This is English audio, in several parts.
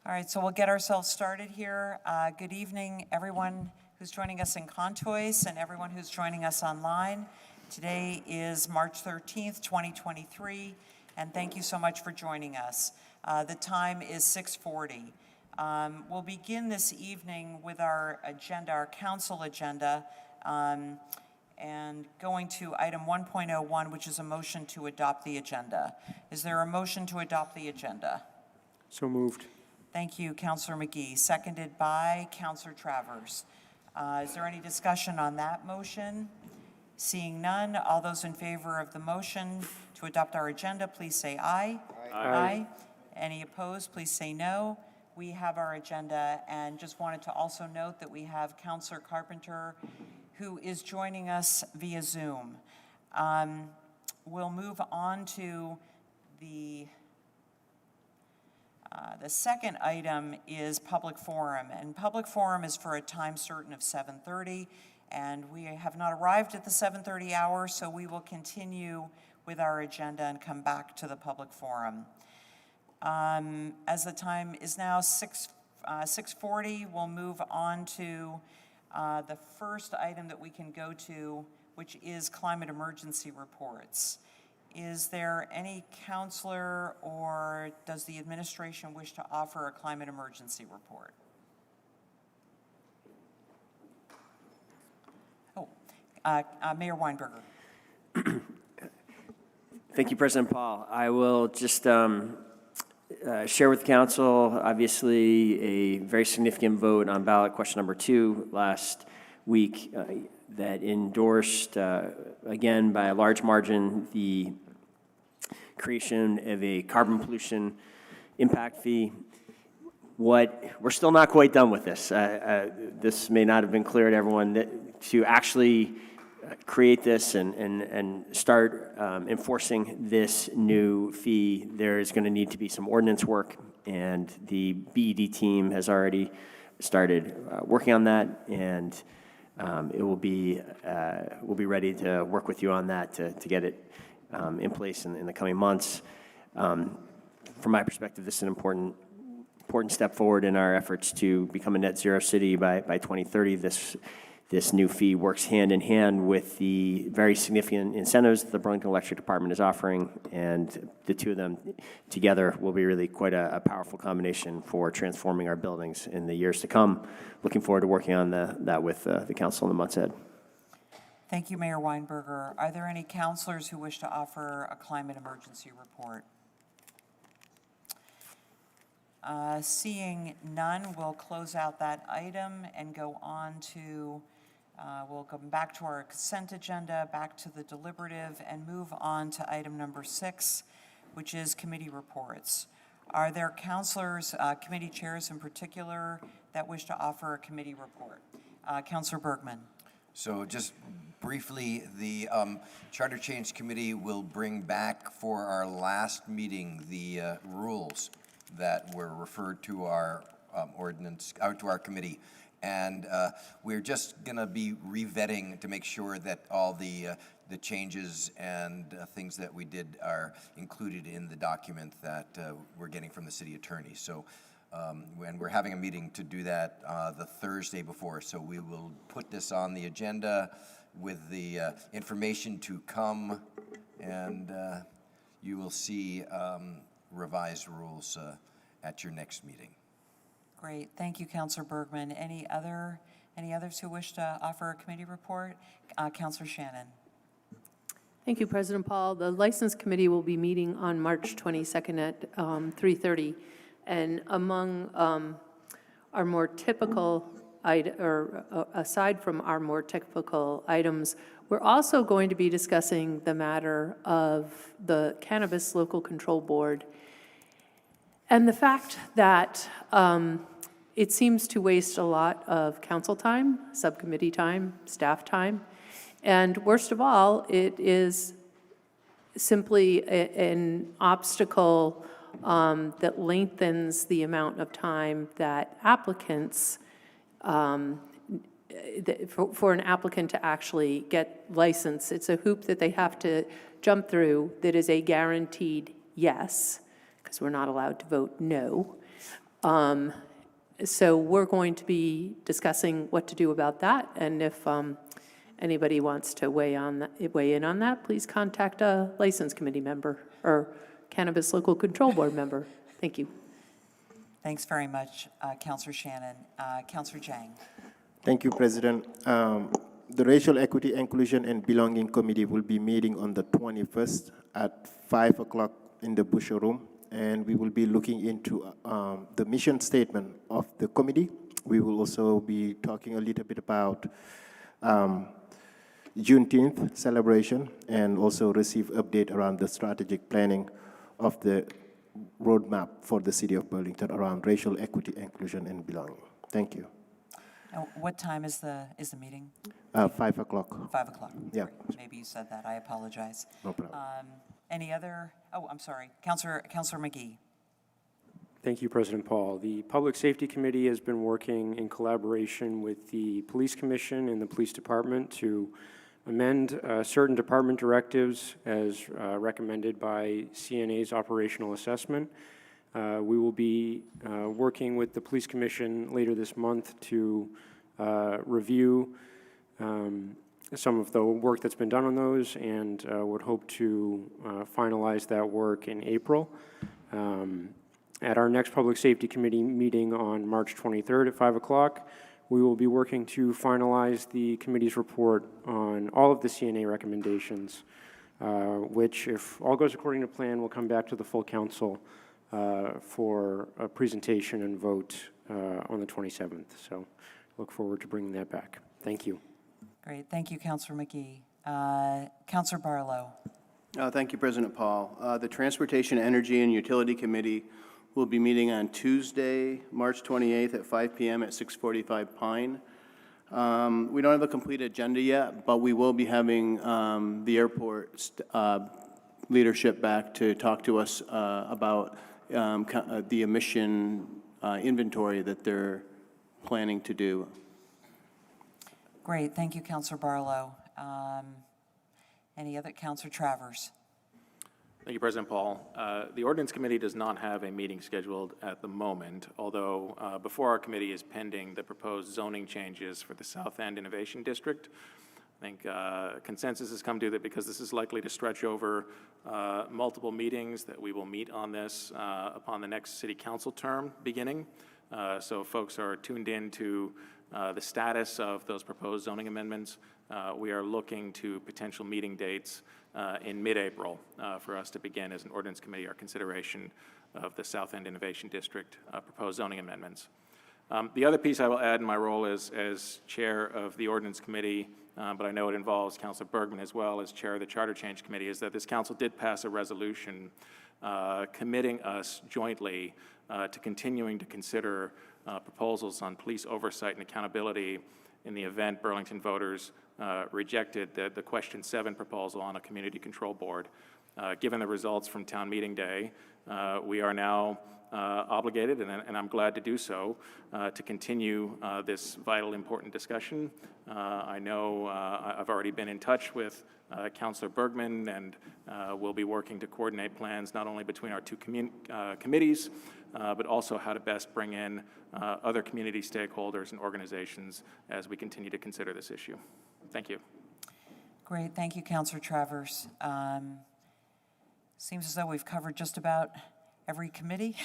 All right, so we'll get ourselves started here. Good evening, everyone who's joining us in Contois and everyone who's joining us online. Today is March 13th, 2023, and thank you so much for joining us. The time is 6:40. We'll begin this evening with our agenda, our council agenda, and going to item 1.01, which is a motion to adopt the agenda. Is there a motion to adopt the agenda? So moved. Thank you, Councillor McGee. Seconded by Councillor Travers. Is there any discussion on that motion? Seeing none, all those in favor of the motion to adopt our agenda, please say aye. Aye. Any opposed, please say no. We have our agenda, and just wanted to also note that we have Councillor Carpenter, who is joining us via Zoom. We'll move on to the second item is public forum, and public forum is for a time certain of 7:30, and we have not arrived at the 7:30 hour, so we will continue with our agenda and come back to the public forum. As the time is now 6:40, we'll move on to the first item that we can go to, which is climate emergency reports. Is there any councillor or does the administration wish to offer a climate emergency report? Oh, Mayor Weinberger. Thank you, President Paul. I will just share with council, obviously, a very significant vote on ballot question number 2 last week that endorsed, again, by a large margin, the creation of a carbon pollution impact fee. We're still not quite done with this. This may not have been clear to everyone, that to actually create this and start enforcing this new fee, there is going to need to be some ordinance work, and the BED team has already started working on that, and we'll be ready to work with you on that to get it in place in the coming months. From my perspective, this is an important step forward in our efforts to become a net zero city by 2030. This new fee works hand in hand with the very significant incentives that the Burlington Electric Department is offering, and the two of them together will be really quite a powerful combination for transforming our buildings in the years to come. Looking forward to working on that with the council in the months ahead. Thank you, Mayor Weinberger. Are there any councillors who wish to offer a climate emergency report? Seeing none, we'll close out that item and go on to, we'll come back to our consent agenda, back to the deliberative, and move on to item number 6, which is committee reports. Are there councillors, committee chairs in particular, that wish to offer a committee report? Councillor Bergman. So just briefly, the Charter Change Committee will bring back for our last meeting the rules that were referred to our ordinance, to our committee. And we're just going to be revetting to make sure that all the changes and things that we did are included in the document that we're getting from the city attorney. So, and we're having a meeting to do that the Thursday before. So we will put this on the agenda with the information to come, and you will see revised rules at your next meeting. Great, thank you, Councillor Bergman. Any others who wish to offer a committee report? Councillor Shannon. Thank you, President Paul. The License Committee will be meeting on March 22nd at 3:30, and among our more typical aside from our more typical items, we're also going to be discussing the matter of the Cannabis Local Control Board. And the fact that it seems to waste a lot of council time, subcommittee time, staff time, and worst of all, it is simply an obstacle that lengthens the amount of time that applicants, for an applicant to actually get licensed. It's a hoop that they have to jump through that is a guaranteed yes, because we're not allowed to vote no. So we're going to be discussing what to do about that, and if anybody wants to weigh in on that, please contact a License Committee member or Cannabis Local Control Board member. Thank you. Thanks very much, Councillor Shannon. Councillor Jang. Thank you, President. The Racial Equity, Inclusion, and Belonging Committee will be meeting on the 21st at 5 o'clock in the Busher Room, and we will be looking into the mission statement of the committee. We will also be talking a little bit about Juneteenth celebration and also receive update around the strategic planning of the roadmap for the city of Burlington around racial equity, inclusion, and belonging. Thank you. What time is the meeting? 5 o'clock. 5 o'clock. Yeah. Maybe you said that. I apologize. No problem. Any other? Oh, I'm sorry. Councillor McGee. Thank you, President Paul. The Public Safety Committee has been working in collaboration with the Police Commission and the Police Department to amend certain department directives as recommended by CNA's operational assessment. We will be working with the Police Commission later this month to review some of the work that's been done on those, and would hope to finalize that work in April. At our next Public Safety Committee meeting on March 23rd at 5 o'clock, we will be working to finalize the committee's report on all of the CNA recommendations, which, if all goes according to plan, will come back to the full council for a presentation and vote on the 27th. So look forward to bringing that back. Thank you. Great. Thank you, Councillor McGee. Councillor Barlow. Thank you, President Paul. The Transportation, Energy, and Utility Committee will be meeting on Tuesday, March 28th at 5 p.m. at 645 Pine. We don't have a complete agenda yet, but we will be having the airport leadership back to talk to us about the emission inventory that they're planning to do. Great. Thank you, Councillor Barlow. Any other? Councillor Travers. Thank you, President Paul. The Ordinance Committee does not have a meeting scheduled at the moment, although before our committee is pending the proposed zoning changes for the South End Innovation District. I think consensus has come to that because this is likely to stretch over multiple meetings, that we will meet on this upon the next city council term beginning. So folks are tuned in to the status of those proposed zoning amendments. We are looking to potential meeting dates in mid-April for us to begin as an ordinance committee our consideration of the South End Innovation District proposed zoning amendments. The other piece I will add in my role as chair of the ordinance committee, but I know it involves Councilor Bergman as well as chair of the Charter Change Committee, is that this council did pass a resolution committing us jointly to continuing to consider proposals on police oversight and accountability in the event Burlington voters rejected the Question 7 proposal on a community control board. Given the results from town meeting day, we are now obligated, and I'm glad to do so, to continue this vital, important discussion. I know I've already been in touch with Councilor Bergman, and we'll be working to coordinate plans not only between our two committees, but also how to best bring in other community stakeholders and organizations as we continue to consider this issue. Thank you. Great. Thank you, Councillor Travers. Seems as though we've covered just about every committee.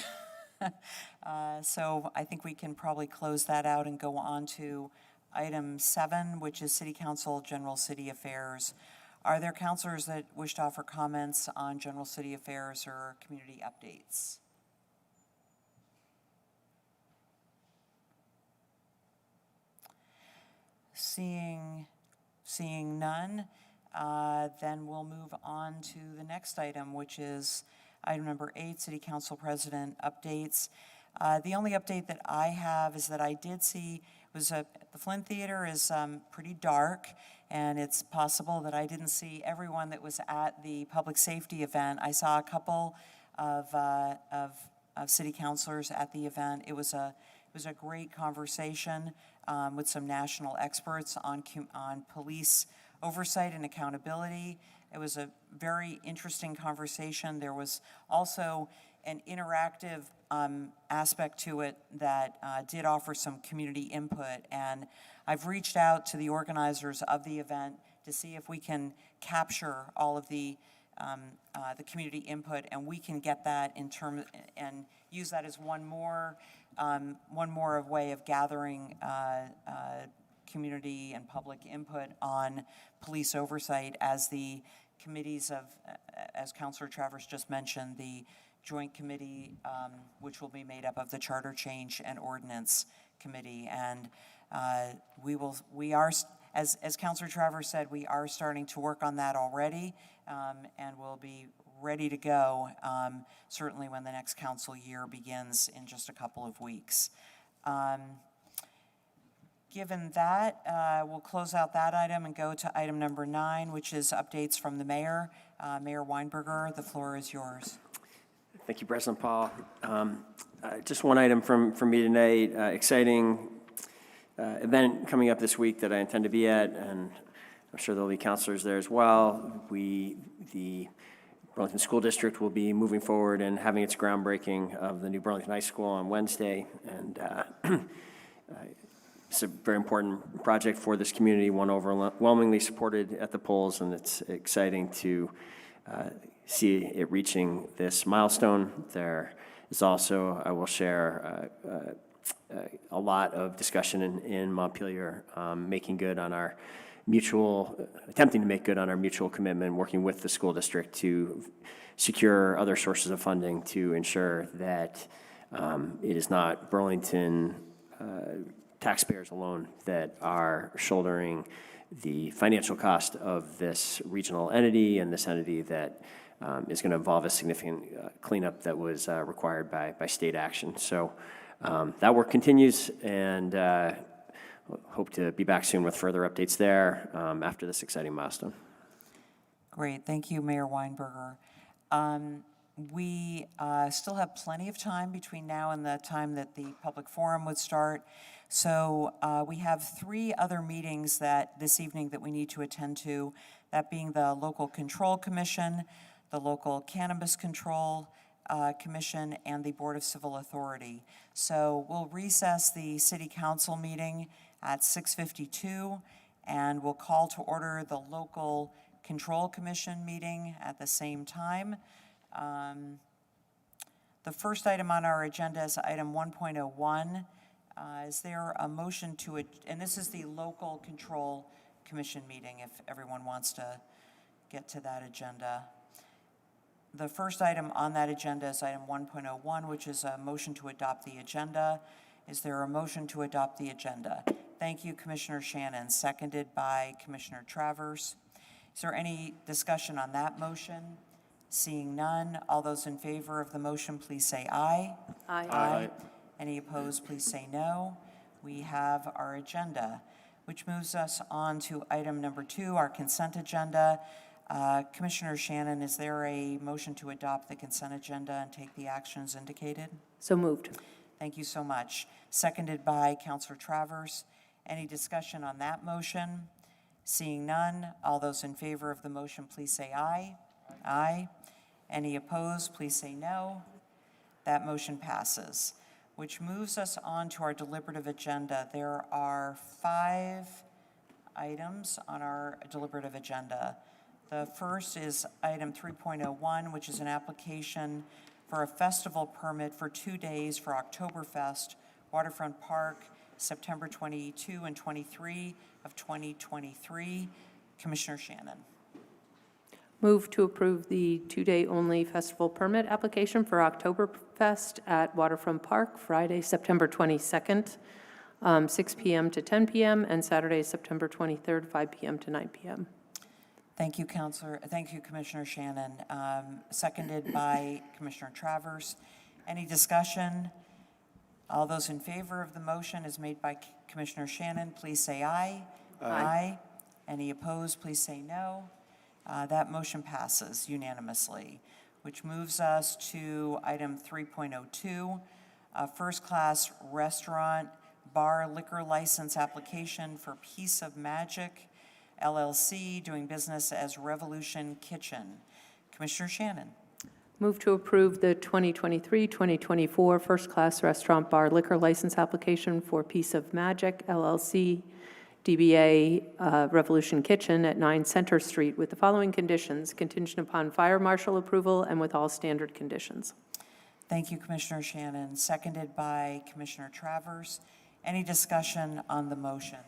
So I think we can probably close that out and go on to item 7, which is City Council General City Affairs. Are there councilors that wish to offer comments on general city affairs or community updates? Seeing none, then we'll move on to the next item, which is item number 8, City Council President updates. The only update that I have is that I did see, the Flint Theater is pretty dark, and it's possible that I didn't see everyone that was at the public safety event. I saw a couple of city councilors at the event. It was a great conversation with some national experts on police oversight and accountability. It was a very interesting conversation. There was also an interactive aspect to it that did offer some community input. And I've reached out to the organizers of the event to see if we can capture all of the community input, and we can get that in term and use that as one more way of gathering community and public input on police oversight as the committees of, as Councilor Travers just mentioned, the joint committee, which will be made up of the Charter Change and Ordinance Committee. And we are, as Councilor Travers said, we are starting to work on that already, and we'll be ready to go, certainly when the next council year begins in just a couple of weeks. Given that, we'll close out that item and go to item number 9, which is updates from the mayor. Mayor Weinberger, the floor is yours. Thank you, President Paul. Just one item from me tonight. Exciting event coming up this week that I intend to be at, and I'm sure there'll be counselors there as well. The Burlington School District will be moving forward and having its groundbreaking of the new Burlington High School on Wednesday, and it's a very important project for this community, one overwhelmingly supported at the polls, and it's exciting to see it reaching this milestone. There is also, I will share, a lot of discussion in Montpelier, attempting to make good on our mutual commitment, working with the school district to secure other sources of funding to ensure that it is not Burlington taxpayers alone that are shouldering the financial cost of this regional entity and this entity that is going to involve a significant cleanup that was required by state action. So that work continues, and hope to be back soon with further updates there after this exciting milestone. Great, thank you, Mayor Weinberger. We still have plenty of time between now and the time that the public forum would start. So we have 3 other meetings this evening that we need to attend to, that being the Local Control Commission, the Local Cannabis Control Commission, and the Board of Civil Authority. So we'll recess the City Council meeting at 6:52, and we'll call to order the Local Control Commission meeting at the same time. The first item on our agenda is item 1.01. Is there a motion to, and this is the Local Control Commission meeting, if everyone wants to get to that agenda. The first item on that agenda is item 1.01, which is a motion to adopt the agenda. Is there a motion to adopt the agenda? Thank you, Commissioner Shannon, seconded by Commissioner Travers. Is there any discussion on that motion? Seeing none, all those in favor of the motion, please say aye. Aye. Aye. Any opposed, please say no. We have our agenda, which moves us on to item number 2, our consent agenda. Commissioner Shannon, is there a motion to adopt the consent agenda and take the actions indicated? So moved. Thank you so much. Seconded by Councilor Travers. Any discussion on that motion? Seeing none, all those in favor of the motion, please say aye. Aye. Any opposed, please say no. That motion passes, which moves us on to our deliberative agenda. There are 5 items on our deliberative agenda. The first is item 3.01, which is an application for a festival permit for 2 days for Oktoberfest, Waterfront Park, September 22 and 23 of 2023. Commissioner Shannon. Move to approve the 2-day-only festival permit application for Oktoberfest at Waterfront Park, Friday, September 22nd, 6 p.m. to 10 p.m., and Saturday, September 23rd, 5 p.m. to 9 p.m. Thank you, Thank you, Commissioner Shannon. Seconded by Commissioner Travers. Any discussion? All those in favor of the motion as made by Commissioner Shannon, please say aye. Aye. Any opposed, please say no. That motion passes unanimously, which moves us to item 3.02, first-class restaurant bar liquor license application for Piece of Magic LLC, doing business as Revolution Kitchen. Commissioner Shannon. Move to approve the 2023-2024 first-class restaurant bar liquor license application for Piece of Magic LLC, DBA Revolution Kitchen at 9 Center Street with the following conditions, contingent upon fire marshal approval and with all standard conditions. Thank you, Commissioner Shannon. Seconded by Commissioner Travers. Any discussion on the motion?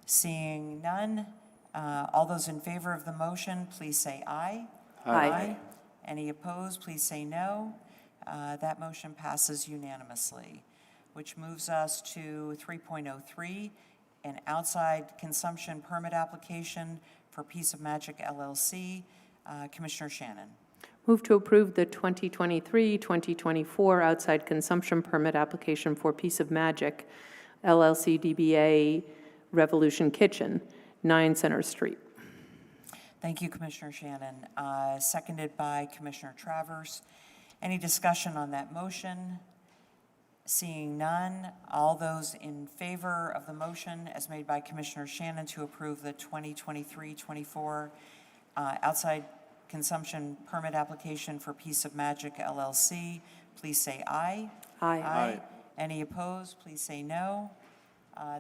Seeing none, all those in favor of the motion, please say aye. Aye. Any opposed, please say no. That motion passes unanimously, which moves us to 3.03, an outside consumption permit application for Piece of Magic LLC. Commissioner Shannon. Move to approve the 2023-2024 outside consumption permit application for Piece of Magic LLC, DBA Revolution Kitchen, 9 Center Street. Thank you, Commissioner Shannon. Seconded by Commissioner Travers. Any discussion on that motion? Seeing none, all those in favor of the motion as made by Commissioner Shannon to approve the 2023-24 outside consumption permit application for Piece of Magic LLC, please say aye. Aye. Any opposed, please say no.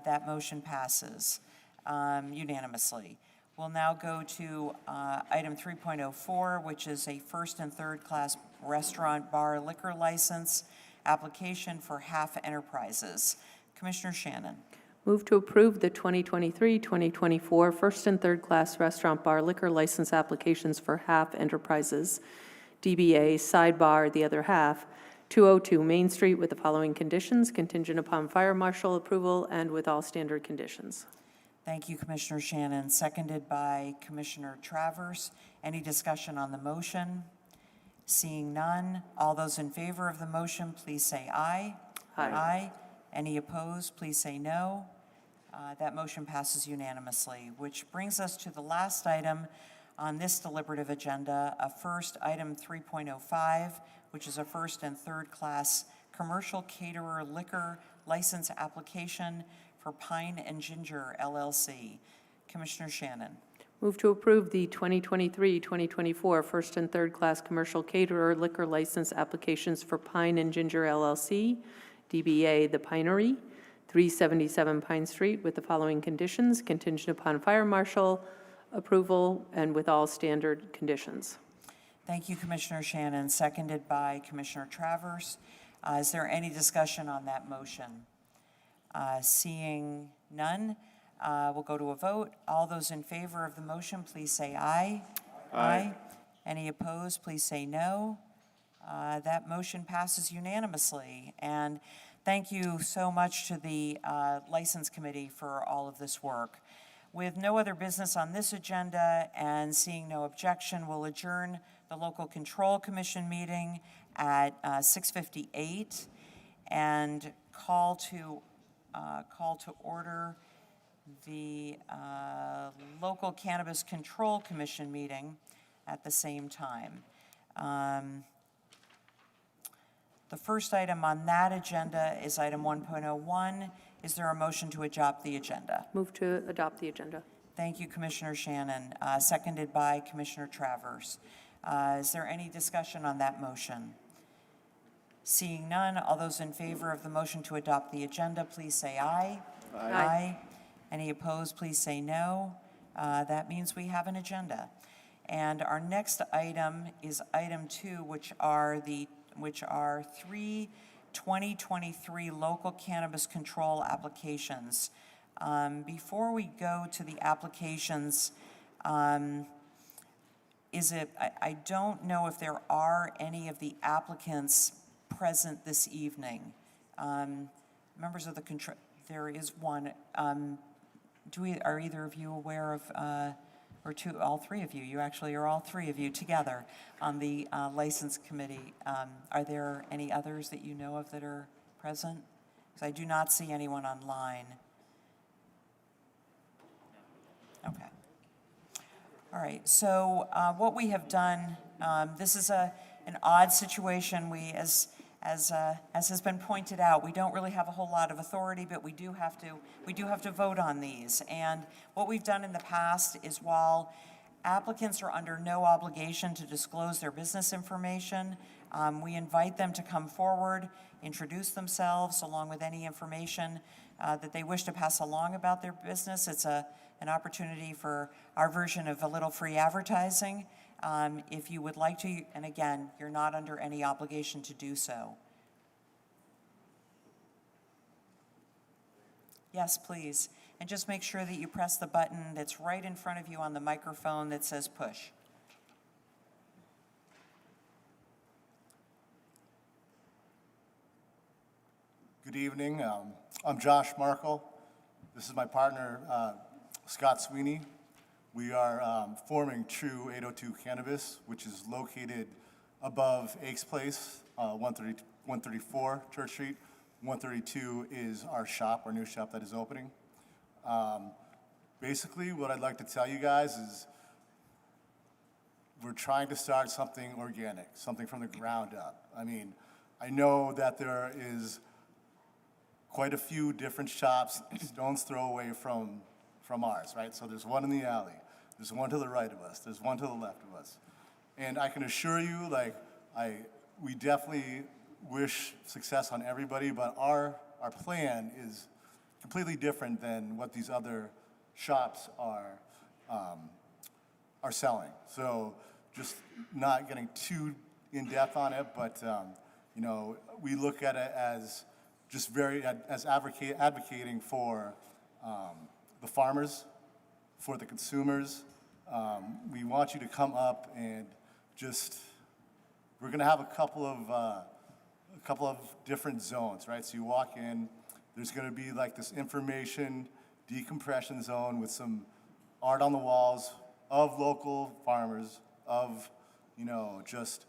That motion passes unanimously. We'll now go to item 3.04, which is a first and third class restaurant bar liquor license application for Half Enterprises. Commissioner Shannon. Move to approve the 2023-2024 first and third class restaurant bar liquor license applications for Half Enterprises, DBA Sidebar The Other Half, 202 Main Street with the following conditions, contingent upon fire marshal approval and with all standard conditions. Thank you, Commissioner Shannon. Seconded by Commissioner Travers. Any discussion on the motion? Seeing none, all those in favor of the motion, please say aye. Aye. Any opposed, please say no. That motion passes unanimously, which brings us to the last item on this deliberative agenda, item 3.05, which is a first and third class commercial caterer liquor license application for Pine and Ginger LLC. Commissioner Shannon. Move to approve the 2023-2024 first and third class commercial caterer liquor license applications for Pine and Ginger LLC, DBA The Pinery, 377 Pine Street with the following conditions, contingent upon fire marshal approval and with all standard conditions. Thank you, Commissioner Shannon. Seconded by Commissioner Travers. Is there any discussion on that motion? Seeing none, we'll go to a vote. All those in favor of the motion, please say aye. Aye. Any opposed, please say no. That motion passes unanimously. And thank you so much to the License Committee for all of this work. With no other business on this agenda and seeing no objection, we'll adjourn the Local Control Commission meeting at 6:58 and call to order the Local Cannabis Control Commission meeting at the same time. The first item on that agenda is item 1.01. Is there a motion to adopt the agenda? Move to adopt the agenda. Thank you, Commissioner Shannon. Seconded by Commissioner Travers. Is there any discussion on that motion? Seeing none, all those in favor of the motion to adopt the agenda, please say aye. Aye. Any opposed, please say no. That means we have an agenda. And our next item is item 2, which are three 2023 local cannabis control applications. Before we go to the applications, I don't know if there are any of the applicants present this evening. Members of the control, there is one. Are either of you aware of, all three of you? You actually are all three of you together on the License Committee. Are there any others that you know of that are present? Because I do not see anyone online. Okay. All right, so what we have done, this is an odd situation. We, as has been pointed out, we don't really have a whole lot of authority, but we do have to vote on these. And what we've done in the past is, while Applicants are under no obligation to disclose their business information. We invite them to come forward, introduce themselves, along with any information that they wish to pass along about their business. It's an opportunity for our version of a little free advertising. If you would like to, and again, you're not under any obligation to do so. Yes, please. And just make sure that you press the button that's right in front of you on the microphone that says push. Good evening. I'm Josh Markle. This is my partner, Scott Sweeney. We are forming True 802 Cannabis, which is located above Ake's Place, 134 Church Street. 132 is our shop, our new shop that is opening. Basically, what I'd like to tell you guys is we're trying to start something organic, something from the ground up. I mean, I know that there is quite a few different shops, stone's throw away from ours, right? So there's one in the alley, there's one to the right of us, there's one to the left of us. And I can assure you, like, we definitely wish success on everybody, but our plan is completely different than what these other shops are selling. So just not getting too in depth on it, but you know, we look at it as just advocating for the farmers, for the consumers. We want you to come up and we're going to have a couple of different zones, right? So you walk in, there's going to be like this information decompression zone with some art on the walls of local farmers, of, you know, just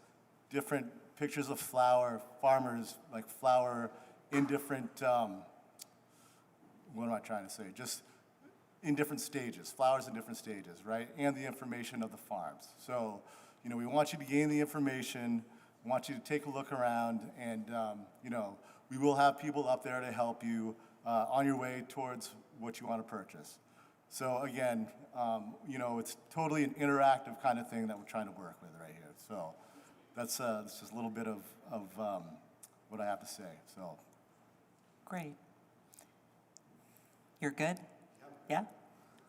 different pictures of farmers, like flower in different, what am I trying to say? Just in different stages, flowers in different stages, right? And the information of the farms. So, you know, we want you to gain the information, want you to take a look around, and, you know, we will have people up there to help you on your way towards what you want to purchase. So again, you know, it's totally an interactive kind of thing that we're trying to work with right here. So that's just a little bit of what I have to say. So. Great. You're good? Yeah?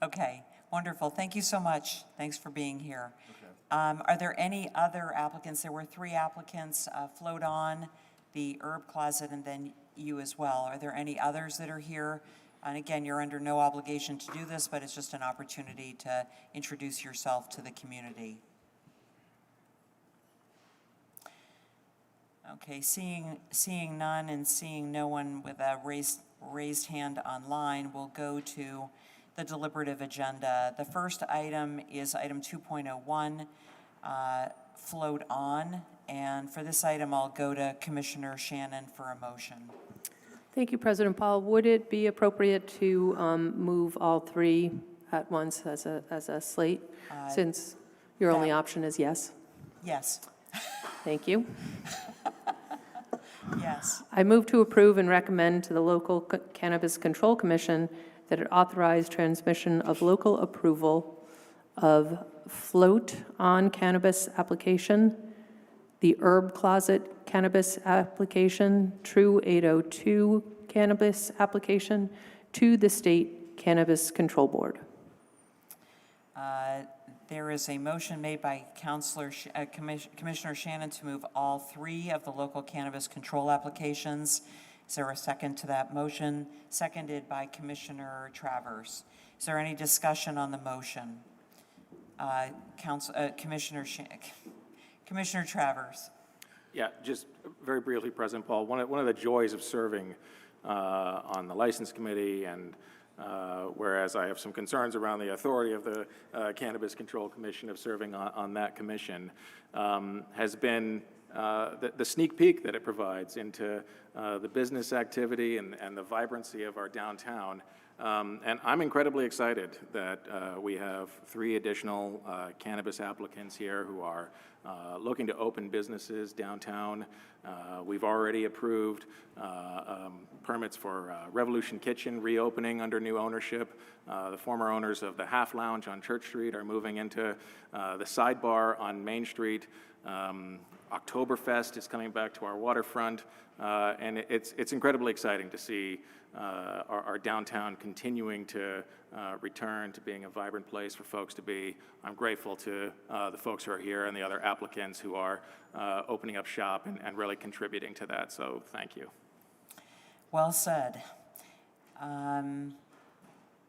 Okay, wonderful. Thank you so much. Thanks for being here. Okay. Are there any other applicants? There were 3 applicants, Float On, the Herb Closet, and then you as well. Are there any others that are here? And again, you're under no obligation to do this, but it's just an opportunity to introduce yourself to the community. Okay, seeing none and seeing no one with a raised hand online, we'll go to the deliberative agenda. The first item is item 2.01, Float On. And for this item, I'll go to Commissioner Shannon for a motion. Thank you, President Paul. Would it be appropriate to move all 3 at once as a slate, since your only option is yes? Yes. Thank you. Yes. I move to approve and recommend to the local Cannabis Control Commission that it authorize transmission of local approval of Float On cannabis application, the Herb Closet cannabis application, True 802 cannabis application to the State Cannabis Control Board. There is a motion made by Commissioner Shannon to move all 3 of the local cannabis control applications. Is there a second to that motion? Seconded by Commissioner Travers. Is there any discussion on the motion? Commissioner Travers. Yeah, just very briefly, President Paul, one of the joys of serving on the License Committee, and whereas I have some concerns around the authority of the Cannabis Control Commission of serving on that commission, has been the sneak peek that it provides into the business activity and the vibrancy of our downtown. And I'm incredibly excited that we have 3 additional cannabis applicants here who are looking to open businesses downtown. We've already approved permits for Revolution Kitchen reopening under new ownership. The former owners of the Half Lounge on Church Street are moving into the Sidebar on Main Street. Oktoberfest is coming back to our waterfront, and it's incredibly exciting to see our downtown continuing to return to being a vibrant place for folks to be. I'm grateful to the folks who are here and the other applicants who are opening up shop and really contributing to that, so thank you. Well said.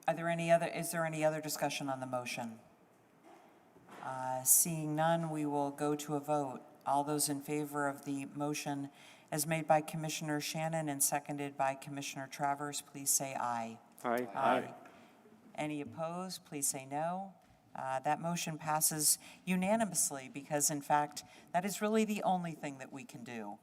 Is there any other discussion on the motion? Seeing none, we will go to a vote. All those in favor of the motion as made by Commissioner Shannon and seconded by Commissioner Travers, please say aye. Aye. Aye. Any opposed, please say no. That motion passes unanimously because, in fact, that is really the only thing that we can do.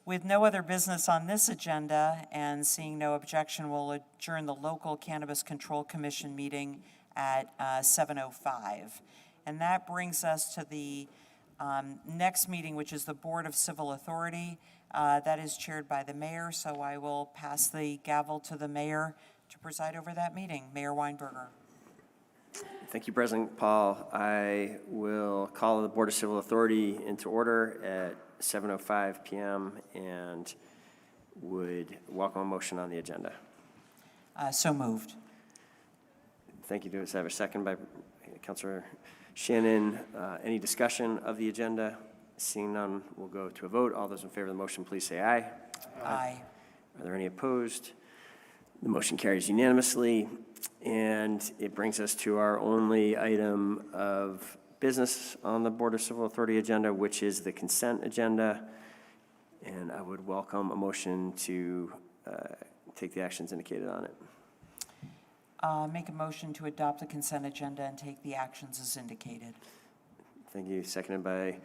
With no other business on this agenda and seeing no objection, we'll adjourn the local Cannabis Control Commission meeting at 7:05. And that brings us to the next meeting, which is the Board of Civil Authority. That is chaired by the mayor, so I will pass the gavel to the mayor to preside over that meeting. Mayor Weinberger. Thank you, President Paul. I will call the Board of Civil Authority into order at 7:05 p.m. and would welcome a motion on the agenda. So moved. Thank you. Do I have a second by Councilor Shannon? Any discussion of the agenda? Seeing none, we'll go to a vote. All those in favor of the motion, please say aye. Aye. Are there any opposed? The motion carries unanimously, and it brings us to our only item of business on the Board of Civil Authority agenda, which is the consent agenda. And I would welcome a motion to take the actions indicated on it. Make a motion to adopt the consent agenda and take the actions as indicated. Thank you. Seconded by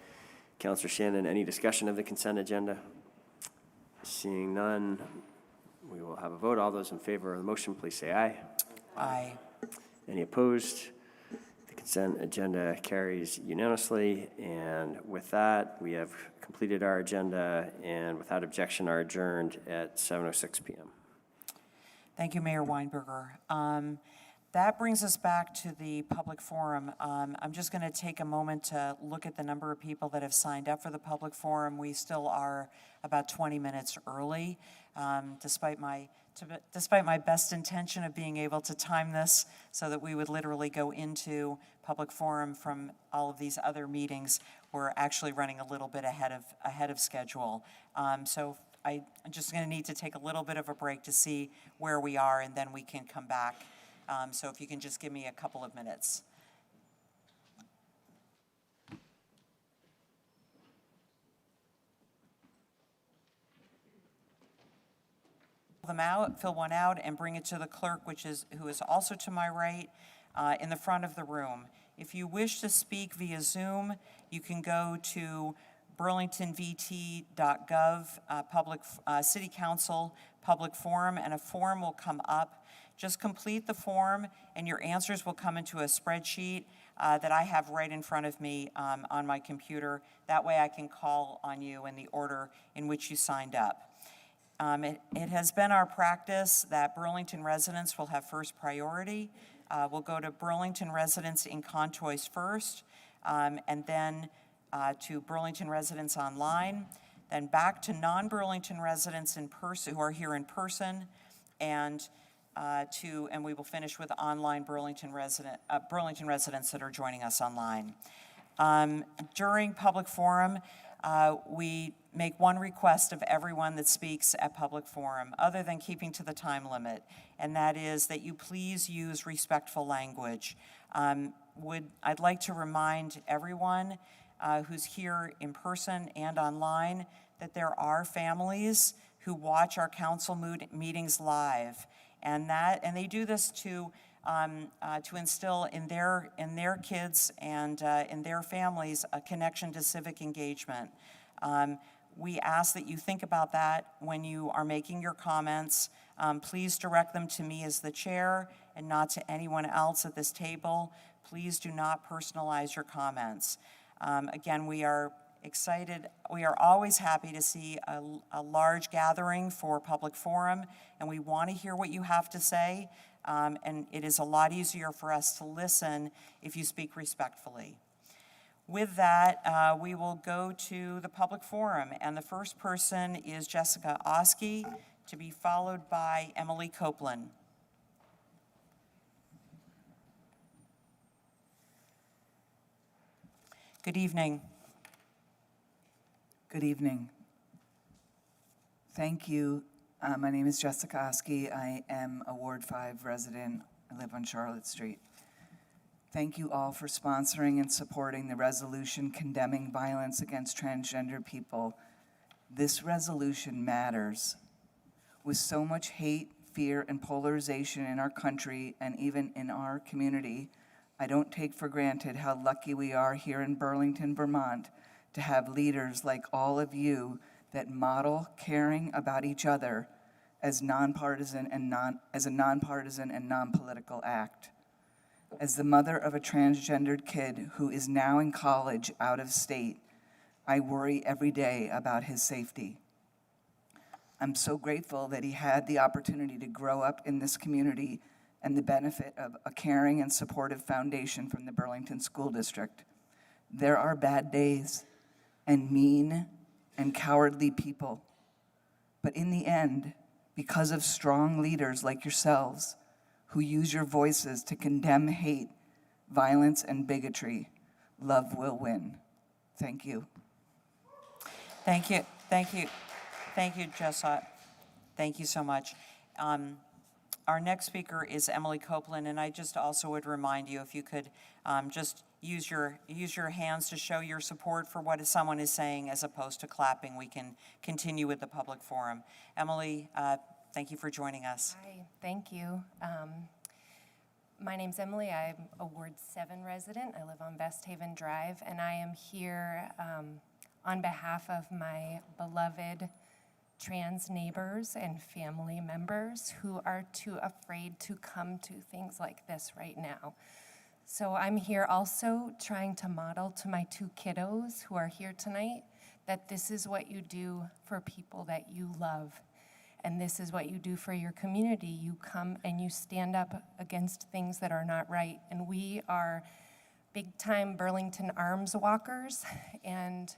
Councilor Shannon. Any discussion of the consent agenda? Seeing none, we will have a vote. All those in favor of the motion, please say aye. Aye. Any opposed? The consent agenda carries unanimously. And with that, we have completed our agenda and without objection are adjourned at 7:06 p.m. Thank you, Mayor Weinberger. That brings us back to the public forum. I'm just going to take a moment to look at the number of people that have signed up for the public forum. We still are about 20 minutes early, despite my best intention of being able to time this so that we would literally go into public forum from all of these other meetings. We're actually running a little bit ahead of schedule. So I'm just going to need to take a little bit of a break to see where we are, and then we can come back. So if you can just give me a couple of minutes. Fill one out and bring it to the clerk, who is also to my right, in the front of the room. If you wish to speak via Zoom, you can go to burlingtonvt.gov, City Council Public Forum, and a form will come up. Just complete the form, and your answers will come into a spreadsheet that I have right in front of me on my computer. That way I can call on you in the order in which you signed up. It has been our practice that Burlington residents will have first priority. We'll go to Burlington residents in Contois first, and then to Burlington residents online, then back to non-Burlington residents in person who are here in person, and we will finish with online Burlington residents that are joining us online. During public forum, we make one request of everyone that speaks at public forum, other than keeping to the time limit, and that is that you please use respectful language. I'd like to remind everyone who's here in person and online that there are families who watch our council meetings live, and they do this to to instill in their kids and in their families a connection to civic engagement. We ask that you think about that when you are making your comments. Please direct them to me as the chair and not to anyone else at this table. Please do not personalize your comments. Again, we are excited. We are always happy to see a large gathering for public forum, and we want to hear what you have to say. And it is a lot easier for us to listen if you speak respectfully. With that, we will go to the public forum, and the first person is Jessica Oskey, to be followed by Emily Copeland. Good evening. Good evening. Thank you. My name is Jessica Oskey. I am a Ward 5 resident. I live on Charlotte Street. Thank you all for sponsoring and supporting the resolution condemning violence against transgender people. This resolution matters. With so much hate, fear, and polarization in our country and even in our community, I don't take for granted how lucky we are here in Burlington, Vermont, to have leaders like all of you that model caring about each other as a nonpartisan and non-political act. As the mother of a transgendered kid who is now in college out of state, I worry every day about his safety. I'm so grateful that he had the opportunity to grow up in this community and the benefit of a caring and supportive foundation from the Burlington School District. There are bad days and mean and cowardly people, but in the end, because of strong leaders like yourselves who use your voices to condemn hate, violence, and bigotry, love will win. Thank you. Thank you. Thank you. Thank you, Jessa. Thank you so much. Our next speaker is Emily Copeland, and I just also would remind you, if you could just use your hands to show your support for what someone is saying as opposed to clapping. We can continue with the public forum. Emily, thank you for joining us. Hi, thank you. My name's Emily. I'm a Ward 7 resident. I live on Best Haven Drive, and I am here on behalf of my beloved trans neighbors and family members who are too afraid to come to things like this right now. So I'm here also trying to model to my 2 kiddos who are here tonight that this is what you do for people that you love. And this is what you do for your community. You come and you stand up against things that are not right. And we are big-time Burlington arms walkers, and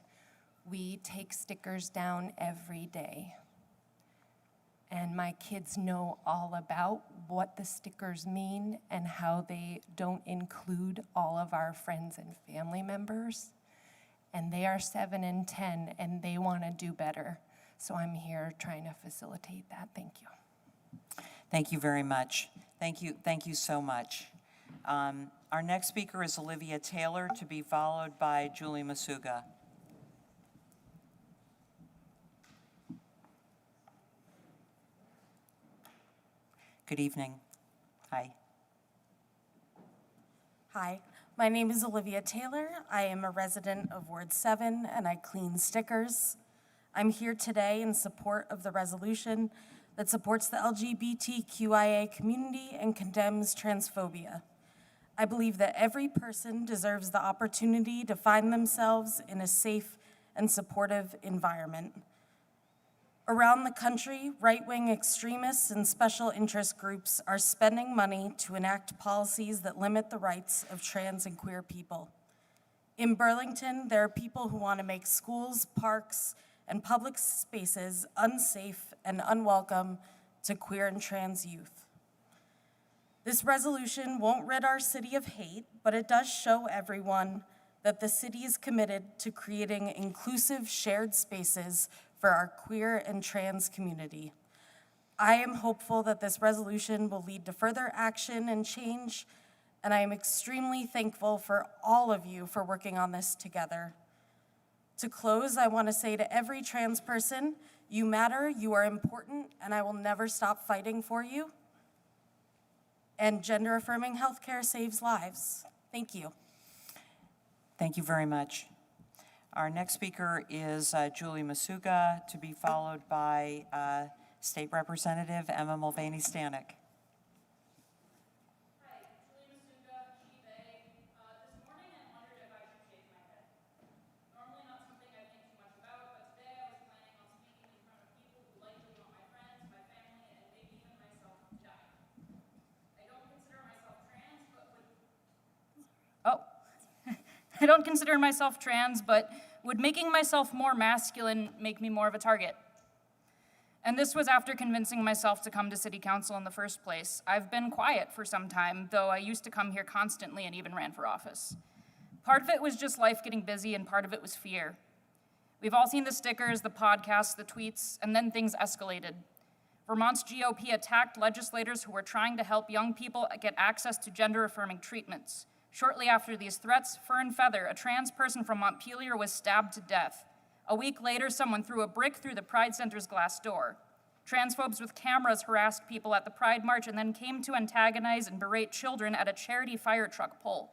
we take stickers down every day. And my kids know all about what the stickers mean and how they don't include all of our friends and family members. And they are 7 and 10, and they want to do better. So I'm here trying to facilitate that. Thank you. Thank you very much. Thank you so much. Our next speaker is Olivia Taylor, to be followed by Julie Masuga. Good evening. Hi. Hi, my name is Olivia Taylor. I am a resident of Ward 7, and I clean stickers. I'm here today in support of the resolution that supports the LGBTQIA community and condemns transphobia. I believe that every person deserves the opportunity to find themselves in a safe and supportive environment. Around the country, right-wing extremists and special interest groups are spending money to enact policies that limit the rights of trans and queer people. In Burlington, there are people who want to make schools, parks, and public spaces unsafe and unwelcome to queer and trans youth. This resolution won't rid our city of hate, but it does show everyone that the city is committed to creating inclusive shared spaces for our queer and trans community. I am hopeful that this resolution will lead to further action and change, and I am extremely thankful for all of you for working on this together. To close, I want to say to every trans person, you matter, you are important, and I will never stop fighting for you. and gender-affirming healthcare saves lives. Thank you. Thank you very much. Our next speaker is Julie Masuga, to be followed by State Representative Emma Mulvaney-Stanek. I don't consider myself trans, but would making myself more masculine make me more of a target? And this was after convincing myself to come to city council in the first place. I've been quiet for some time, though I used to come here constantly and even ran for office. Part of it was just life getting busy, and part of it was fear. We've all seen the stickers, the podcasts, the tweets, and then things escalated. Vermont's GOP attacked legislators who were trying to help young people get access to gender-affirming treatments. Shortly after these threats, Fern Feather, a trans person from Montpelier, was stabbed to death. A week later, someone threw a brick through the Pride Center's glass door. Transphobes with cameras harassed people at the Pride March and then came to antagonize and berate children at a charity fire truck pole.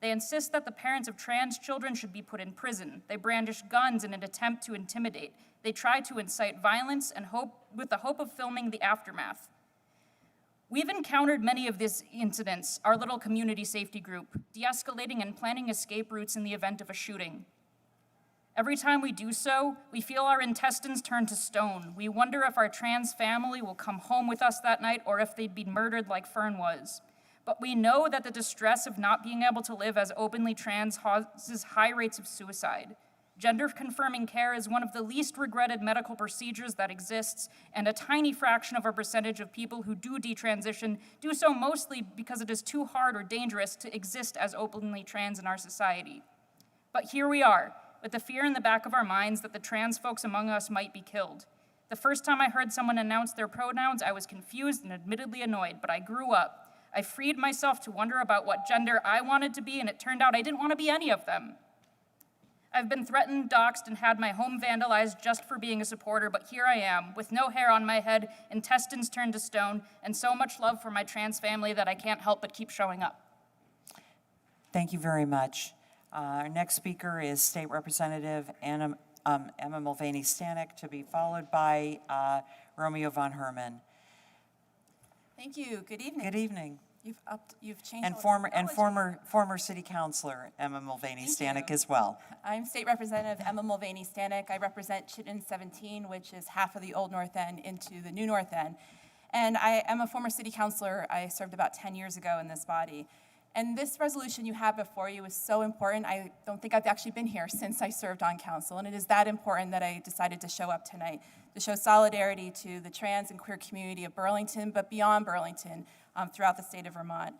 They insist that the parents of trans children should be put in prison. They brandish guns in an attempt to intimidate. They try to incite violence and with the hope of filming the aftermath. We've encountered many of these incidents, our little community safety group, de-escalating and planning escape routes in the event of a shooting. Every time we do so, we feel our intestines turn to stone. We wonder if our trans family will come home with us that night or if they'd be murdered like Fern was. But we know that the distress of not being able to live as openly trans causes high rates of suicide. Gender-confirming care is one of the least regretted medical procedures that exists, and a tiny fraction of our percentage of people who do detransition do so mostly because it is too hard or dangerous to exist as openly trans in our society. But here we are, with the fear in the back of our minds that the trans folks among us might be killed. The first time I heard someone announce their pronouns, I was confused and admittedly annoyed, but I grew up. I freed myself to wonder about what gender I wanted to be, and it turned out I didn't want to be any of them. I've been threatened, doxxed, and had my home vandalized just for being a supporter, but here I am, with no hair on my head, intestines turned to stone, and so much love for my trans family that I can't help but keep showing up. Thank you very much. Our next speaker is State Representative Emma Mulvaney-Stanek, to be followed by Romeo von Herman. Thank you. Good evening. Good evening. You've changed. And former City Councilor Emma Mulvaney-Stanek as well. I'm State Representative Emma Mulvaney-Stanek. I represent Chittenden 17, which is half of the old North End into the new North End. And I am a former City Councilor. I served about 10 years ago in this body. And this resolution you have before you is so important. I don't think I've actually been here since I served on council, and it is that important that I decided to show up tonight, to show solidarity to the trans and queer community of Burlington, but beyond Burlington, throughout the state of Vermont.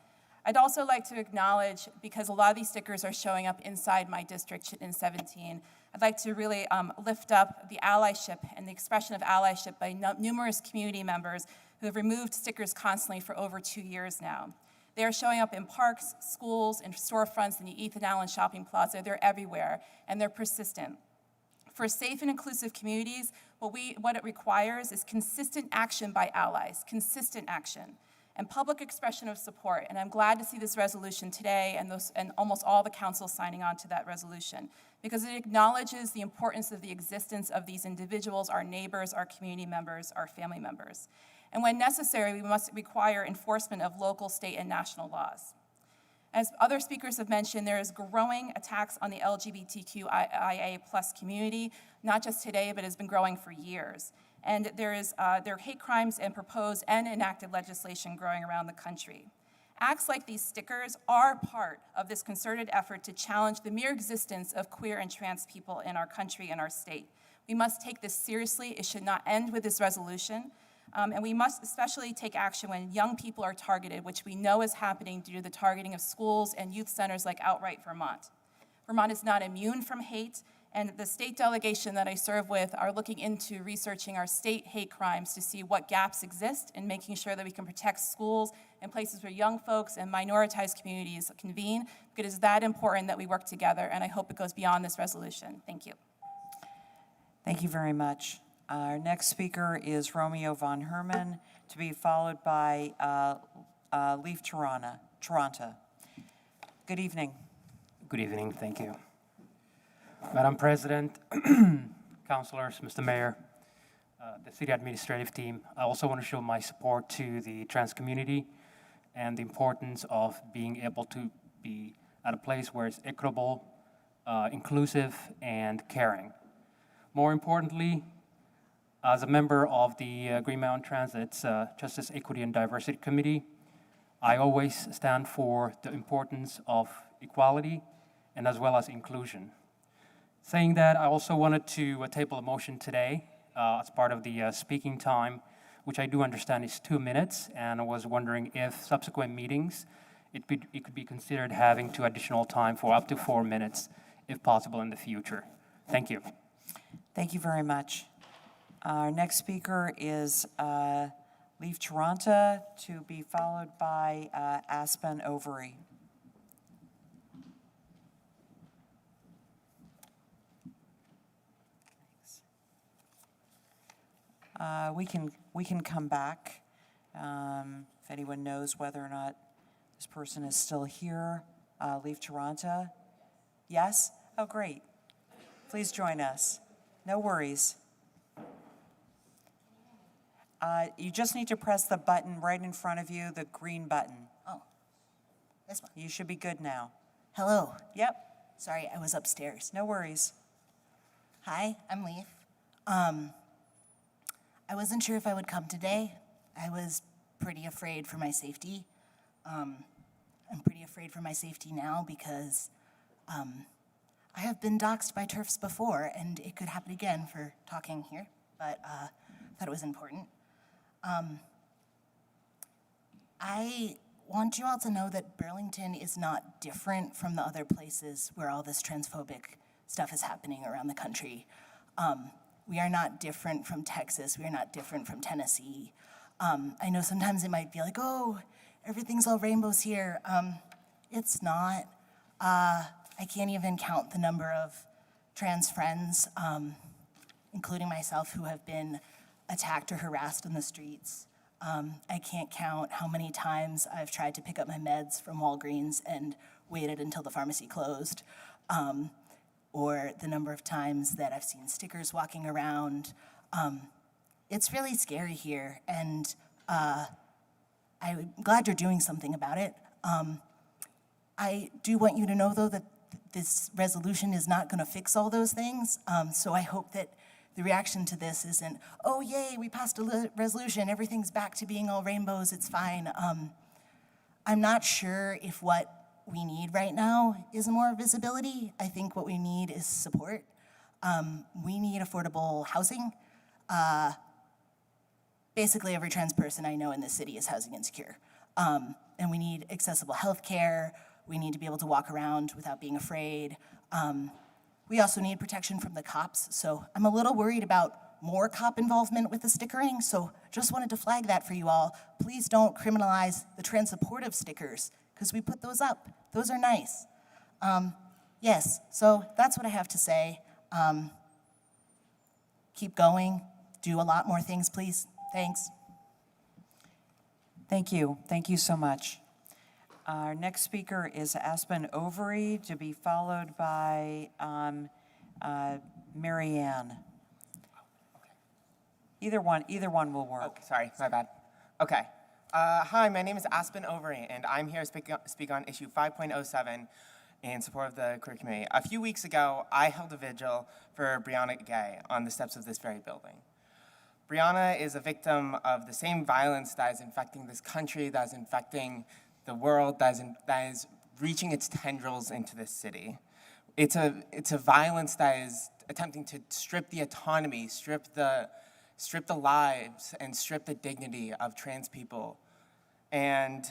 I'd also like to acknowledge, because a lot of these stickers are showing up inside my district, Chittenden 17, I'd like to really lift up the allyship and the expression of allyship by numerous community members who have removed stickers constantly for over 2 years now. They are showing up in parks, schools, and storefronts in the Ethan Allen Shopping Plaza. They're everywhere, and they're persistent. For safe and inclusive communities, what it requires is consistent action by allies, consistent action, and public expression of support. And I'm glad to see this resolution today and almost all the council signing on to that resolution, because it acknowledges the importance of the existence of these individuals, our neighbors, our community members, our family members. And when necessary, we must require enforcement of local, state, and national laws. As other speakers have mentioned, there is growing attacks on the LGBTQIA plus community, not just today, but has been growing for years. And there are hate crimes and proposed and enacted legislation growing around the country. Acts like these stickers are part of this concerted effort to challenge the mere existence of queer and trans people in our country and our state. We must take this seriously. It should not end with this resolution. And we must especially take action when young people are targeted, which we know is happening due to the targeting of schools and youth centers like Outright Vermont. Vermont is not immune from hate, and the state delegation that I serve with are looking into researching our state hate crimes to see what gaps exist and making sure that we can protect schools and places where young folks and minoritized communities convene, because it is that important that we work together, and I hope it goes beyond this resolution. Thank you. Thank you very much. Our next speaker is Romeo von Herman, to be followed by Leaf Toronto. Good evening. Good evening, thank you. Madam President, councilors, Mr. Mayor, the city administrative team, I also want to show my support to the trans community and the importance of being able to be at a place where it's equitable, inclusive, and caring. More importantly, as a member of the Green Mountain Transit's Justice, Equity, and Diversity Committee, I always stand for the importance of equality and as well as inclusion. Saying that, I also wanted to table a motion today as part of the speaking time, which I do understand is 2 minutes, and I was wondering if subsequent meetings, it could be considered having 2 additional time for up to 4 minutes, if possible in the future. Thank you. Thank you very much. Our next speaker is Leaf Toronto, to be followed by Aspen Overy. We can come back if anyone knows whether or not this person is still here. Leaf Toronto. Yes? Oh, great. Please join us. No worries. You just need to press the button right in front of you, the green button. Oh, this one. You should be good now. Hello. Yep. Sorry, I was upstairs. No worries. Hi, I'm Leaf. I wasn't sure if I would come today. I was pretty afraid for my safety. I'm pretty afraid for my safety now because I have been doxxed by TERFs before, and it could happen again for talking here, but I thought it was important. I want you all to know that Burlington is not different from the other places where all this transphobic stuff is happening around the country. We are not different from Texas. We are not different from Tennessee. I know sometimes it might be like, oh, everything's all rainbows here. It's not. I can't even count the number of trans friends, including myself, who have been attacked or harassed in the streets. I can't count how many times I've tried to pick up my meds from Walgreens and waited until the pharmacy closed, or the number of times that I've seen stickers walking around. It's really scary here, and I'm glad you're doing something about it. I do want you to know, though, that this resolution is not going to fix all those things, so I hope that the reaction to this isn't, oh, yay, we passed a resolution, everything's back to being all rainbows, it's fine. I'm not sure if what we need right now is more visibility. I think what we need is support. We need affordable housing. Basically, every trans person I know in this city is housing insecure. And we need accessible health care. We need to be able to walk around without being afraid. We also need protection from the cops, so I'm a little worried about more cop involvement with the stickering, so just wanted to flag that for you all. Please don't criminalize the trans supportive stickers, because we put those up. Those are nice. Yes, so that's what I have to say. Keep going. Do a lot more things, please. Thanks. Thank you. Thank you so much. Our next speaker is Aspen Overy, to be followed by Mary Ann. Either one will work. Okay, sorry, my bad. Okay. Hi, my name is Aspen Overy, and I'm here to speak on issue 5.07 in support of the queer community. A few weeks ago, I held a vigil for Brianna Gay on the steps of this very building. Brianna is a victim of the same violence that is infecting this country, that is infecting the world, that is reaching its tendrils into this city. It's a violence that is attempting to strip the autonomy, strip the lives, and strip the dignity of trans people. And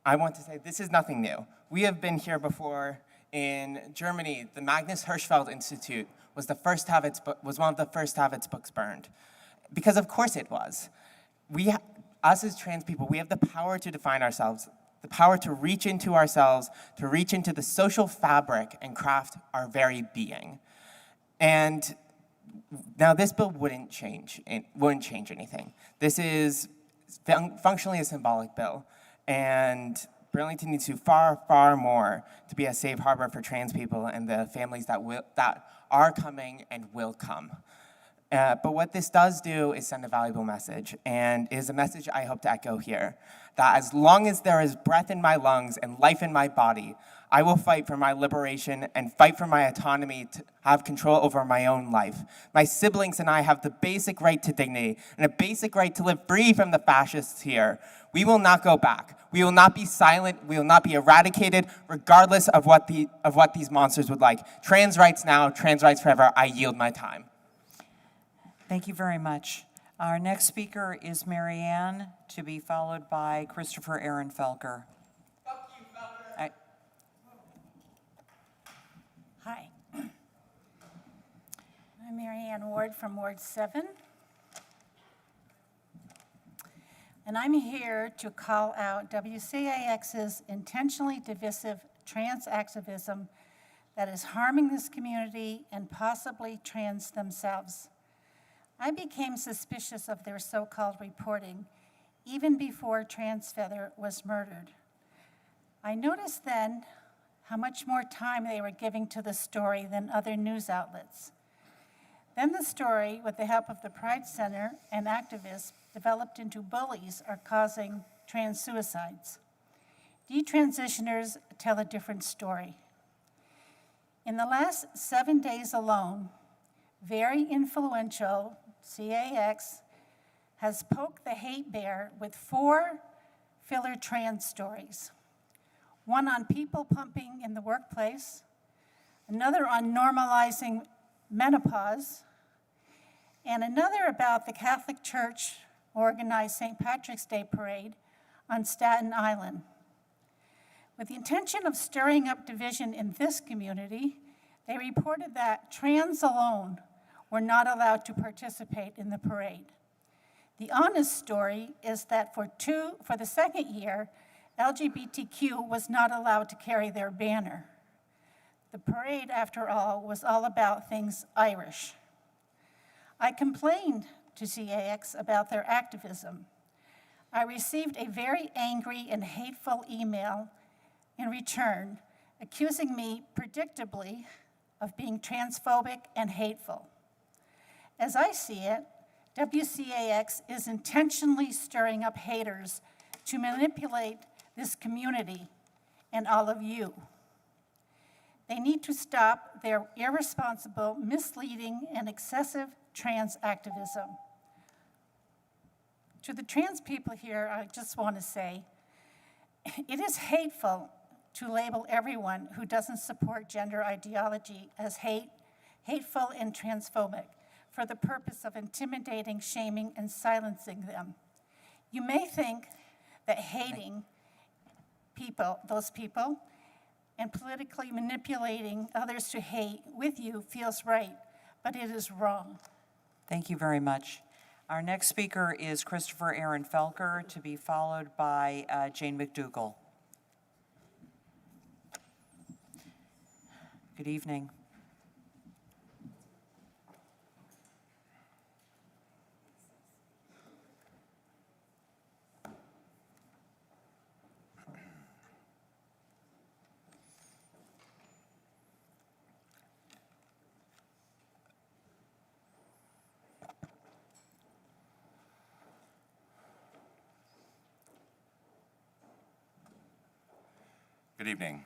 I want to say this is nothing new. We have been here before. In Germany, the Magnus Hirschfeld Institute was one of the first to have its books burned. Because of course it was. Us as trans people, we have the power to define ourselves, the power to reach into ourselves, to reach into the social fabric and craft our very being. And now this bill wouldn't change anything. This is functionally a symbolic bill. And Burlington needs to do far, far more to be a safe harbor for trans people and the families that are coming and will come. But what this does do is send a valuable message, and is a message I hope to echo here, that as long as there is breath in my lungs and life in my body, I will fight for my liberation and fight for my autonomy to have control over my own life. My siblings and I have the basic right to dignity and a basic right to live free from the fascists here. We will not go back. We will not be silent. We will not be eradicated, regardless of what these monsters would like. Trans rights now, trans rights forever. I yield my time. Thank you very much. Our next speaker is Marianne, to be followed by Christopher Aaron Felker. Fuck you, Felker. Hi. I'm Marianne Ward from Ward 7. And I'm here to call out WCAX's intentionally divisive trans activism that is harming this community and possibly trans themselves. I became suspicious of their so-called reporting even before Transfeather was murdered. I noticed then how much more time they were giving to the story than other news outlets. Then the story, with the help of the Pride Center and activists, developed into bullies are causing trans suicides. Detransitioners tell a different story. In the last 7 days alone, very influential CAX has poked the hate bear with 4 filler trans stories. One on people pumping in the workplace, another on normalizing menopause, and another about the Catholic Church organized St. Patrick's Day parade on Staten Island. With the intention of stirring up division in this community, they reported that trans alone were not allowed to participate in the parade. The honest story is that for the second year, LGBTQ was not allowed to carry their banner. The parade, after all, was all about things Irish. I complained to CAX about their activism. I received a very angry and hateful email in return, accusing me, predictably, of being transphobic and hateful. As I see it, WCAX is intentionally stirring up haters to manipulate this community and all of you. They need to stop their irresponsible, misleading, and excessive trans activism. To the trans people here, I just want to say, it is hateful to label everyone who doesn't support gender ideology as hateful and transphobic for the purpose of intimidating, shaming, and silencing them. You may think that hating those people, and politically manipulating others to hate with you feels right, but it is wrong. Thank you very much. Our next speaker is Christopher Aaron Felker, to be followed by Jane McDougall. Good evening. Good evening.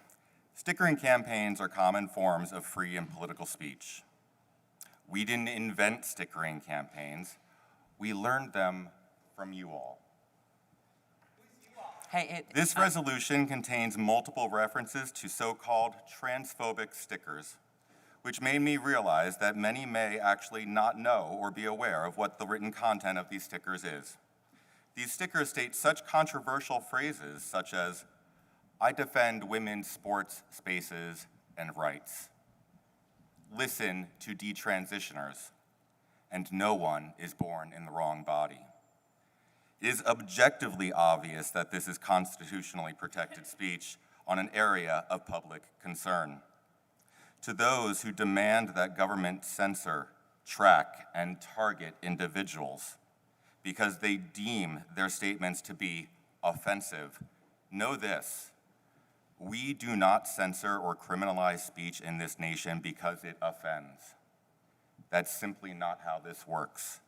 Stickering campaigns are common forms of free and political speech. We didn't invent stickering campaigns. We learned them from you all. This resolution contains multiple references to so-called transphobic stickers, which made me realize that many may actually not know or be aware of what the written content of these stickers is. These stickers state such controversial phrases such as, "I defend women's sports spaces and rights. Listen to detransitioners, and no one is born in the wrong body." It is objectively obvious that this is constitutionally protected speech on an area of public concern. To those who demand that government censor, track, and target individuals because they deem their statements to be offensive know this: we do not censor or criminalize speech in this nation because it offends. That's simply not how this works.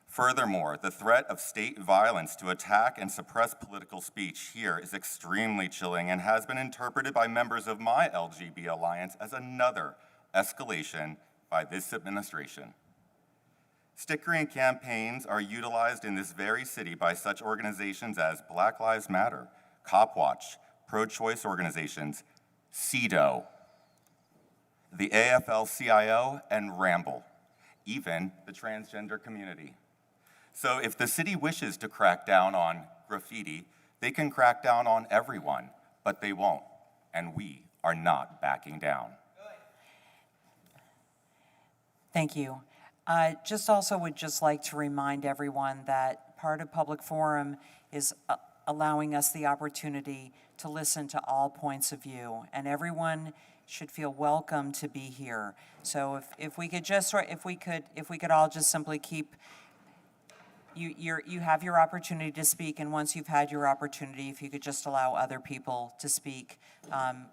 Furthermore, the threat of state violence to attack and suppress political speech here is extremely chilling and has been interpreted by members of my LGB alliance as another escalation by this administration. Stickering campaigns are utilized in this very city by such organizations as Black Lives Matter, Cop Watch, pro-choice organizations, CEDO, the AFL-CIO, and Ramble, even the transgender community. So if the city wishes to crack down on graffiti, they can crack down on everyone, but they won't, and we are not backing down. Thank you. Just also would just like to remind everyone that part of public forum is allowing us the opportunity to listen to all points of view, and everyone should feel welcome to be here. So if we could all just simply keep, you have your opportunity to speak, and once you've had your opportunity, if you could just allow other people to speak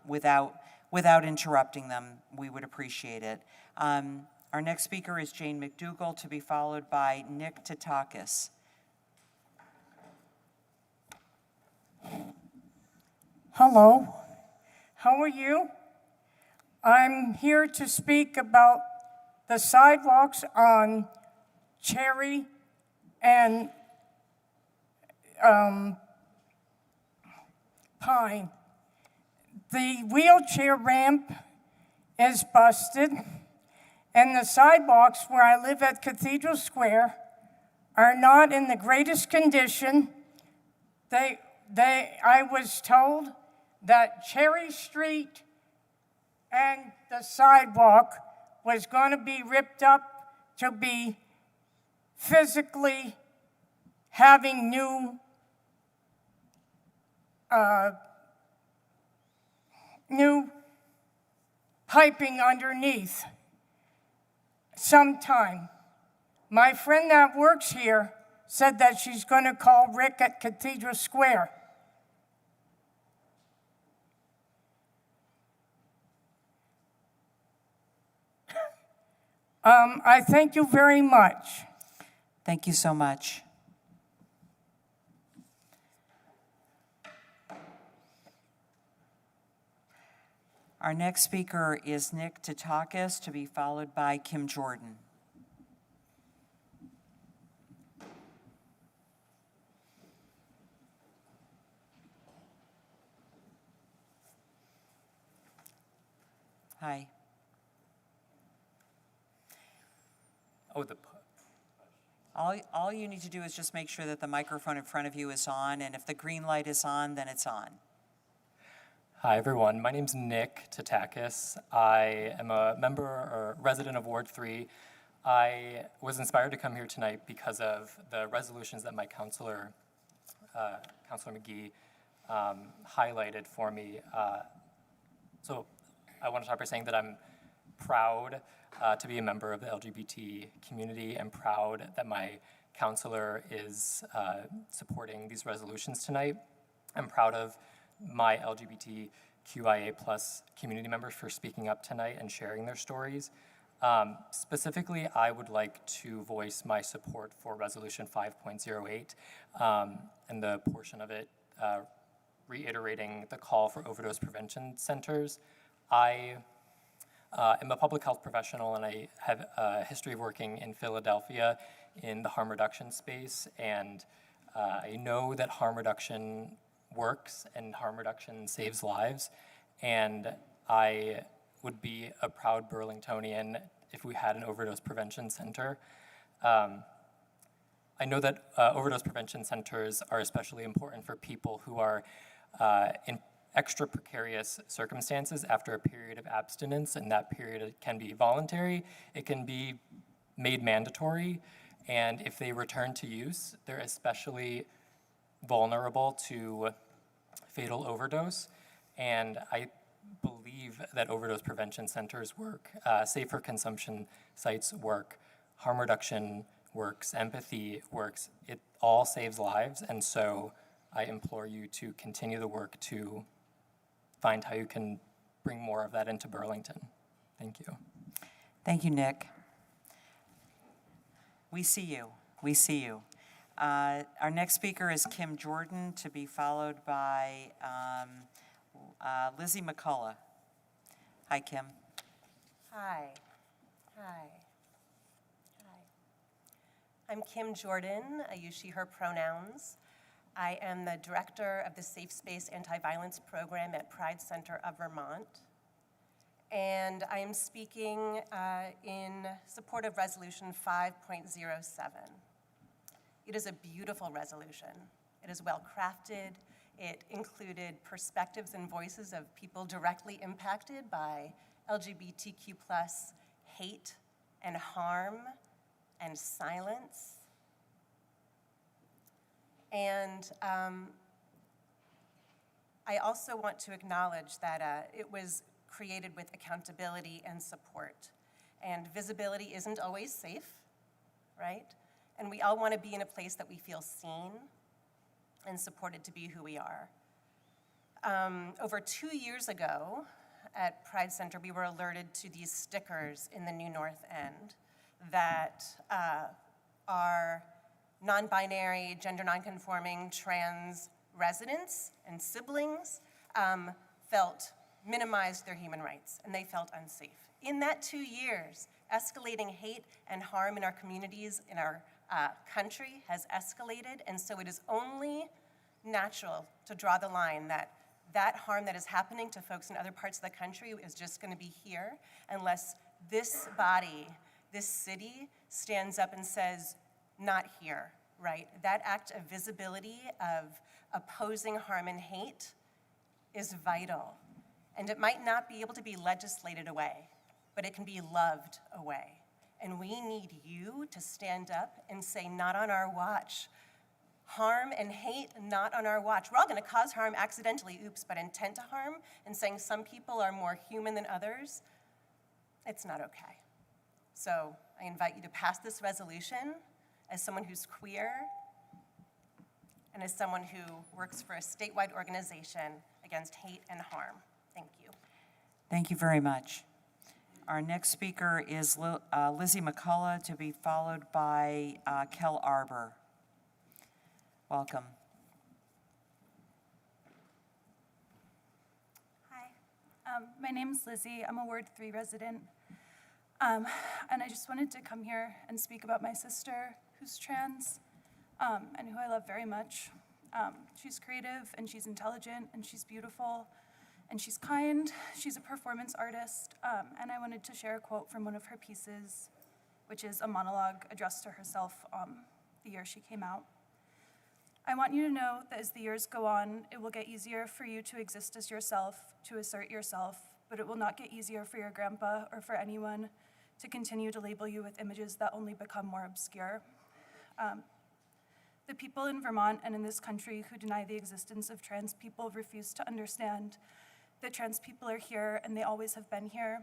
without interrupting them, we would appreciate it. Our next speaker is Jane McDougall, to be followed by Nick Tatakis. Hello, how are you? I'm here to speak about the sidewalks on Cherry and Pine. The wheelchair ramp is busted, and the sidewalks where I live at Cathedral Square are not in the greatest condition. I was told that Cherry Street and the sidewalk was going to be ripped up to be physically having new piping underneath sometime. My friend that works here said that she's going to call Rick at Cathedral Square. I thank you very much. Thank you so much. Our next speaker is Nick Tatakis, to be followed by Kim Jordan. Hi. Oh, All you need to do is just make sure that the microphone in front of you is on, and if the green light is on, then it's on. Hi, everyone. My name's Nick Tatakis. I am a member or resident of Ward 3. I was inspired to come here tonight because of the resolutions that my counselor, Counselor McGee, highlighted for me. So I want to start by saying that I'm proud to be a member of the LGBT community and proud that my counselor is supporting these resolutions tonight. I'm proud of my LGBTQIA plus community members for speaking up tonight and sharing their stories. Specifically, I would like to voice my support for Resolution 5.08 and the portion of it reiterating the call for overdose prevention centers. I am a public health professional, and I have a history of working in Philadelphia in the harm reduction space, and I know that harm reduction works and harm reduction saves lives, and I would be a proud Burlingtonian if we had an overdose prevention center. I know that overdose prevention centers are especially important for people who are in extra precarious circumstances after a period of abstinence, and that period can be voluntary, it can be made mandatory, and if they return to use, they're especially vulnerable to fatal overdose. And I believe that overdose prevention centers work, safer consumption sites work, harm reduction works, empathy works, it all saves lives, and so I implore you to continue the work to find how you can bring more of that into Burlington. Thank you. Thank you, Nick. We see you. We see you. Our next speaker is Kim Jordan, to be followed by Lizzie McCullough. Hi, Kim. Hi. Hi. Hi. I'm Kim Jordan. I use she, her pronouns. I am the director of the Safe Space Anti-Violence Program at Pride Center of Vermont. And I am speaking in support of Resolution 5.07. It is a beautiful resolution. It is well crafted. It included perspectives and voices of people directly impacted by LGBTQ+ hate and harm and silence. And I also want to acknowledge that it was created with accountability and support. And visibility isn't always safe, right? And we all want to be in a place that we feel seen and supported to be who we are. Over 2 years ago at Pride Center, we were alerted to these stickers in the New North End that are non-binary, gender non-conforming, trans residents and siblings felt minimized their human rights, and they felt unsafe. In that 2 years, escalating hate and harm in our communities, in our country, has escalated, and so it is only natural to draw the line that that harm that is happening to folks in other parts of the country is just going to be here unless this body, this city, stands up and says, not here, right? That act of visibility, of opposing harm and hate is vital. And it might not be able to be legislated away, but it can be loved away. And we need you to stand up and say, not on our watch. Harm and hate, not on our watch. We're all gonna cause harm accidentally, oops, but intent to harm, and saying some people are more human than others, it's not okay. So I invite you to pass this resolution as someone who's queer and as someone who works for a statewide organization against hate and harm. Thank you. Thank you very much. Our next speaker is Lizzie McCullough, to be followed by Kel Arbor. Welcome. Hi, my name's Lizzie. I'm a Ward 3 resident. And I just wanted to come here and speak about my sister, who's trans, and who I love very much. She's creative, and she's intelligent, and she's beautiful, and she's kind. She's a performance artist, and I wanted to share a quote from one of her pieces, which is a monologue addressed to herself the year she came out. I want you to know that as the years go on, it will get easier for you to exist as yourself, to assert yourself, but it will not get easier for your grandpa or for anyone to continue to label you with images that only become more obscure. The people in Vermont and in this country who deny the existence of trans people refuse to understand that trans people are here and they always have been here.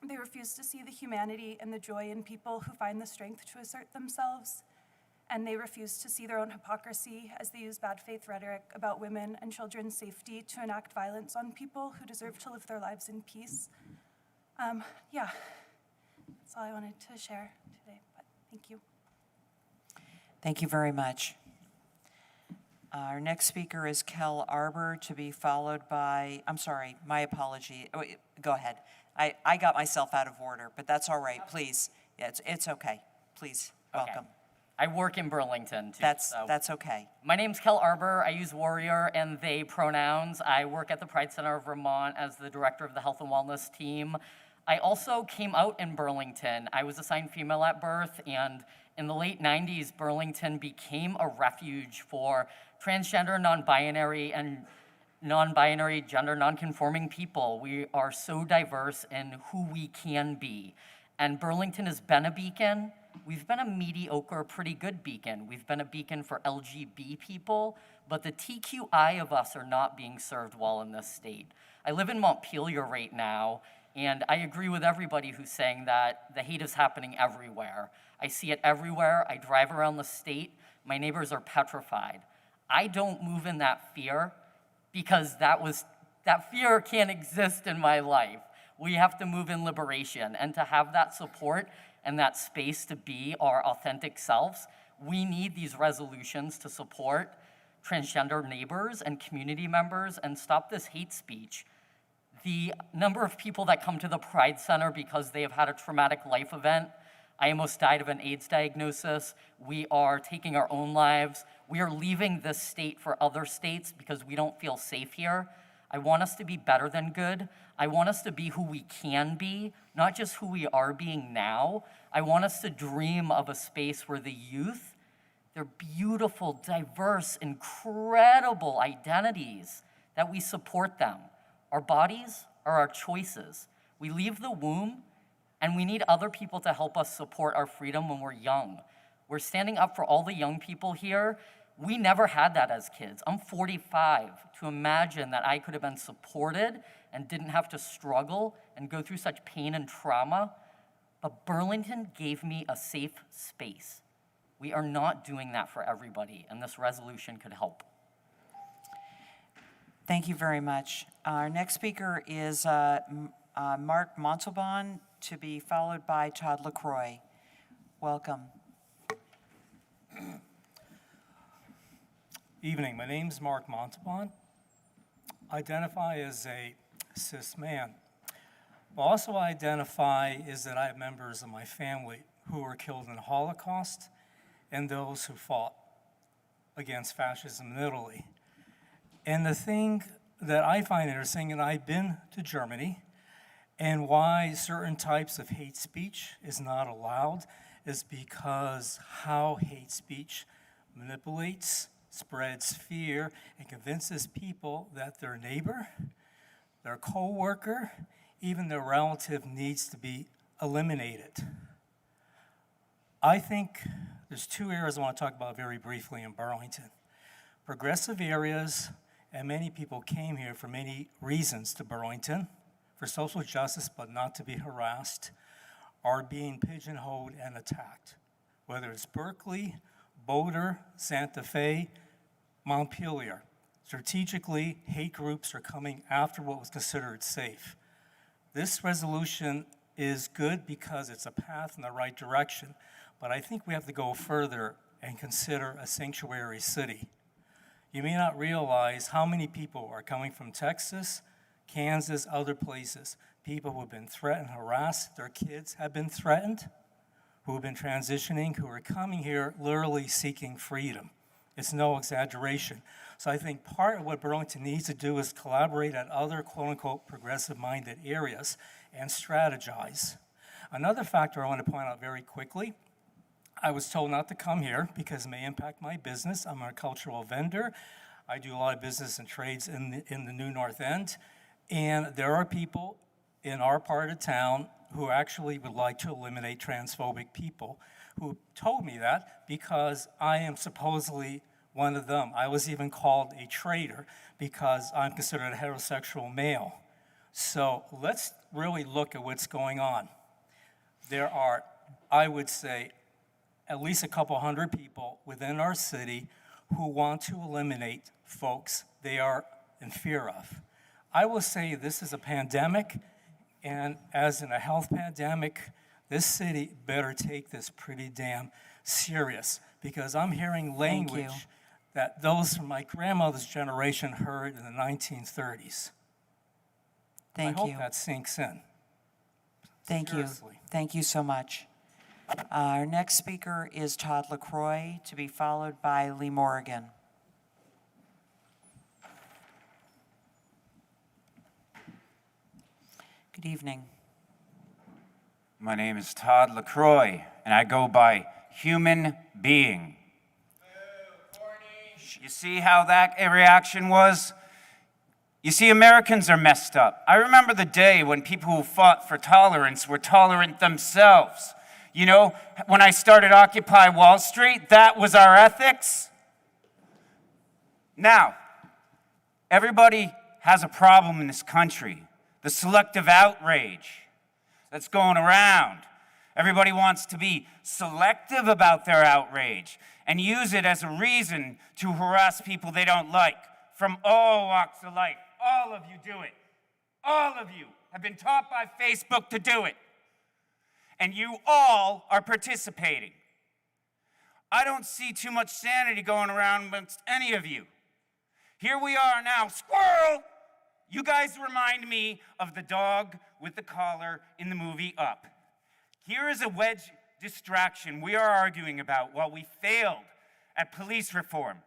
They refuse to see the humanity and the joy in people who find the strength to assert themselves. And they refuse to see their own hypocrisy as they use bad faith rhetoric about women and children's safety to enact violence on people who deserve to live their lives in peace. Yeah, that's all I wanted to share today, but thank you. Thank you very much. Our next speaker is Kel Arbor, to be followed by, I'm sorry, my apology. Oh, go ahead. I got myself out of order, but that's all right, please. Yeah, it's okay. Please, welcome. I work in Burlington, too. That's okay. My name's Kel Arbor. I use warrior and they pronouns. I work at the Pride Center of Vermont as the director of the health and wellness team. I also came out in Burlington. I was assigned female at birth, and in the late 90s, Burlington became a refuge for transgender, non-binary, and non-binary, gender non-conforming people. We are so diverse in who we can be. And Burlington has been a beacon. We've been a mediocre, pretty good beacon. We've been a beacon for LGB people, but the TQI of us are not being served well in this state. I live in Montpelier right now, and I agree with everybody who's saying that the hate is happening everywhere. I see it everywhere. I drive around the state. My neighbors are petrified. I don't move in that fear because that fear can't exist in my life. We have to move in liberation, and to have that support and that space to be our authentic selves, we need these resolutions to support transgender neighbors and community members and stop this hate speech. The number of people that come to the Pride Center because they have had a traumatic life event. I almost died of an AIDS diagnosis. We are taking our own lives. We are leaving this state for other states because we don't feel safe here. I want us to be better than good. I want us to be who we can be, not just who we are being now. I want us to dream of a space where the youth, their beautiful, diverse, incredible identities, that we support them. Our bodies are our choices. We leave the womb, and we need other people to help us support our freedom when we're young. We're standing up for all the young people here. We never had that as kids. I'm 45. To imagine that I could have been supported and didn't have to struggle and go through such pain and trauma. But Burlington gave me a safe space. We are not doing that for everybody, and this resolution could help. Thank you very much. Our next speaker is Mark Montalban, to be followed by Todd LaCroix. Welcome. Evening, my name's Mark Montalban. Identify as a cis man. But also identify is that I have members of my family who were killed in the Holocaust and those who fought against fascism in Italy. And the thing that I find interesting, and I've been to Germany, and why certain types of hate speech is not allowed is because how hate speech manipulates, spreads fear, and convinces people that their neighbor, their co-worker, even their relative needs to be eliminated. I think there's two areas I want to talk about very briefly in Burlington. Progressive areas, and many people came here for many reasons to Burlington, for social justice but not to be harassed, are being pigeonholed and attacked. Whether it's Berkeley, Boulder, Santa Fe, Montpelier. Strategically, hate groups are coming after what was considered safe. This resolution is good because it's a path in the right direction, but I think we have to go further and consider a sanctuary city. You may not realize how many people are coming from Texas, Kansas, other places. People who have been threatened, harassed, their kids have been threatened, who have been transitioning, who are coming here literally seeking freedom. It's no exaggeration. So I think part of what Burlington needs to do is collaborate at other quote-unquote progressive-minded areas and strategize. Another factor I want to point out very quickly, I was told not to come here because it may impact my business. I'm a cultural vendor. I do a lot of business and trades in the New North End. And there are people in our part of town who actually would like to eliminate transphobic people who told me that because I am supposedly one of them. I was even called a traitor because I'm considered a heterosexual male. So let's really look at what's going on. There are, I would say, at least a couple hundred people within our city who want to eliminate folks they are in fear of. I will say this is a pandemic, and as in a health pandemic, this city better take this pretty damn serious, because I'm hearing language that those from my grandmother's generation heard in the 1930s. I hope that sinks in. Thank you. Thank you so much. Our next speaker is Todd LaCroix, to be followed by Lee Morrigan. Good evening. My name is Todd LaCroix, and I go by human being. You see how that reaction was? You see, Americans are messed up. I remember the day when people who fought for tolerance were tolerant themselves. You know, when I started Occupy Wall Street, that was our ethics. Now, everybody has a problem in this country. The selective outrage that's going around. Everybody wants to be selective about their outrage and use it as a reason to harass people they don't like from all walks of life. All of you do it. All of you have been taught by Facebook to do it. And you all are participating. I don't see too much sanity going around amongst any of you. Here we are now, squirrel! You guys remind me of the dog with the collar in the movie Up. Here is a wedge distraction we are arguing about while we failed at police reform,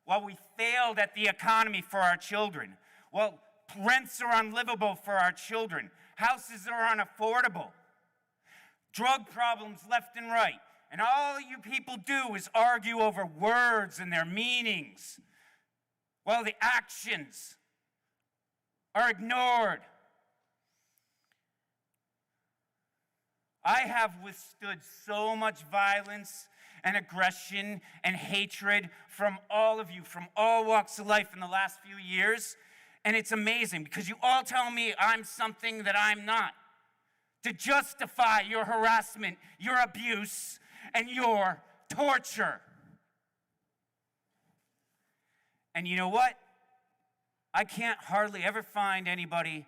while we failed at the economy for our children, while rents are unlivable for our children, houses are unaffordable, drug problems left and right, and all you people do is argue over words and their meanings, while the actions are ignored. I have withstood so much violence and aggression and hatred from all of you, from all walks of life in the last few years. And it's amazing because you all tell me I'm something that I'm not, to justify your harassment, your abuse, and your torture. And you know what? I can't hardly ever find anybody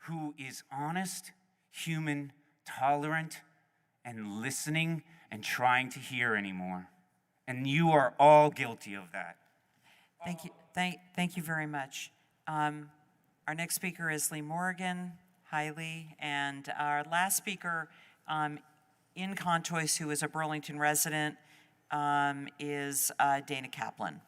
who is honest, human, tolerant, and listening and trying to hear anymore. And you are all guilty of that. Thank you. Thank you very much. Our next speaker is Lee Morgan. Hi, Lee. And our last speaker in Contois, who is a Burlington resident, is Dana Kaplan.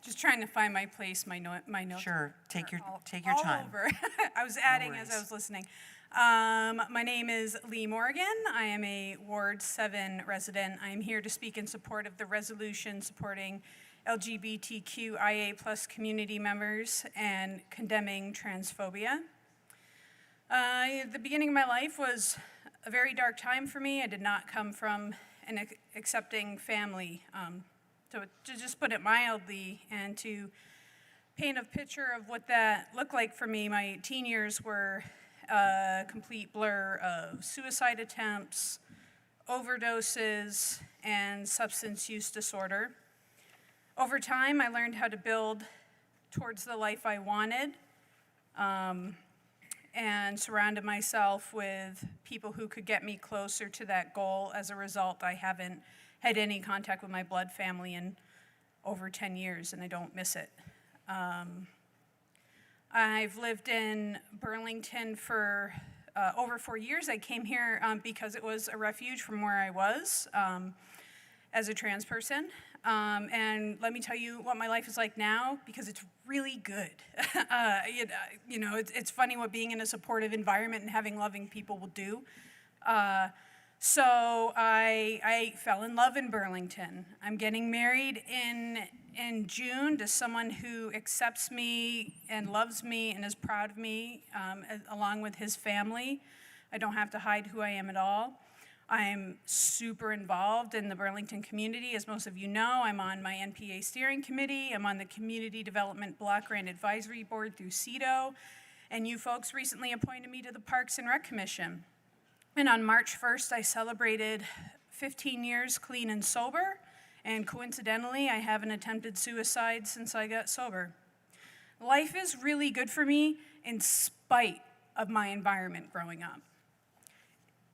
Just trying to find my place, my notes. Sure, take your all time. Over. I was adding as I was listening. My name is Lee Morgan. I am a Ward 7 resident. I am here to speak in support of the resolution supporting LGBTQIA plus community members and condemning transphobia. The beginning of my life was a very dark time for me. I did not come from an accepting family. To just put it mildly, and to paint a picture of what that looked like for me, my teen years were a complete blur of suicide attempts, overdoses, and substance use disorder. Over time, I learned how to build towards the life I wanted, and surrounded myself with people who could get me closer to that goal. As a result, I haven't had any contact with my blood family in over 10 years, and I don't miss it. I've lived in Burlington for over 4 years. I came here because it was a refuge from where I was as a trans person. And let me tell you what my life is like now, because it's really good. It's funny what being in a supportive environment and having loving people will do. So I fell in love in Burlington. I'm getting married in June to someone who accepts me and loves me and is proud of me, along with his family. I don't have to hide who I am at all. I'm super involved in the Burlington community. As most of you know, I'm on my NPA steering committee. I'm on the Community Development Block Grant Advisory Board through CEDO. And you folks recently appointed me to the Parks and Rec Commission. And on March 1st, I celebrated 15 years clean and sober, and coincidentally, I haven't attempted suicide since I got sober. Life is really good for me in spite of my environment growing up.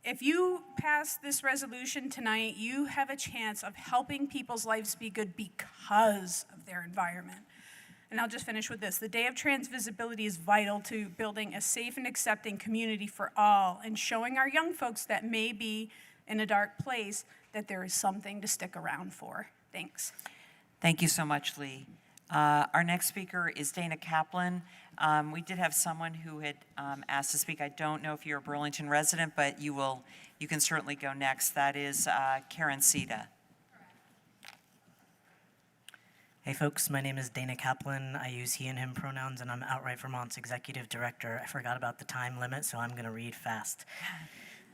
If you pass this resolution tonight, you have a chance of helping people's lives be good because of their environment. And I'll just finish with this. The Day of Trans Visibility is vital to building a safe and accepting community for all and showing our young folks that may be in a dark place that there is something to stick around for. Thanks. Thank you so much, Lee. Our next speaker is Dana Kaplan. We did have someone who had asked to speak. I don't know if you're a Burlington resident, but you can certainly go next. That is Karen Sita. Hey folks, my name is Dana Kaplan. I use he and him pronouns, and I'm Outright Vermont's executive director. I forgot about the time limit, so I'm gonna read fast.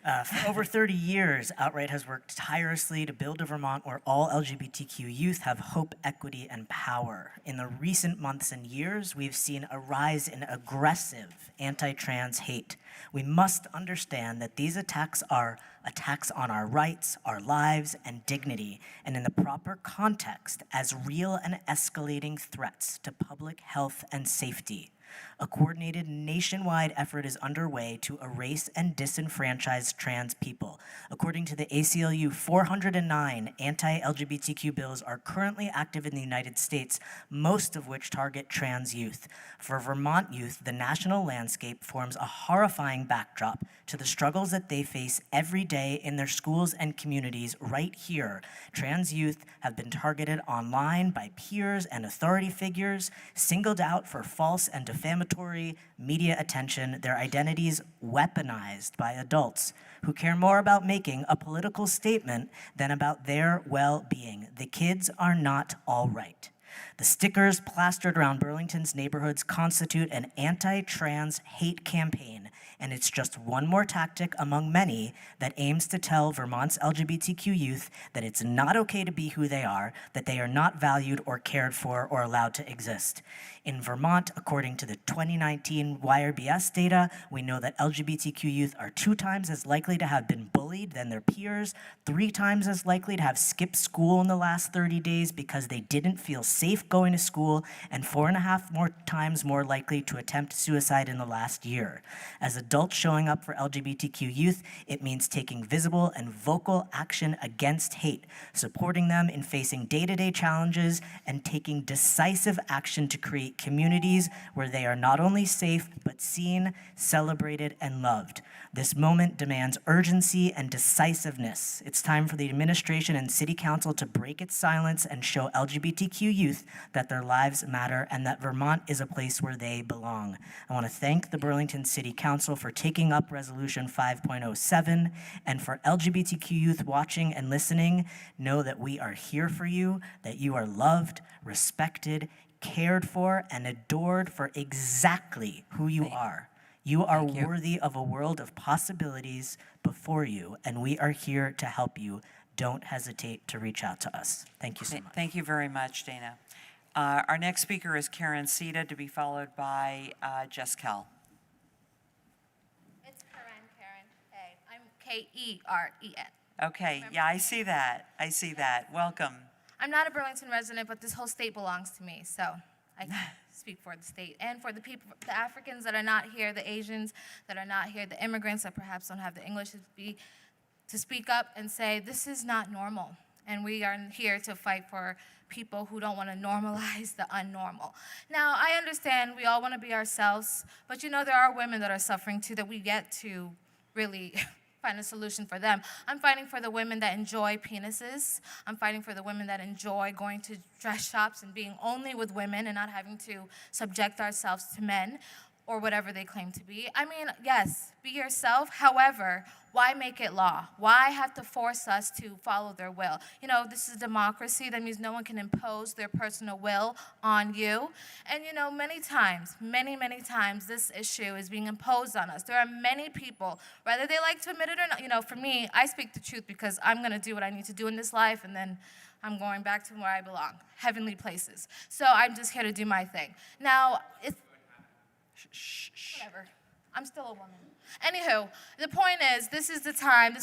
For over 30 years, Outright has worked tirelessly to build a Vermont where all LGBTQ youth have hope, equity, and power. In the recent months and years, we've seen a rise in aggressive anti-trans hate. We must understand that these attacks are attacks on our rights, our lives, and dignity, and in the proper context as real and escalating threats to public health and safety. A coordinated nationwide effort is underway to erase and disenfranchise trans people. According to the ACLU, 409 anti-LGBTQ bills are currently active in the United States, most of which target trans youth. For Vermont youth, the national landscape forms a horrifying backdrop to the struggles that they face every day in their schools and communities right here. Trans youth have been targeted online by peers and authority figures, singled out for false and defamatory media attention, their identities weaponized by adults who care more about making a political statement than about their well-being. The kids are not all right. The stickers plastered around Burlington's neighborhoods constitute an anti-trans hate campaign, and it's just one more tactic among many that aims to tell Vermont's LGBTQ youth that it's not okay to be who they are, that they are not valued or cared for or allowed to exist. In Vermont, according to the 2019 YRBS data, we know that LGBTQ youth are 2 times as likely to have been bullied than their peers, 3 times as likely to have skipped school in the last 30 days because they didn't feel safe going to school, and 4.5 times more likely to attempt suicide in the last year. As adults showing up for LGBTQ youth, it means taking visible and vocal action against hate, supporting them in facing day-to-day challenges, and taking decisive action to create communities where they are not only safe, but seen, celebrated, and loved. This moment demands urgency and decisiveness. It's time for the administration and city council to break its silence and show LGBTQ youth that their lives matter and that Vermont is a place where they belong. I want to thank the Burlington City Council for taking up Resolution 5.07, and for LGBTQ youth watching and listening, know that we are here for you, that you are loved, respected, cared for, and adored for exactly who you are. You are worthy of a world of possibilities before you, and we are here to help you. Don't hesitate to reach out to us. Thank you so much. Thank you very much, Dana. Our next speaker is Karen Sita, to be followed by Jess Kell. It's Karen. Hey, I'm Keren. Okay, yeah, I see that. I see that. Welcome. I'm not a Burlington resident, but this whole state belongs to me, so I can speak for the state. And for the people, the Africans that are not here, the Asians that are not here, the immigrants that perhaps don't have the English to speak up and say, this is not normal. And we are here to fight for people who don't want to normalize the unnormal. Now, I understand we all want to be ourselves, but you know there are women that are suffering too that we get to really find a solution for them. I'm fighting for the women that enjoy penises. I'm fighting for the women that enjoy going to dress shops and being only with women and not having to subject ourselves to men or whatever they claim to be. I mean, yes, be yourself. However, why make it law? Why have to force us to follow their will? You know, this is democracy. That means no one can impose their personal will on you. And you know, many times, many times, this issue is being imposed on us. There are many people, whether they like to admit it or not, you know, for me, I speak the truth because I'm gonna do what I need to do in this life, and then I'm going back to where I belong, heavenly places. So I'm just here to do my thing. Now, it's whatever. I'm still a woman. Anywho, the point is, this is the time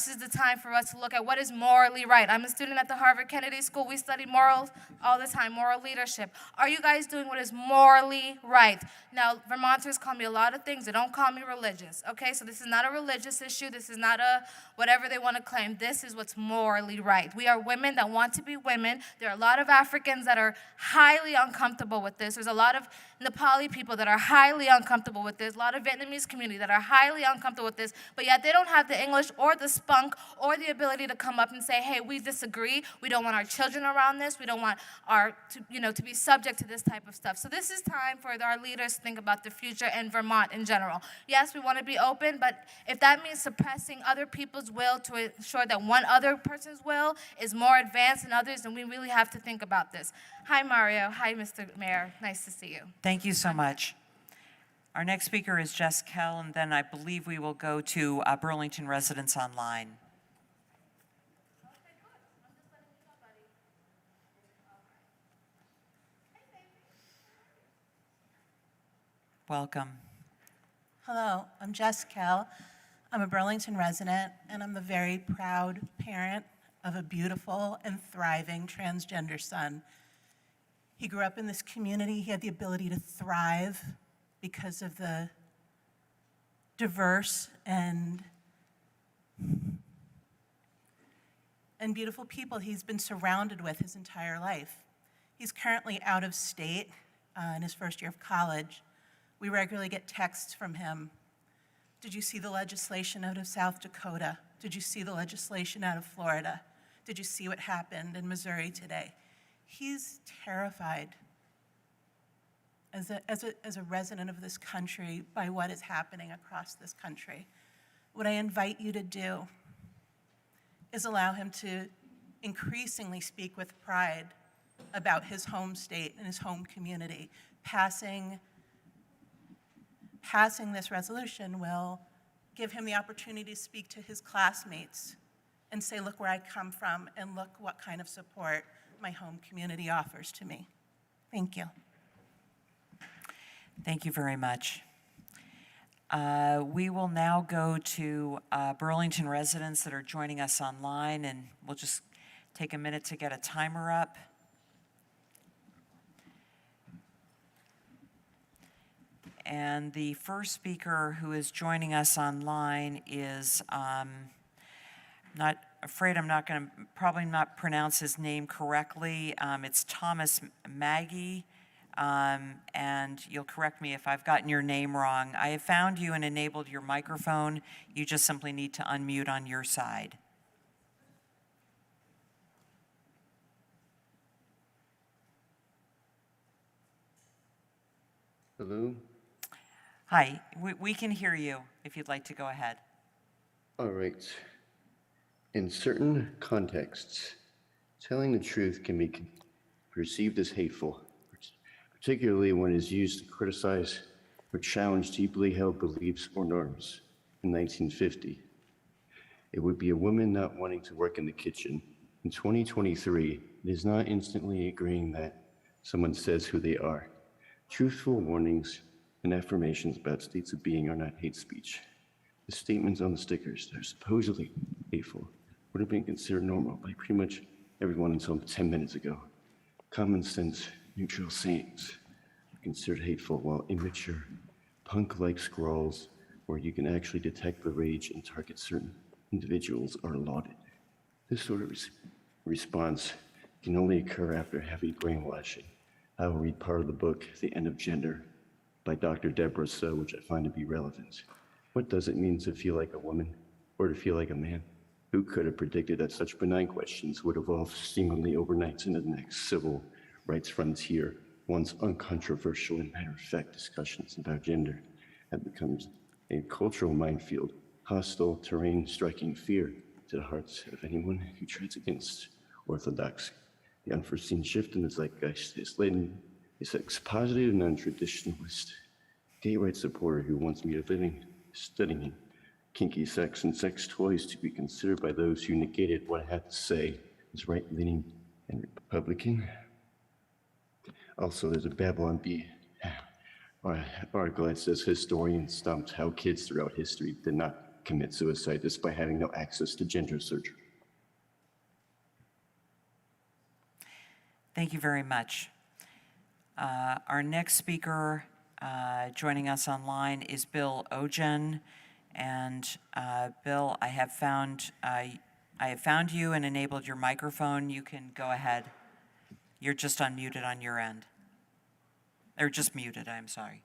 for us to look at what is morally right. I'm a student at the Harvard Kennedy School. We study morals all the time, moral leadership. Are you guys doing what is morally right? Now, Vermonters call me a lot of things. They don't call me religious, okay? So this is not a religious issue. This is not a whatever they want to claim. This is what's morally right. We are women that want to be women. There are a lot of Africans that are highly uncomfortable with this. There's a lot of Nepali people that are highly uncomfortable with this. A lot of Vietnamese community that are highly uncomfortable with this, but yet they don't have the English or the spunk or the ability to come up and say, hey, we disagree. We don't want our children around this. We don't want to be subject to this type of stuff. So this is time for our leaders to think about the future and Vermont in general. Yes, we want to be open, but if that means suppressing other people's will to ensure that one other person's will is more advanced than others, then we really have to think about this. Hi, Mario. Hi, Mr. Mayor. Nice to see you. Thank you so much. Our next speaker is Jess Kell, and then I believe we will go to Burlington residents online. Welcome. Hello, I'm Jess Kell. I'm a Burlington resident, and I'm the very proud parent of a beautiful and thriving transgender son. He grew up in this community. He had the ability to thrive because of the diverse and beautiful people he's been surrounded with his entire life. He's currently out of state in his first year of college. We regularly get texts from him. Did you see the legislation out of South Dakota? Did you see the legislation out of Florida? Did you see what happened in Missouri today? He's terrified as a resident of this country by what is happening across this country. What I invite you to do is allow him to increasingly speak with pride about his home state and his home community. Passing this resolution will give him the opportunity to speak to his classmates and say, look where I come from and look what kind of support my home community offers to me. Thank you. Thank you very much. We will now go to Burlington residents that are joining us online, and we'll just take a minute to get a timer up. And the first speaker who is joining us online is, I'm probably not pronounce his name correctly. It's Thomas Maggie, and you'll correct me if I've gotten your name wrong. I have found you and enabled your microphone. You just simply need to unmute on your side. Hello? Hi, we can hear you if you'd like to go ahead. All right. In certain contexts, telling the truth can be perceived as hateful, particularly when it is used to criticize or challenge deeply held beliefs or norms. In 1950, it would be a woman not wanting to work in the kitchen. In 2023, it is not instantly agreeing that someone says who they are. Truthful warnings and affirmations about states of being are not hate speech. The statements on the stickers that are supposedly hateful would have been considered normal by pretty much everyone until 10 minutes ago. Common sense, neutral sayings are considered hateful, while immature, punk-like scrawls where you can actually detect the rage and target certain individuals are lauded. This sort of response can only occur after heavy brainwashing. I will read part of the book, The End of Gender, by Dr. Deborah So, which I find to be relevant. What does it mean to feel like a woman or to feel like a man? Who could have predicted that such benign questions would evolve seemingly overnight into the next civil rights frontier? Once uncontroversial and matter-of-fact discussions about gender have become a cultural minefield, hostile terrain striking fear to the hearts of anyone who treads against orthodoxy. The unforeseen shift in the zeitgeist is laden a sex-positive, non-traditionalist, gay rights supporter who wants me living, studying kinky sex and sex toys to be considered by those who negated what I had to say as right-leaning and Republican. Also, there's a Babylon Bee article that says historians stumped how kids throughout history did not commit suicide despite having no access to gender surgery. Thank you very much. Our next speaker joining us online is Bill Ogen. And Bill, I have found you and enabled your microphone. You can go ahead. You're just unmuted on your end. Or just muted, I'm sorry.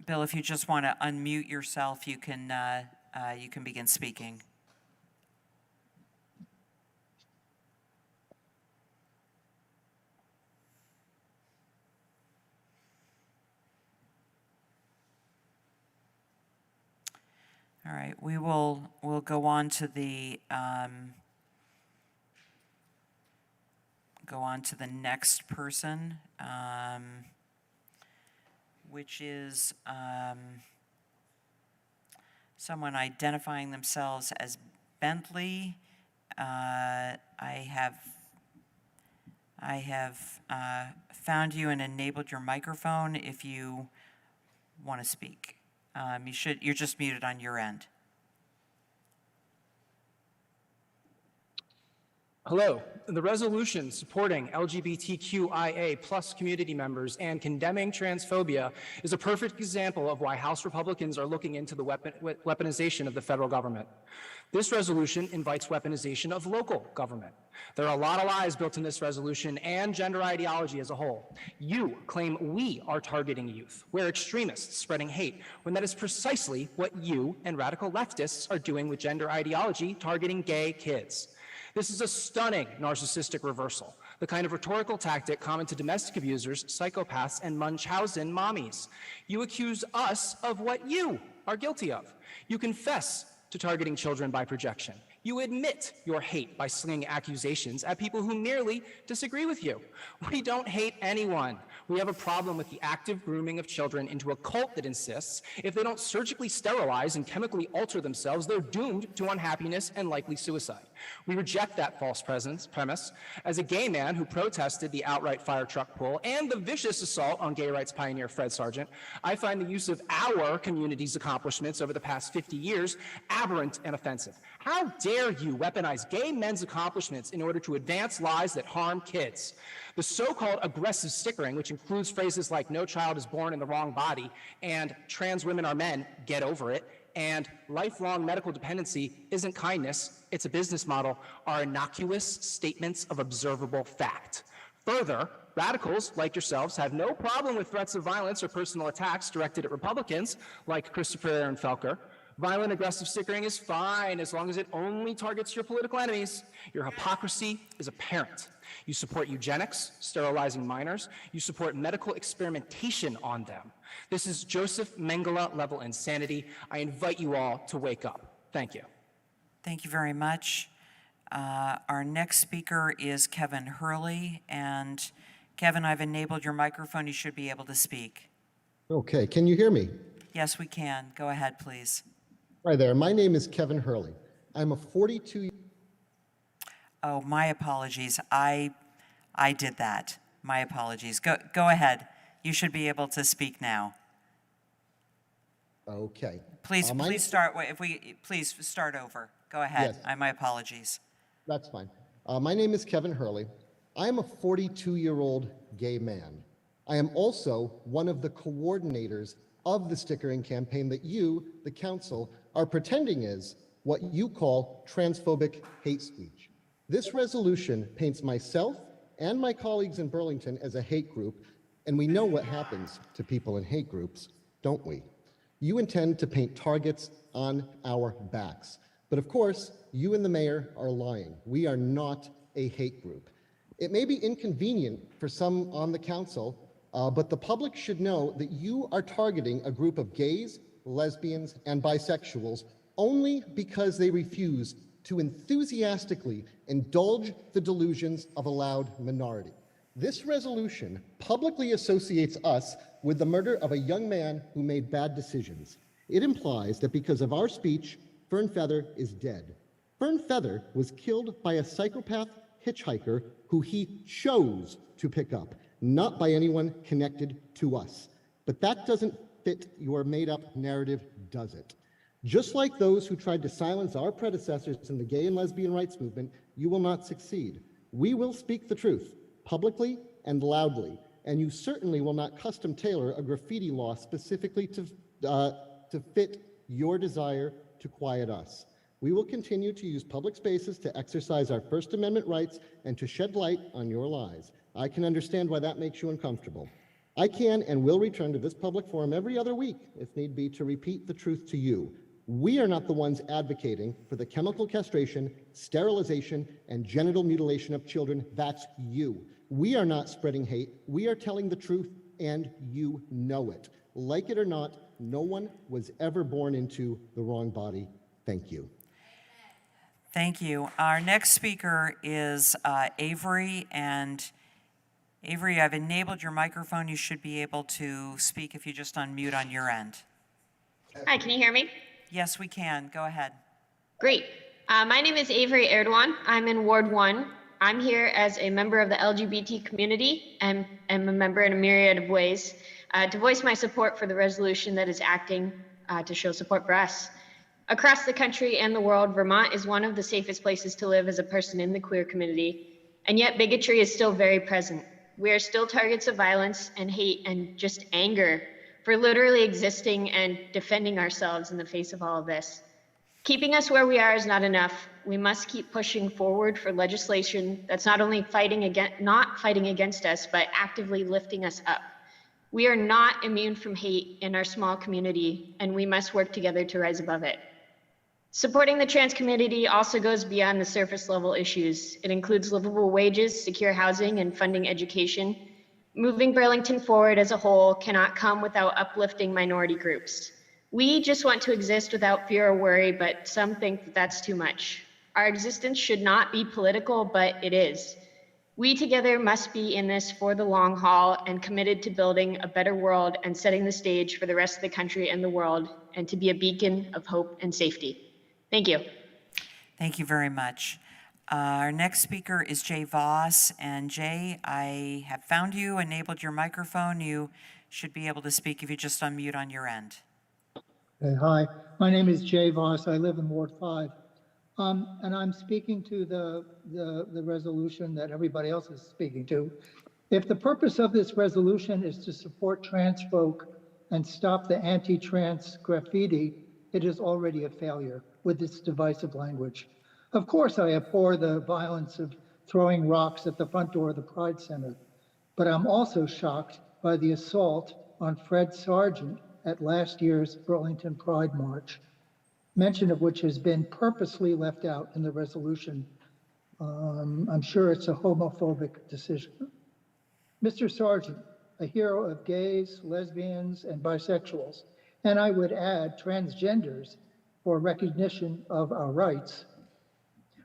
Bill, if you just want to unmute yourself, you can begin speaking. All right, we'll go on to the next person, which is someone identifying themselves as Bentley. I have found you and enabled your microphone if you want to speak. You're just muted on your end. Hello. The resolution supporting LGBTQIA plus community members and condemning transphobia is a perfect example of why House Republicans are looking into the weaponization of the federal government. This resolution invites weaponization of local government. There are a lot of lies built in this resolution and gender ideology as a whole. You claim we are targeting youth. We're extremists spreading hate, when that is precisely what you and radical leftists are doing with gender ideology targeting gay kids. This is a stunning narcissistic reversal, the kind of rhetorical tactic common to domestic abusers, psychopaths, and Munchausen mommies. You accuse us of what you are guilty of. You confess to targeting children by projection. You admit your hate by slinging accusations at people who merely disagree with you. We don't hate anyone. We have a problem with the active grooming of children into a cult that insists if they don't surgically sterilize and chemically alter themselves, they're doomed to unhappiness and likely suicide. We reject that false premise. As a gay man who protested the outright fire truck pull and the vicious assault on gay rights pioneer Fred Sargent, I find the use of our community's accomplishments over the past 50 years aberrant and offensive. How dare you weaponize gay men's accomplishments in order to advance lies that harm kids? The so-called aggressive stickering, which includes phrases like "no child is born in the wrong body" and "trans women are men, get over it," and "lifelong medical dependency isn't kindness, it's a business model," are innocuous statements of observable fact. Further, radicals like yourselves have no problem with threats of violence or personal attacks directed at Republicans like Christopher and Felker. Violent, aggressive stickering is fine as long as it only targets your political enemies. Your hypocrisy is apparent. You support eugenics, sterilizing minors. You support medical experimentation on them. This is Joseph Mengele level insanity. I invite you all to wake up. Thank you. Thank you very much. Our next speaker is Kevin Hurley. And Kevin, I've enabled your microphone. You should be able to speak. Okay, can you hear me? Yes, we can. Go ahead, please. Hi there, my name is Kevin Hurley. I'm a 42. Oh, my apologies. I did that. My apologies. Go ahead. You should be able to speak now. Okay. Please start. Please start over. Go ahead. Yes. My apologies. That's fine. My name is Kevin Hurley. I am a 42-year-old gay man. I am also one of the coordinators of the stickering campaign that you, the council, are pretending is what you call transphobic hate speech. This resolution paints myself and my colleagues in Burlington as a hate group, and we know what happens to people in hate groups, don't we? You intend to paint targets on our backs. But of course, you and the mayor are lying. We are not a hate group. It may be inconvenient for some on the council, but the public should know that you are targeting a group of gays, lesbians, and bisexuals only because they refuse to enthusiastically indulge the delusions of a loud minority. This resolution publicly associates us with the murder of a young man who made bad decisions. It implies that because of our speech, Fern Feather is dead. Fern Feather was killed by a psychopath hitchhiker who he chose to pick up, not by anyone connected to us. But that doesn't fit your made-up narrative, does it? Just like those who tried to silence our predecessors in the gay and lesbian rights movement, you will not succeed. We will speak the truth, publicly and loudly, and you certainly will not custom tailor a graffiti law specifically to fit your desire to quiet us. We will continue to use public spaces to exercise our First Amendment rights and to shed light on your lies. I can understand why that makes you uncomfortable. I can and will return to this public forum every other week, if need be, to repeat the truth to you. We are not the ones advocating for the chemical castration, sterilization, and genital mutilation of children. That's you. We are not spreading hate. We are telling the truth, and you know it. Like it or not, no one was ever born into the wrong body. Thank you. Thank you. Our next speaker is Avery, and Avery, I've enabled your microphone. You should be able to speak if you just unmute on your end. Hi, can you hear me? Yes, we can. Go ahead. Great. My name is Avery Erdogan. I'm in Ward 1. I'm here as a member of the LGBT community and am a member in a myriad of ways to voice my support for the resolution that is acting to show support for us. Across the country and the world, Vermont is one of the safest places to live as a person in the queer community, and yet bigotry is still very present. We are still targets of violence and hate and just anger for literally existing and defending ourselves in the face of all of this. Keeping us where we are is not enough. We must keep pushing forward for legislation that's not only not fighting against us, but actively lifting us up. We are not immune from hate in our small community, and we must work together to rise above it. Supporting the trans community also goes beyond the surface level issues. It includes livable wages, secure housing, and funding education. Moving Burlington forward as a whole cannot come without uplifting minority groups. We just want to exist without fear or worry, but some think that that's too much. Our existence should not be political, but it is. We together must be in this for the long haul and committed to building a better world and setting the stage for the rest of the country and the world, and to be a beacon of hope and safety. Thank you. Thank you very much. Our next speaker is Jay Voss. And Jay, I have found you, enabled your microphone. You should be able to speak if you just unmute on your end. Hey, hi, my name is Jay Voss. I live in Ward 5. And I'm speaking to the resolution that everybody else is speaking to. If the purpose of this resolution is to support trans folk and stop the anti-trans graffiti, it is already a failure with its divisive language. Of course, I abhor the violence of throwing rocks at the front door of the Pride Center, but I'm also shocked by the assault on Fred Sargent at last year's Burlington Pride March, mention of which has been purposely left out in the resolution. I'm sure it's a homophobic decision. Mr. Sargent, a hero of gays, lesbians, and bisexuals, and I would add transgenders for recognition of our rights,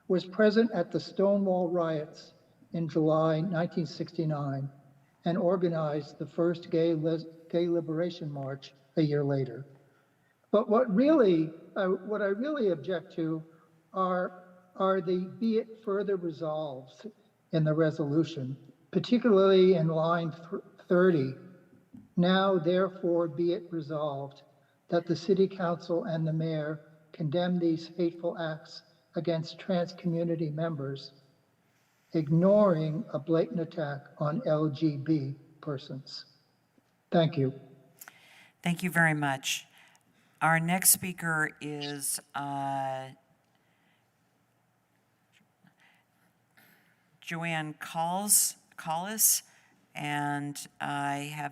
was present at the Stonewall riots in July 1969 and organized the first gay liberation march a year later. But what I really object to are the be it further resolved in the resolution, particularly in line 30. Now, therefore, be it resolved that the City Council and the Mayor condemn these hateful acts against trans community members, ignoring a blatant attack on LGBT persons. Thank you. Thank you very much. Our next speaker is Joanne Collis, and I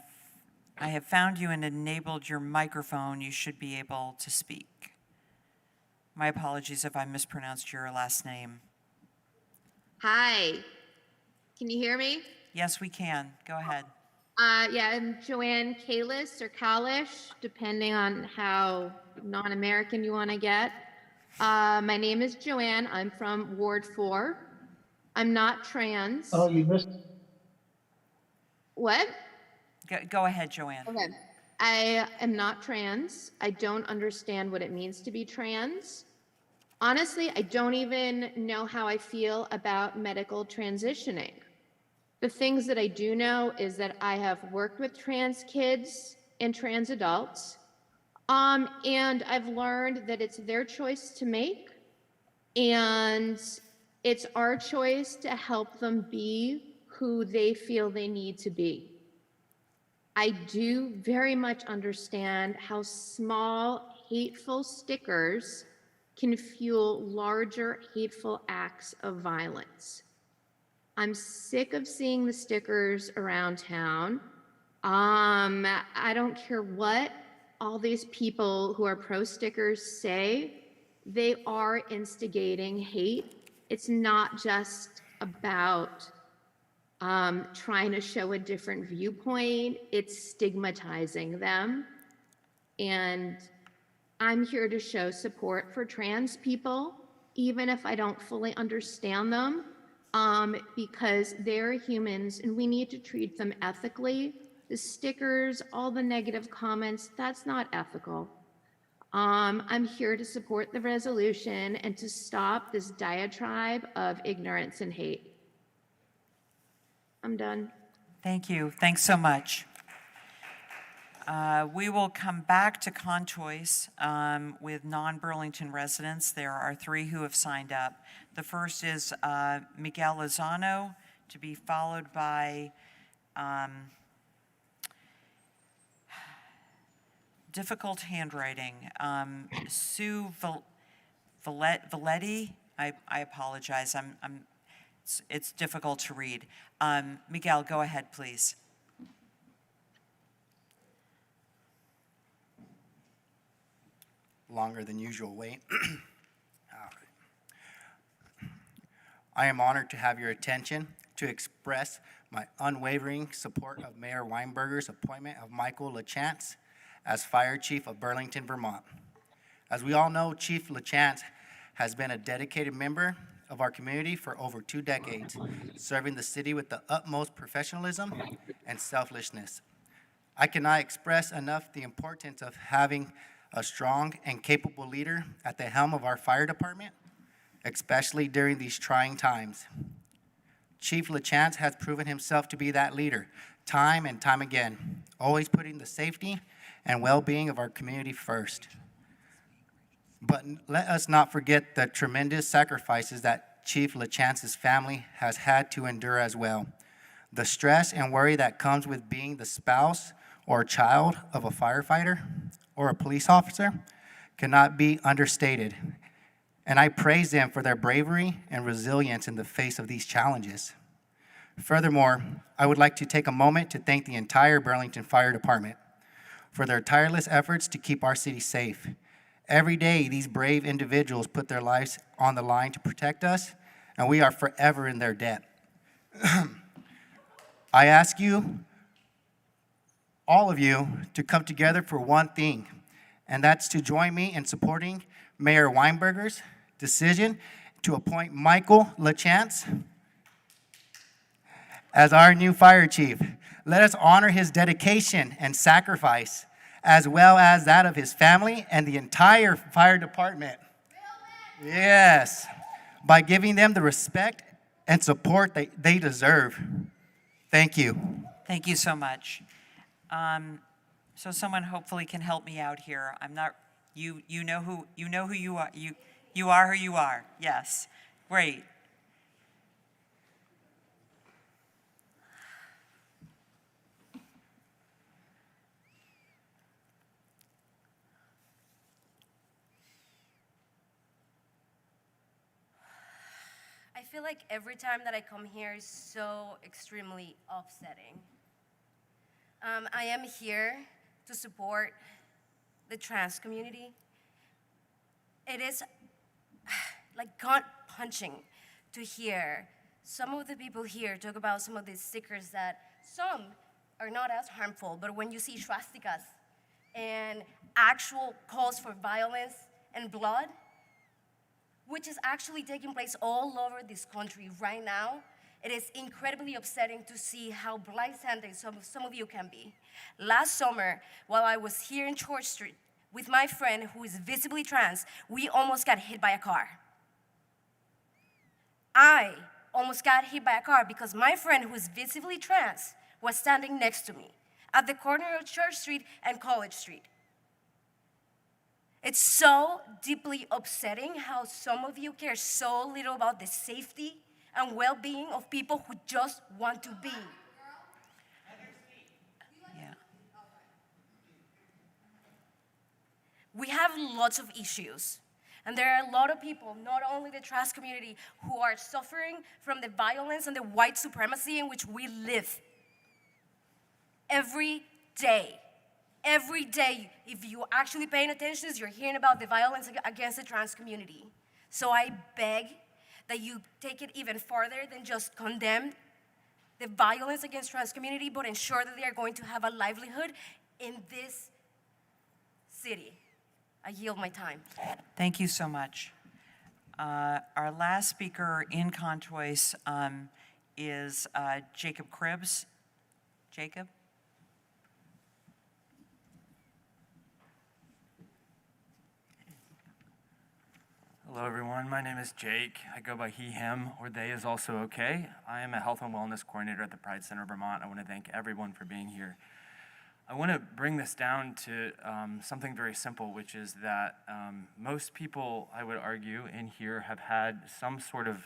have found you and enabled your microphone. You should be able to speak. My apologies if I mispronounced your last name. Hi, can you hear me? Yes, we can. Go ahead. Yeah, I'm Joanne Kalis or Kalish, depending on how non-American you want to get. My name is Joanne. I'm from Ward 4. I'm not trans. Oh, you missed. What? Go ahead, Joanne. Okay. I am not trans. I don't understand what it means to be trans. Honestly, I don't even know how I feel about medical transitioning. The things that I do know is that I have worked with trans kids and trans adults, and I've learned that it's their choice to make, and it's our choice to help them be who they feel they need to be. I do very much understand how small, hateful stickers can fuel larger, hateful acts of violence. I'm sick of seeing the stickers around town. I don't care what all these people who are pro stickers say, they are instigating hate. It's not just about trying to show a different viewpoint, it's stigmatizing them. And I'm here to show support for trans people, even if I don't fully understand them, because they're humans and we need to treat them ethically. The stickers, all the negative comments, that's not ethical. I'm here to support the resolution and to stop this diatribe of ignorance and hate. I'm done. Thank you. Thanks so much. We will come back to Conchoice with non-Burlington residents. There are 3 who have signed up. The first is Miguel Lozano, to be followed by difficult handwriting. Sue Valetti. I apologize. It's difficult to read. Miguel, go ahead, please. Longer than usual wait. All right. I am honored to have your attention to express my unwavering support of Mayor Weinberger's appointment of Michael LaChance as Fire Chief of Burlington, Vermont. As we all know, Chief LaChance has been a dedicated member of our community for over 2 decades, serving the city with the utmost professionalism and selflessness. I cannot express enough the importance of having a strong and capable leader at the helm of our fire department, especially during these trying times. Chief LaChance has proven himself to be that leader time and time again, always putting the safety and well-being of our community first. But let us not forget the tremendous sacrifices that Chief LaChance's family has had to endure as well. The stress and worry that comes with being the spouse or child of a firefighter or a police officer cannot be understated. And I praise them for their bravery and resilience in the face of these challenges. Furthermore, I would like to take a moment to thank the entire Burlington Fire Department for their tireless efforts to keep our city safe. Every day, these brave individuals put their lives on the line to protect us, and we are forever in their debt. I ask you, all of you, to come together for one thing, and that's to join me in supporting Mayor Weinberger's decision to appoint Michael LaChance as our new fire chief. Let us honor his dedication and sacrifice, as well as that of his family and the entire fire department. Yes, by giving them the respect and support they deserve. Thank you. Thank you so much. So someone hopefully can help me out here. I'm not. You know who you are. You are who you are. Yes. Great. I feel like every time that I come here is so extremely upsetting. I am here to support the trans community. It is like gut-punching to hear some of the people here talk about some of these stickers that some are not as harmful, but when you see swastikas and actual calls for violence and blood, which is actually taking place all over this country right now, it is incredibly upsetting to see how blindsided some of you can be. Last summer, while I was here in Church Street with my friend who is visibly trans, we almost got hit by a car. I almost got hit by a car because my friend who is visibly trans was standing next to me at the corner of Church Street and College Street. It's so deeply upsetting how some of you care so little about the safety and well-being of people who just want to be. Yeah. We have lots of issues, and there are a lot of people, not only the trans community, who are suffering from the violence and the white supremacy in which we live every day. Every day, if you're actually paying attention, you're hearing about the violence against the trans community. So I beg that you take it even farther than just condemn the violence against trans community, but ensure that they are going to have a livelihood in this city. I yield my time. Thank you so much. Our last speaker in Conchoice is Jacob Cribbs. Jacob? my name is Jake. I go by he, him, or they is also okay. I am a health and wellness coordinator at the Pride Center of Vermont. I want to thank everyone for being here. I want to bring this down to something very simple, which is that most people, I would argue, in here have had some sort of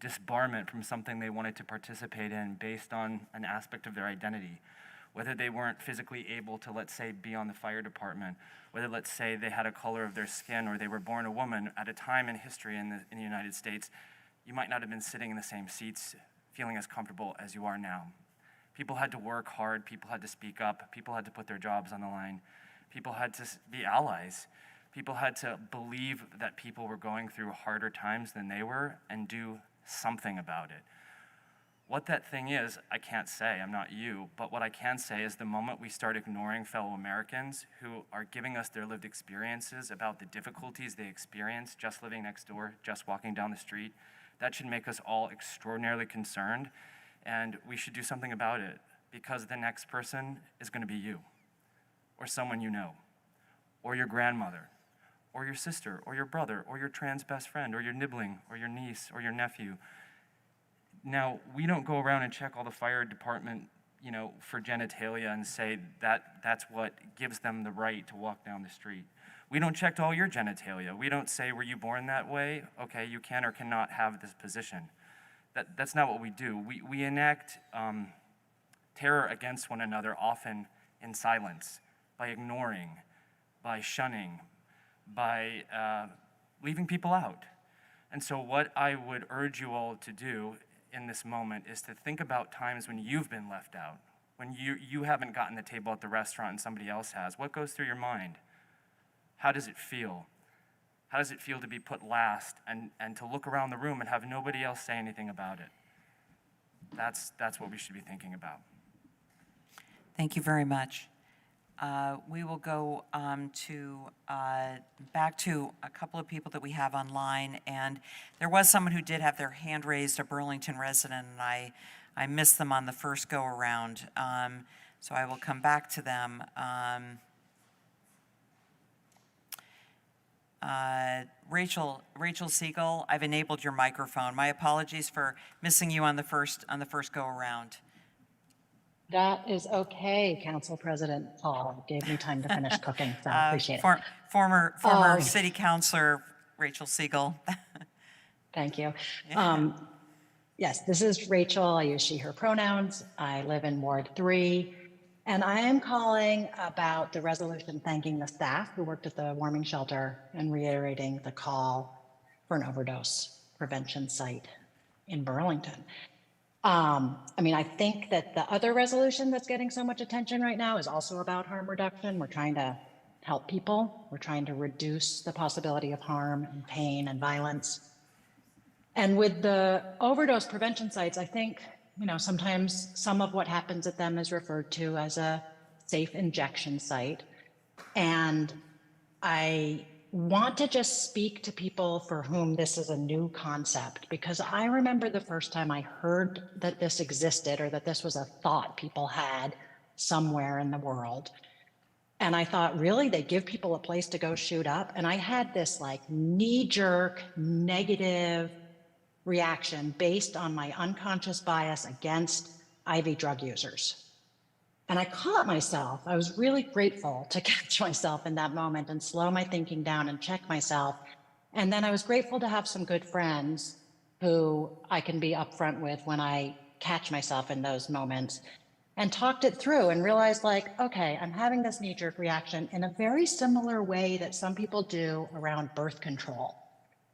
disbarment from something they wanted to participate in based on an aspect of their identity. Whether they weren't physically able to, let's say, be on the fire department, whether, let's say, they had a color of their skin or they were born a woman at a time in history in the United States, you might not have been sitting in the same seats feeling as comfortable as you are now. People had to work hard, people had to speak up, people had to put their jobs on the line, people had to be allies, people had to believe that people were going through harder times than they were and do something about it. What that thing is, I can't say, I'm not you, but what I can say is the moment we start ignoring fellow Americans who are giving us their lived experiences about the difficulties they experience just living next door, just walking down the street, that should make us all extraordinarily concerned, and we should do something about it, because the next person is going to be you, or someone you know, or your grandmother, or your sister, or your brother, or your trans best friend, or your nibbling, or your niece, or your nephew. Now, we don't go around and check all the fire department, for genitalia and say that's what gives them the right to walk down the street. We don't check all your genitalia. We don't say, were you born that way? Okay, you can or cannot have this position. That's not what we do. We enact terror against one another, often in silence, by ignoring, by shunning, by leaving people out. And so what I would urge you all to do in this moment is to think about times when you've been left out, when you haven't gotten the table at the restaurant and somebody else has. What goes through your mind? How does it feel? How does it feel to be put last and to look around the room and have nobody else say anything about it? That's what we should be thinking about. Thank you very much. We will go back to a couple of people that we have online, and there was someone who did have their hand raised, a Burlington resident, and I missed them on the first go-around, so I will come back to them. Rachel Siegel, I've enabled your microphone. My apologies for missing you on the first go-around. That is okay, Council President Paul gave me time to finish cooking, so I appreciate it. Former City Councilor Rachel Siegel. Thank you. Yes, this is Rachel. I use she, her pronouns. I live in Ward 3, and I am calling about the resolution thanking the staff who worked at the warming shelter and reiterating the call for an overdose prevention site in Burlington. I think that the other resolution that's getting so much attention right now is also about harm reduction. We're trying to help people. We're trying to reduce the possibility of harm and pain and violence. And with the overdose prevention sites, I think, sometimes some of what happens at them is referred to as a safe injection site. And I want to just speak to people for whom this is a new concept, because I remember the first time I heard that this existed, or that this was a thought people had somewhere in the world. And I thought, really, they give people a place to go shoot up? And I had this knee-jerk negative reaction based on my unconscious bias against IV drug users. And I caught myself. I was really grateful to catch myself in that moment and slow my thinking down and check myself. And then I was grateful to have some good friends who I can be upfront with when I catch myself in those moments, and talked it through and realized, okay, I'm having this knee-jerk reaction in a very similar way that some people do around birth control.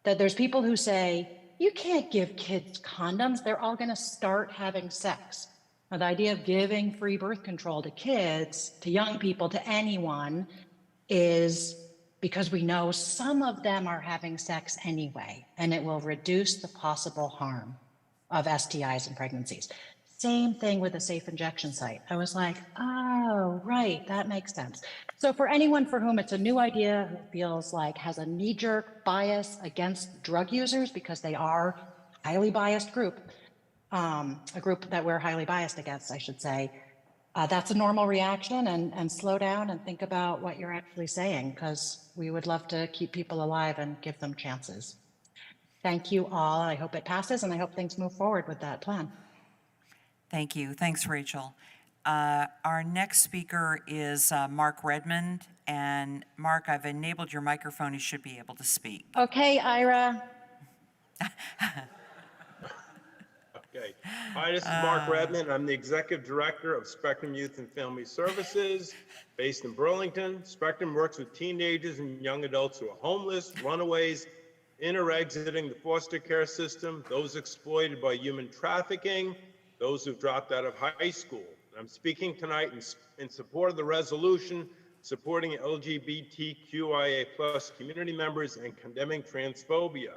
That there's people who say, you can't give kids condoms, they're all gonna start having sex. Now, the idea of giving free birth control to kids, to young people, to anyone, is because we know some of them are having sex anyway, and it will reduce the possible harm of STIs and pregnancies. Same thing with a safe injection site. I was like, oh, right, that makes sense. So for anyone for whom it's a new idea, who feels like has a knee-jerk bias against drug users because they are a highly biased group, a group that we're highly biased against, I should say, that's a normal reaction, and slow down and think about what you're actually saying, because we would love to keep people alive and give them chances. Thank you all. I hope it passes, and I hope things move forward with that plan. Thank you. Thanks, Rachel. Our next speaker is Mark Redmond. And Mark, I've enabled your microphone. You should be able to speak. Okay, Ira. Okay. Hi, this is Mark Redmond. I'm the Executive Director of Spectrum Youth and Family Services based in Burlington. Spectrum works with teenagers and young adults who are homeless, runaways, in or exiting the foster care system, those exploited by human trafficking, those who've dropped out of high school. I'm speaking tonight in support of the resolution supporting LGBTQIA+ community members and condemning transphobia.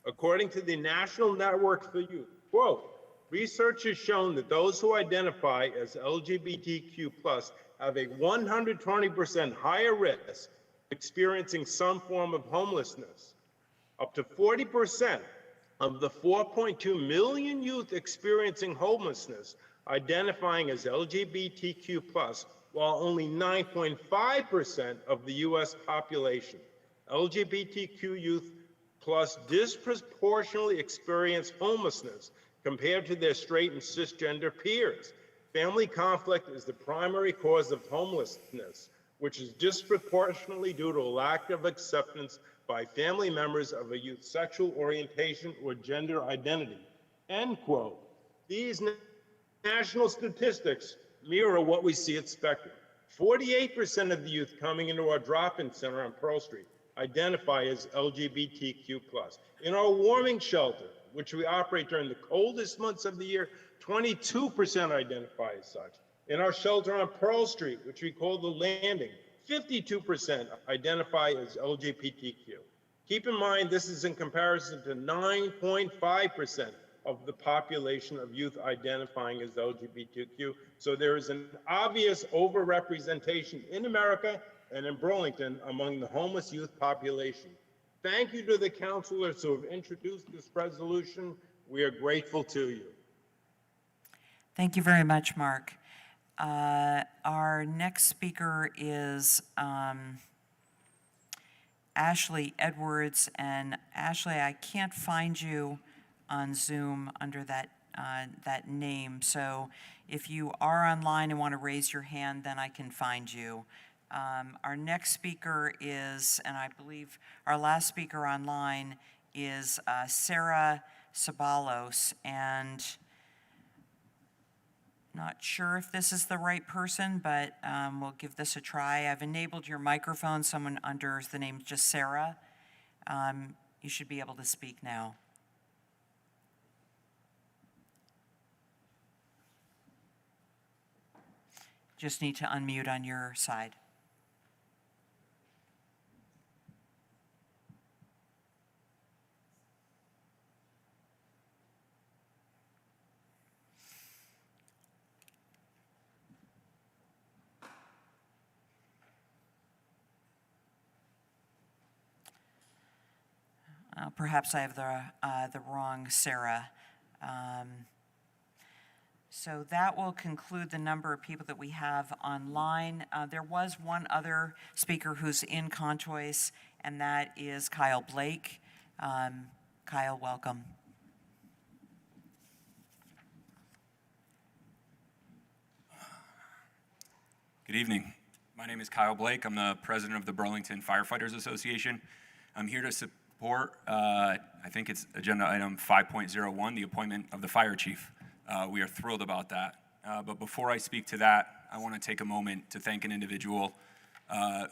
According to the National Network for Youth, quote, research has shown that those who identify as LGBTQ+ have a 120% higher risk of experiencing some form of homelessness. Up to 40% of the 4.2 million youth experiencing homelessness identifying as LGBTQ+, while only 9.5% of the US population. LGBTQ youth plus disproportionately experience homelessness compared to their straight and cisgender peers. Family conflict is the primary cause of homelessness, which is disproportionately due to a lack of acceptance by family members of a youth's sexual orientation or gender identity. End quote. These national statistics mirror what we see at Spectrum. 48% of the youth coming into our drop-in center on Pearl Street identify as LGBTQ+. In our warming shelter, which we operate during the coldest months of the year, 22% identify as such. In our shelter on Pearl Street, which we call the Landing, 52% identify as LGBTQ. Keep in mind, this is in comparison to 9.5% of the population of youth identifying as LGBTQ. So there is an obvious overrepresentation in America and in Burlington among the homeless youth population. Thank you to the councilors who have introduced this resolution. We are grateful to you. Thank you very much, Mark. Our next speaker is Ashley Edwards. And Ashley, I can't find you on Zoom under that name. So if you are online and want to raise your hand, then I can find you. Our next speaker is, and I believe our last speaker online is Sarah Sabalos, and not sure if this is the right person, but we'll give this a try. I've enabled your microphone, someone under the name just Sarah. You should be able to speak now. Just need to unmute on your side. Perhaps I have the wrong Sarah. So that will conclude the number of people that we have online. There was one other speaker who's in conchoice, and that is Kyle Blake. Kyle, welcome. Good evening. My name is Kyle Blake. I'm the president of the Burlington Firefighters Association. I'm here to support, I think it's agenda item 5.01, the appointment of the fire chief. We are thrilled about that. But before I speak to that, I want to take a moment to thank an individual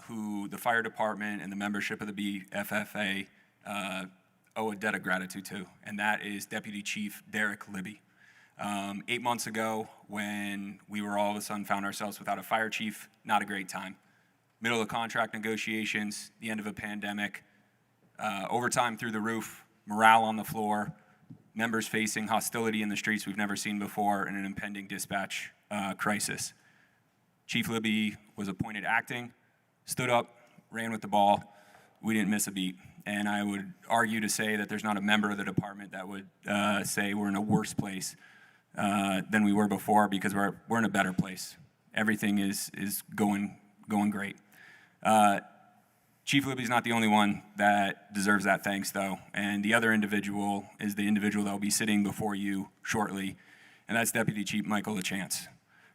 who the fire department and the membership of the BFFA owe a debt of gratitude to, and that is Deputy Chief Derek Libby. 8 months ago, when we were all of a sudden found ourselves without a fire chief, not a great time. Middle of contract negotiations, the end of a pandemic, overtime through the roof, morale on the floor, members facing hostility in the streets we've never seen before, and an impending dispatch crisis. Chief Libby was appointed acting, stood up, ran with the ball. We didn't miss a beat. And I would argue to say that there's not a member of the department that would say we're in a worse place than we were before, because we're in a better place. Everything is going great. Chief Libby's not the only one that deserves that thanks, though, and the other individual is the individual that will be sitting before you shortly, and that's Deputy Chief Michael LaChance.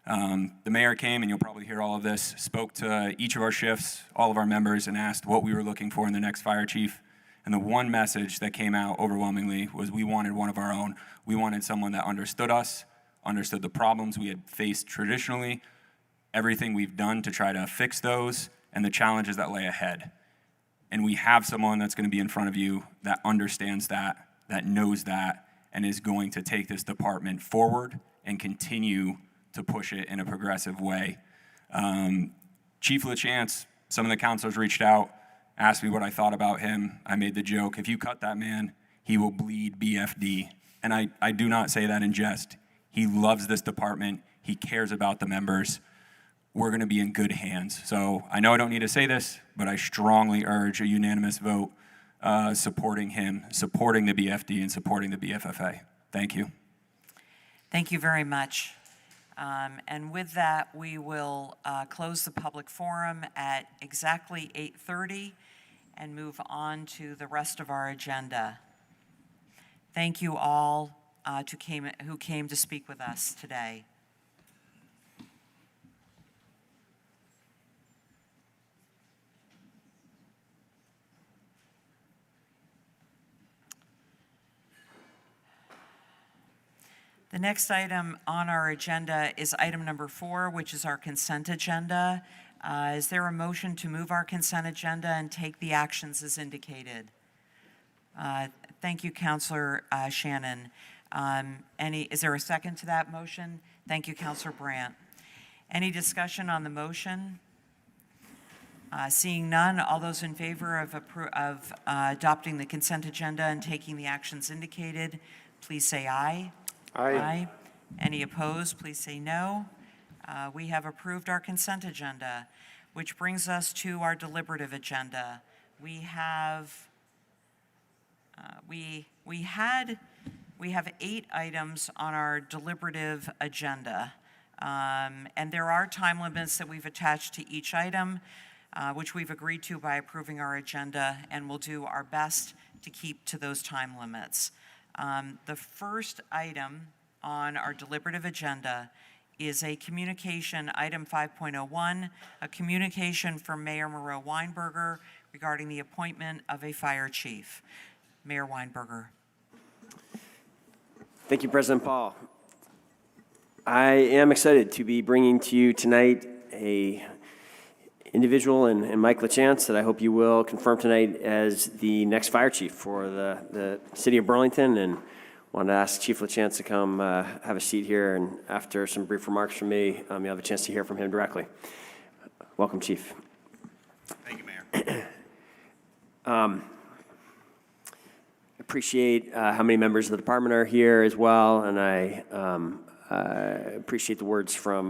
The mayor came, and you'll probably hear all of this, spoke to each of our shifts, all of our members, and asked what we were looking for in the next fire chief. And the one message that came out overwhelmingly was we wanted one of our own. We wanted someone that understood us, understood the problems we had faced traditionally, everything we've done to try to fix those, and the challenges that lay ahead. And we have someone that's going to be in front of you that understands that knows that, and is going to take this department forward and continue to push it in a progressive way. Chief LaChance, some of the counselors reached out, asked me what I thought about him. I made the joke, if you cut that man, he will bleed BFD. And I do not say that in jest. He loves this department. He cares about the members. We're going to be in good hands. So I know I don't need to say this, but I strongly urge a unanimous vote supporting him, supporting the BFD, and supporting the BFFA. Thank you. Thank you very much. And with that, we will close the public forum at exactly 8:30 and move on to the rest of our agenda. Thank you all who came to speak with us today. The next item on our agenda is item number 4, which is our consent agenda. Is there a motion to move our consent agenda and take the actions as indicated? Thank you, Councilor Shannon. Is there a second to that motion? Thank you, Councilor Brandt. Any discussion on the motion? Seeing none, all those in favor of adopting the consent agenda and taking the actions indicated, please say aye. Aye. Any opposed, please say no. We have approved our consent agenda, which brings us to our deliberative agenda. We have 8 items on our deliberative agenda, and there are time limits that we've attached to each item, which we've agreed to by approving our agenda, and we'll do our best to keep to those time limits. The first item on our deliberative agenda is a communication, item 5.01, a communication from Mayor Miro Weinberger regarding the appointment of a fire chief. Mayor Weinberger. Thank you, President Paul. I am excited to be bringing to you tonight a individual in Mike LaChance that I hope you will confirm tonight as the next fire chief for the city of Burlington, and want to ask Chief LaChance to come have a seat here, and after some brief remarks from me, you'll have a chance to hear from him directly. Welcome, Chief. Thank you, Mayor. Appreciate how many members of the department are here as well, and I appreciate the words from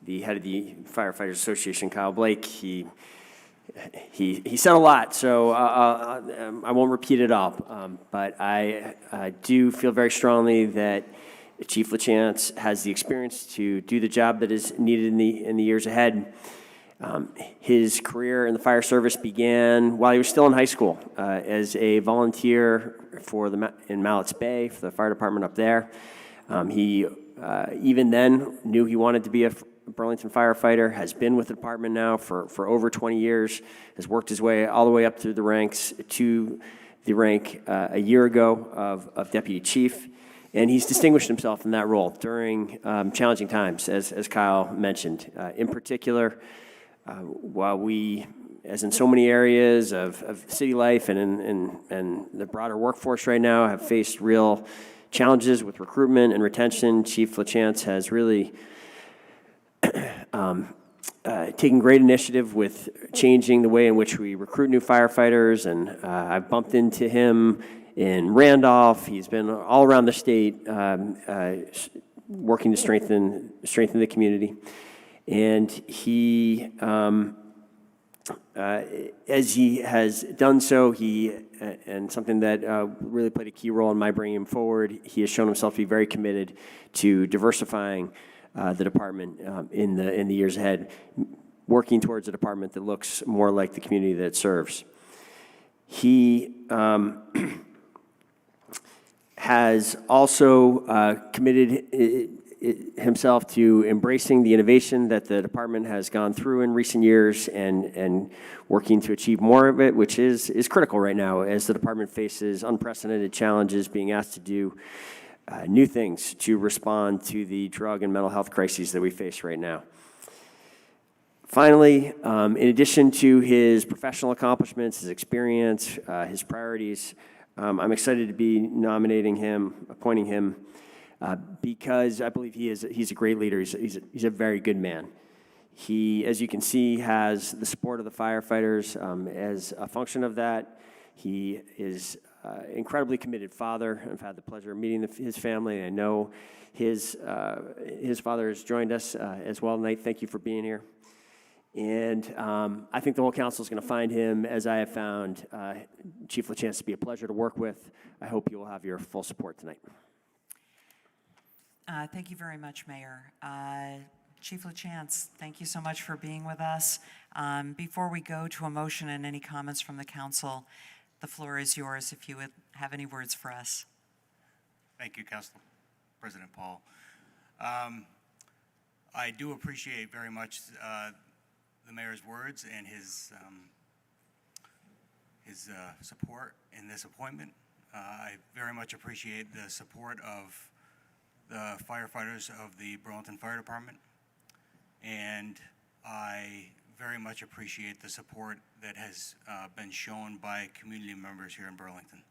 the head of the Firefighters Association, Kyle Blake. He said a lot, so I won't repeat it all. But I do feel very strongly that Chief LaChance has the experience to do the job that is needed in the years ahead. His career in the fire service began while he was still in high school as a volunteer in Mallett's Bay for the fire department up there. He even then knew he wanted to be a Burlington firefighter, has been with the department now for over 20 years, has worked his way all the way up through the ranks to the rank a year ago of deputy chief. And he's distinguished himself in that role during challenging times, as Kyle mentioned. In particular, while we, as in so many areas of city life and the broader workforce right now, have faced real challenges with recruitment and retention, Chief LaChance has really taken great initiative with changing the way in which we recruit new firefighters, and I've bumped into him in Randolph. He's been all around the state working to strengthen the community. And he, as he has done so, and something that really played a key role in my bringing him forward, he has shown himself to be very committed to diversifying the department in the years ahead. working towards a department that looks more like the community that it serves. He has also committed himself to embracing the innovation that the department has gone through in recent years and working to achieve more of it, which is critical right now as the department faces unprecedented challenges, being asked to do new things to respond to the drug and mental health crises that we face right now. Finally, in addition to his professional accomplishments, his experience, his priorities, I'm excited to be nominating him, appointing him, because I believe he's a great leader. He's a very good man. He, as you can see, has the support of the firefighters. As a function of that, he is incredibly committed father. I've had the pleasure of meeting his family. I know his father has joined us as well tonight. Thank you for being here. And I think the whole council is going to find him, as I have found Chief LaChance, to be a pleasure to work with. I hope you will have your full support tonight. Thank you very much, Mayor. Chief LaChance, thank you so much for being with us. Before we go to a motion and any comments from the council, the floor is yours if you would have any words for us. Thank you, Council President Paul. I do appreciate very much the mayor's words and his support in this appointment. I very much appreciate the support of the firefighters of the Burlington Fire Department, and I very much appreciate the support that has been shown by community members here in Burlington.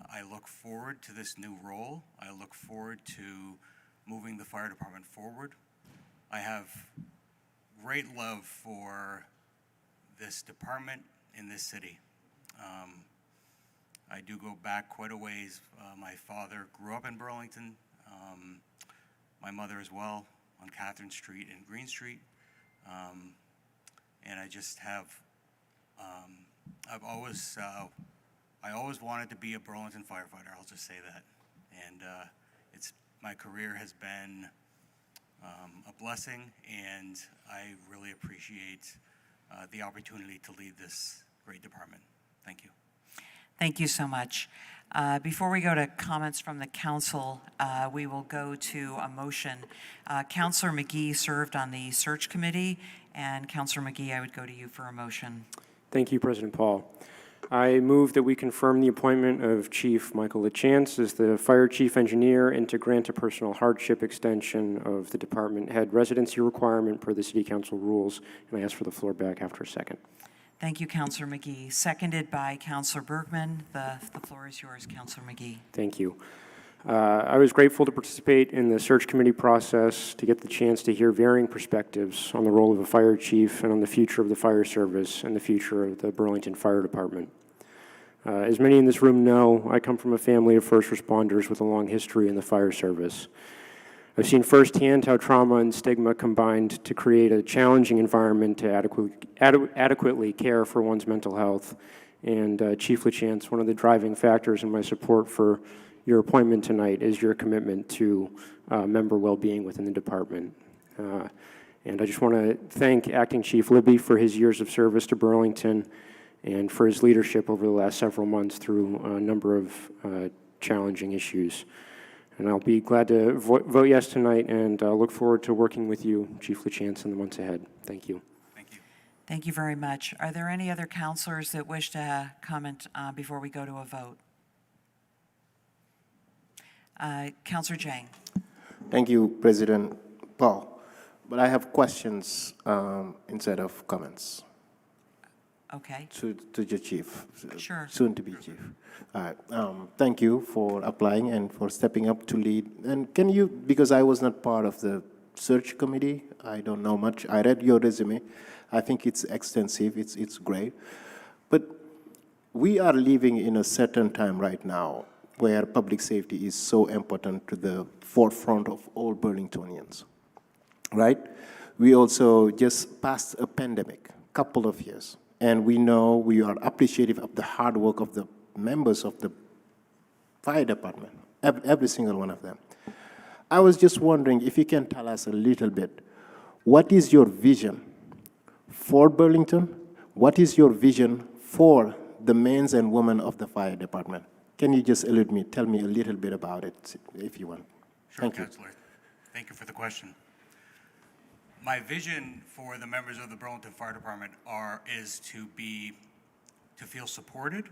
I look forward to this new role. I look forward to moving the fire department forward. I have great love for this department in this city. I do go back quite a ways. My father grew up in Burlington. My mother as well, on Catherine Street and Green Street. And I just have, I always wanted to be a Burlington firefighter, I'll just say that. And my career has been a blessing, and I really appreciate the opportunity to lead this great department. Thank you. Thank you so much. Before we go to comments from the council, we will go to a motion. Councillor McGee served on the search committee, and Councillor McGee, I would go to you for a motion. Thank you, President Paul. I move that we confirm the appointment of Chief Michael LaChance as the Fire Chief Engineer and to grant a personal hardship extension of the department head residency requirement per the City Council rules, and I ask for the floor back after a second. Thank you, Councillor McGee. Seconded by Councillor Bergman. The floor is yours, Councillor McGee. Thank you. I was grateful to participate in the search committee process to get the chance to hear varying perspectives on the role of a fire chief and on the future of the fire service and the future of the Burlington Fire Department. As many in this room know, I come from a family of first responders with a long history in the fire service. I've seen firsthand how trauma and stigma combined to create a challenging environment to adequately care for one's mental health. And Chief LaChance, one of the driving factors in my support for your appointment tonight is your commitment to member well-being within the department. And I just want to thank Acting Chief Libby for his years of service to Burlington and for his leadership over the last several months through a number of challenging issues. And I'll be glad to vote yes tonight and look forward to working with you, Chief LaChance, in the months ahead. Thank you. Thank you. Thank you very much. Are there any other councilors that wish to comment before we go to a vote? Councillor Jang. Thank you, President Paul. But I have questions instead of comments. Okay. To the chief. Sure. Soon to be chief. All right. Thank you for applying and for stepping up to lead. And can you, because I was not part of the search committee, I don't know much. I read your resume. I think it's extensive. It's great. But we are living in a certain time right now where public safety is so important to the forefront of all Burlingtonians, right? We also just passed a pandemic, couple of years. And we know we are appreciative of the hard work of the members of the fire department, every single one of them. I was just wondering if you can tell us a little bit, what is your vision for Burlington? What is your vision for the men and women of the fire department? Can you just tell me a little bit about it, if you want? Sure, Thank you. Councilor. Thank you for the question. My vision for the members of the Burlington Fire Department is to feel supported,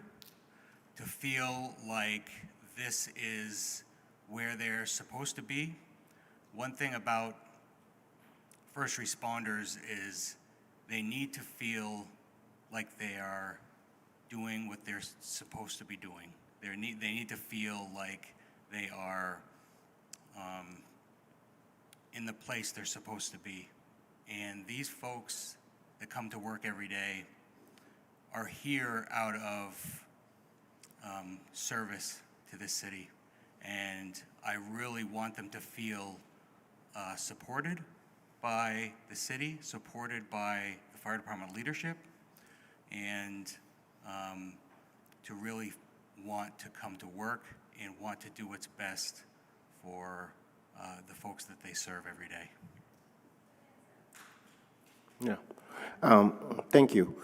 to feel like this is where they're supposed to be. One thing about first responders is they need to feel like they are doing what they're supposed to be doing. They need to feel like they are in the place they're supposed to be. And these folks that come to work every day are here out of service to this city. And I really want them to feel supported by the city, supported by the fire department leadership, and to really want to come to work and want to do what's best for the folks that they serve every day. Yeah. Thank you.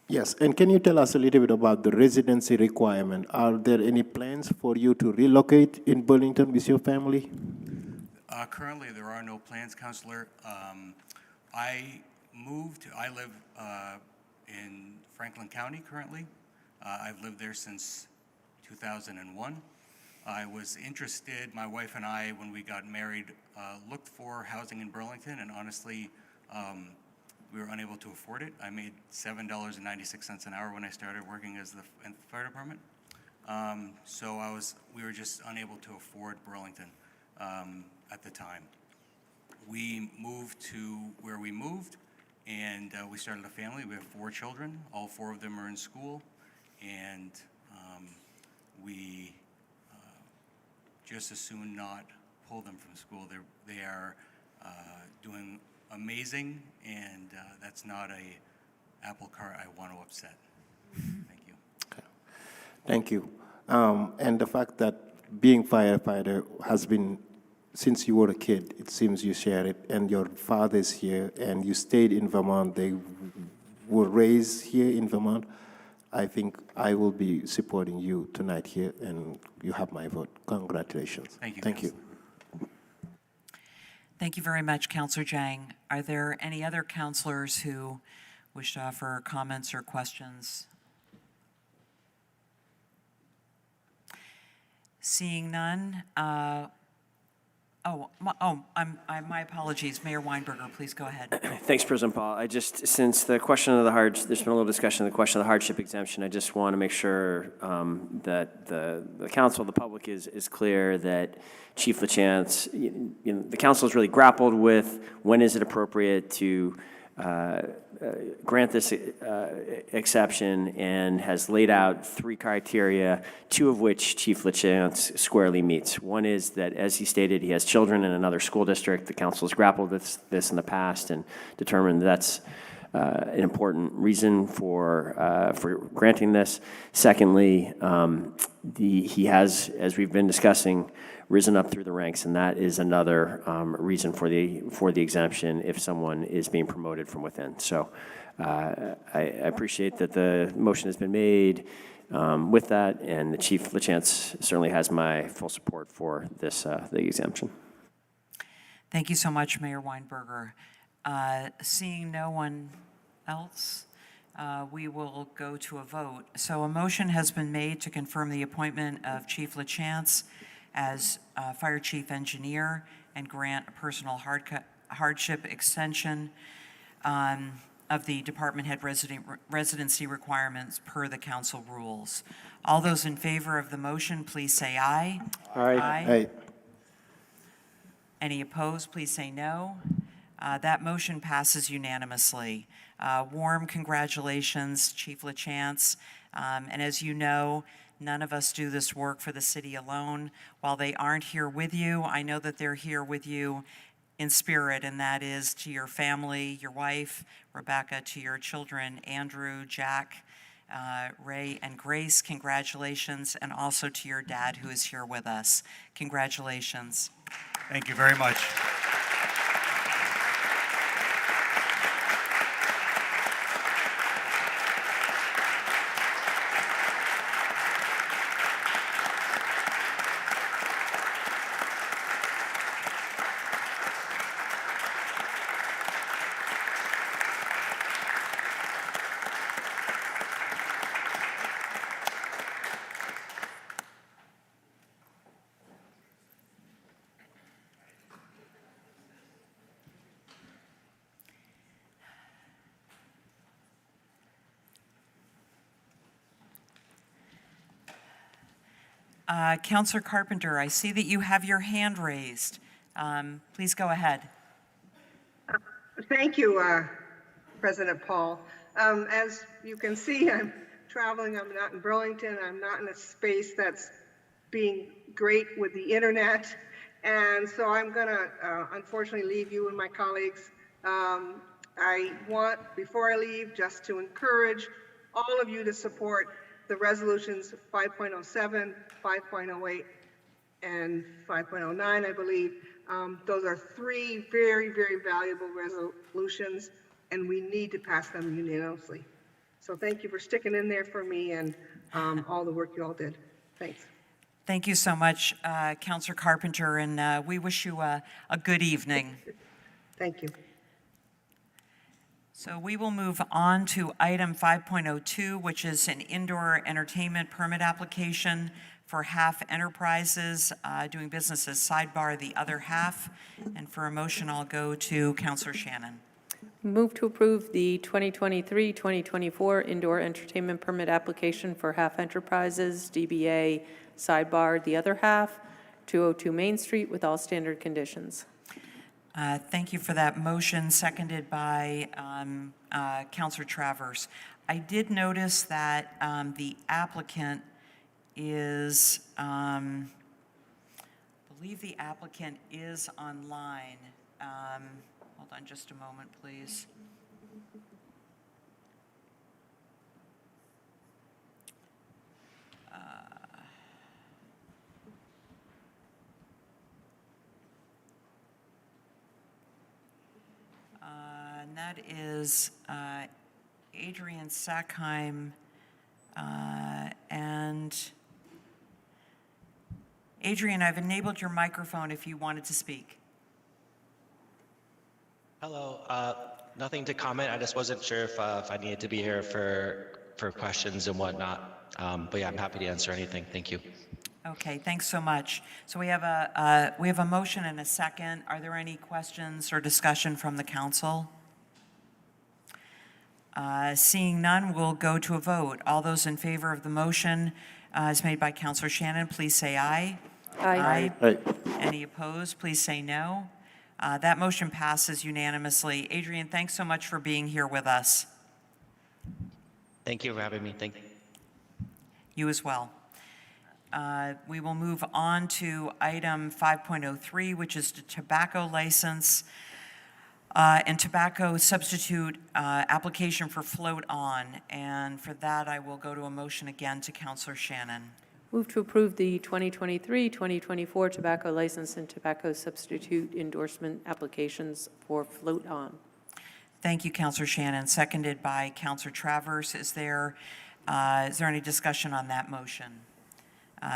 Yes, and can you tell us a little bit about the residency requirement? Are there any plans for you to relocate in Burlington with your family? Currently, there are no plans, Councilor. I live in Franklin County currently. I've lived there since 2001. I was interested, my wife and I, when we got married, looked for housing in Burlington, and honestly, we were unable to afford it. I made $7.96 an hour when I started working in the fire department. So we were just unable to afford Burlington at the time. We moved to where we moved, and we started a family. We have 4 children. All 4 of them are in school, and we just as soon not pull them from school. They are doing amazing, and that's not a apple cart I want to upset. Thank you. Okay. Thank you. And the fact that being firefighter has been since you were a kid, it seems you share it, and your father's here, and you stayed in Vermont. They were raised here in Vermont. I think I will be supporting you tonight here, and you have my vote. Congratulations. Thank you. Thank you. Thank you very much, Councillor Jang. Are there any other councillors who wish to offer comments or questions? Seeing none, my apologies. Mayor Weinberger, please go ahead. Thanks, President Paul. Since the question of there's been a little discussion of the question of the hardship exemption, I just want to make sure that the council, the public is clear that Chief LaChance, the council has really grappled with when is it appropriate to grant this exception, and has laid out 3 criteria, 2 of which Chief LaChance squarely meets. One is that, as he stated, he has children in another school district. The council has grappled with this in the past and determined that's an important reason for granting this. Secondly, he has, as we've been discussing, risen up through the ranks, and that is another reason for the exemption if someone is being promoted from within. So I appreciate that the motion has been made with that, and the Chief LaChance certainly has my full support for this the exemption. Thank you so much, Mayor Weinberger. Seeing no one else, we will go to a vote. So a motion has been made to confirm the appointment of Chief LaChance as Fire Chief Engineer and grant a personal hardship extension of the department head residency requirements per the council rules. All those in favor of the motion, please say aye. Aye. Aye. Any opposed, please say no. That motion passes unanimously. Warm congratulations, Chief LaChance. And as you know, none of us do this work for the city alone. While they aren't here with you, I know that they're here with you in spirit, and that is to your family, your wife, Rebecca, to your children, Andrew, Jack, Ray, and Grace. Congratulations, and also to your dad who is here with us. Congratulations. Thank you very much. Counselor Carpenter, I see that you have your hand raised. Please go ahead. Thank you, President Paul. As you can see, I'm traveling. I'm not in Burlington. I'm not in a space that's being great with the internet. And so I'm going to unfortunately leave you and my colleagues. I want, before I leave, just to encourage all of you to support the resolutions 5.07, 5.08, and 5.09, I believe. Those are three very, very valuable resolutions, and we need to pass them unanimously. So thank you for sticking in there for me and all the work you all did. Thanks. Thank you so much, Counselor Carpenter, and we wish you a good evening. Thank you. So we will move on to item 5.02, which is an indoor entertainment permit application for Half Enterprises, doing business as Sidebar, the other half. And for a motion, I'll go to Counselor Shannon. Move to approve the 2023-2024 indoor entertainment permit application for Half Enterprises, DBA Sidebar, the other half, 202 Main Street with all standard conditions. Thank you for that motion, seconded by Counselor Travers. I did notice that the applicant is, I believe the applicant is online. Hold on just a moment, please. And that is Adrian Sackheim, and Adrian, I've enabled your microphone if you wanted to speak. Hello, nothing to comment. I just wasn't sure if I needed to be here for questions and whatnot. But yeah, I'm happy to answer anything. Thank you. Okay, thanks so much. So we have a motion and a second. Are there any questions or discussion from the council? Seeing none, we'll go to a vote. All those in favor of the motion as made by Councilor Shannon, please say aye. Aye. Aye. Any opposed, please say no. That motion passes unanimously. Adrian, thanks so much for being here with us. Thank you for having me. Thank you. You as well. We will move on to item 5.03, which is the tobacco license and tobacco substitute application for Float On. And for that, I will go to a motion again to Councilor Shannon. Move to approve the 2023-2024 tobacco license and tobacco substitute endorsement applications for Float On. Thank you, Councilor Shannon. Seconded by Councilor Travers. Is there any discussion on that motion?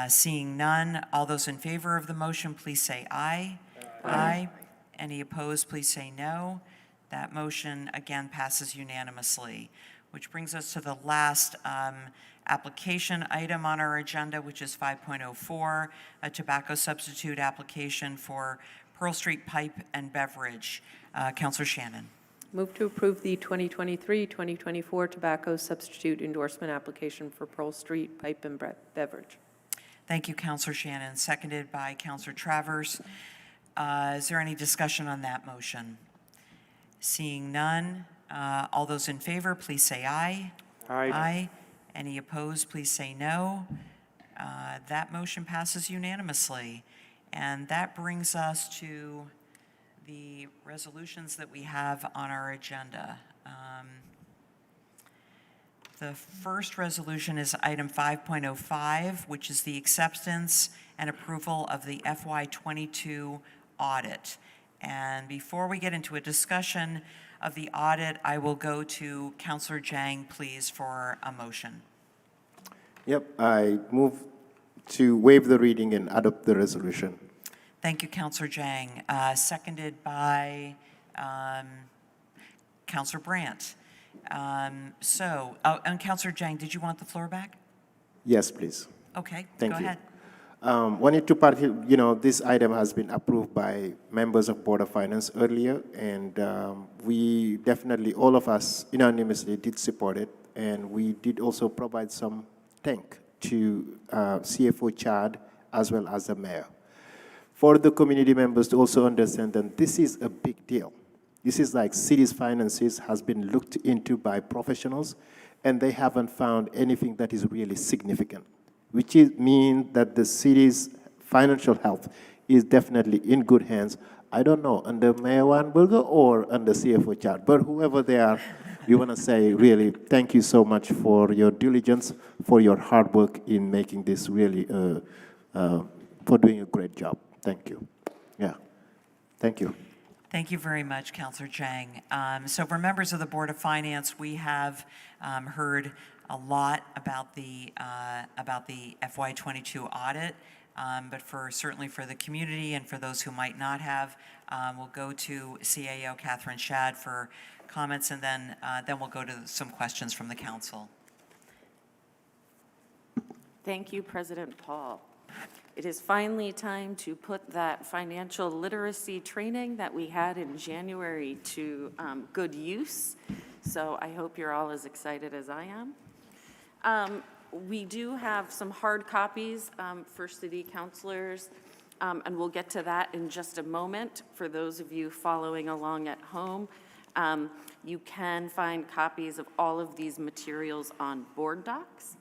Seeing none, all those in favor of the motion, please say aye. Aye. Any opposed, please say no. That motion, again, passes unanimously, which brings us to the last application item on our agenda, which is 5.04, a tobacco substitute application for Pearl Street Pipe and Beverage. Councilor Shannon. Move to approve the 2023-2024 tobacco substitute endorsement application for Pearl Street Pipe and Beverage. Thank you, Councilor Shannon. Seconded by Councilor Travers. Is there any discussion on that motion? Seeing none, all those in favor, please say aye. Aye. Aye. Any opposed, please say no. That motion passes unanimously. And that brings us to the resolutions that we have on our agenda. The first resolution is item 5.05, which is the acceptance and approval of the FY22 audit. And before we get into a discussion of the audit, I will go to Councilor Jang, please, for a motion. Yep, I move to waive the reading and adopt the resolution. Thank you, Councilor Jang. Seconded by Councilor Brandt. And Councilor Jang, did you want the floor back? Yes, please. Okay, Thank go you. ahead. Wanted to this item has been approved by members of Board of Finance earlier, and we definitely, all of us unanimously did support it, and we did also provide some thank to CFO Chad as well as the mayor. For the community members to also understand that this is a big deal. This is like city's finances has been looked into by professionals, and they haven't found anything that is really significant, which means that the city's financial health is definitely in good hands. I don't know, under Mayor Weinberger or under CFO Chad, but whoever they are, we want to say really thank you so much for your diligence, for your hard work in making this really, for doing a great job. Thank you. Yeah, thank you. Thank you very much, Councillor Jang. So for members of the Board of Finance, we have heard a lot about the FY22 audit, but certainly for the community and for those who might not have, we'll go to CAO Catherine Shad for comments, and then we'll go to some questions from the council. Thank you, President Paul. It is finally time to put that financial literacy training that we had in January to good use. So I hope you're all as excited as I am. We do have some hard copies for city councilors, and we'll get to that in just a moment. For those of you following along at home, you can find copies of all of these materials on board docs.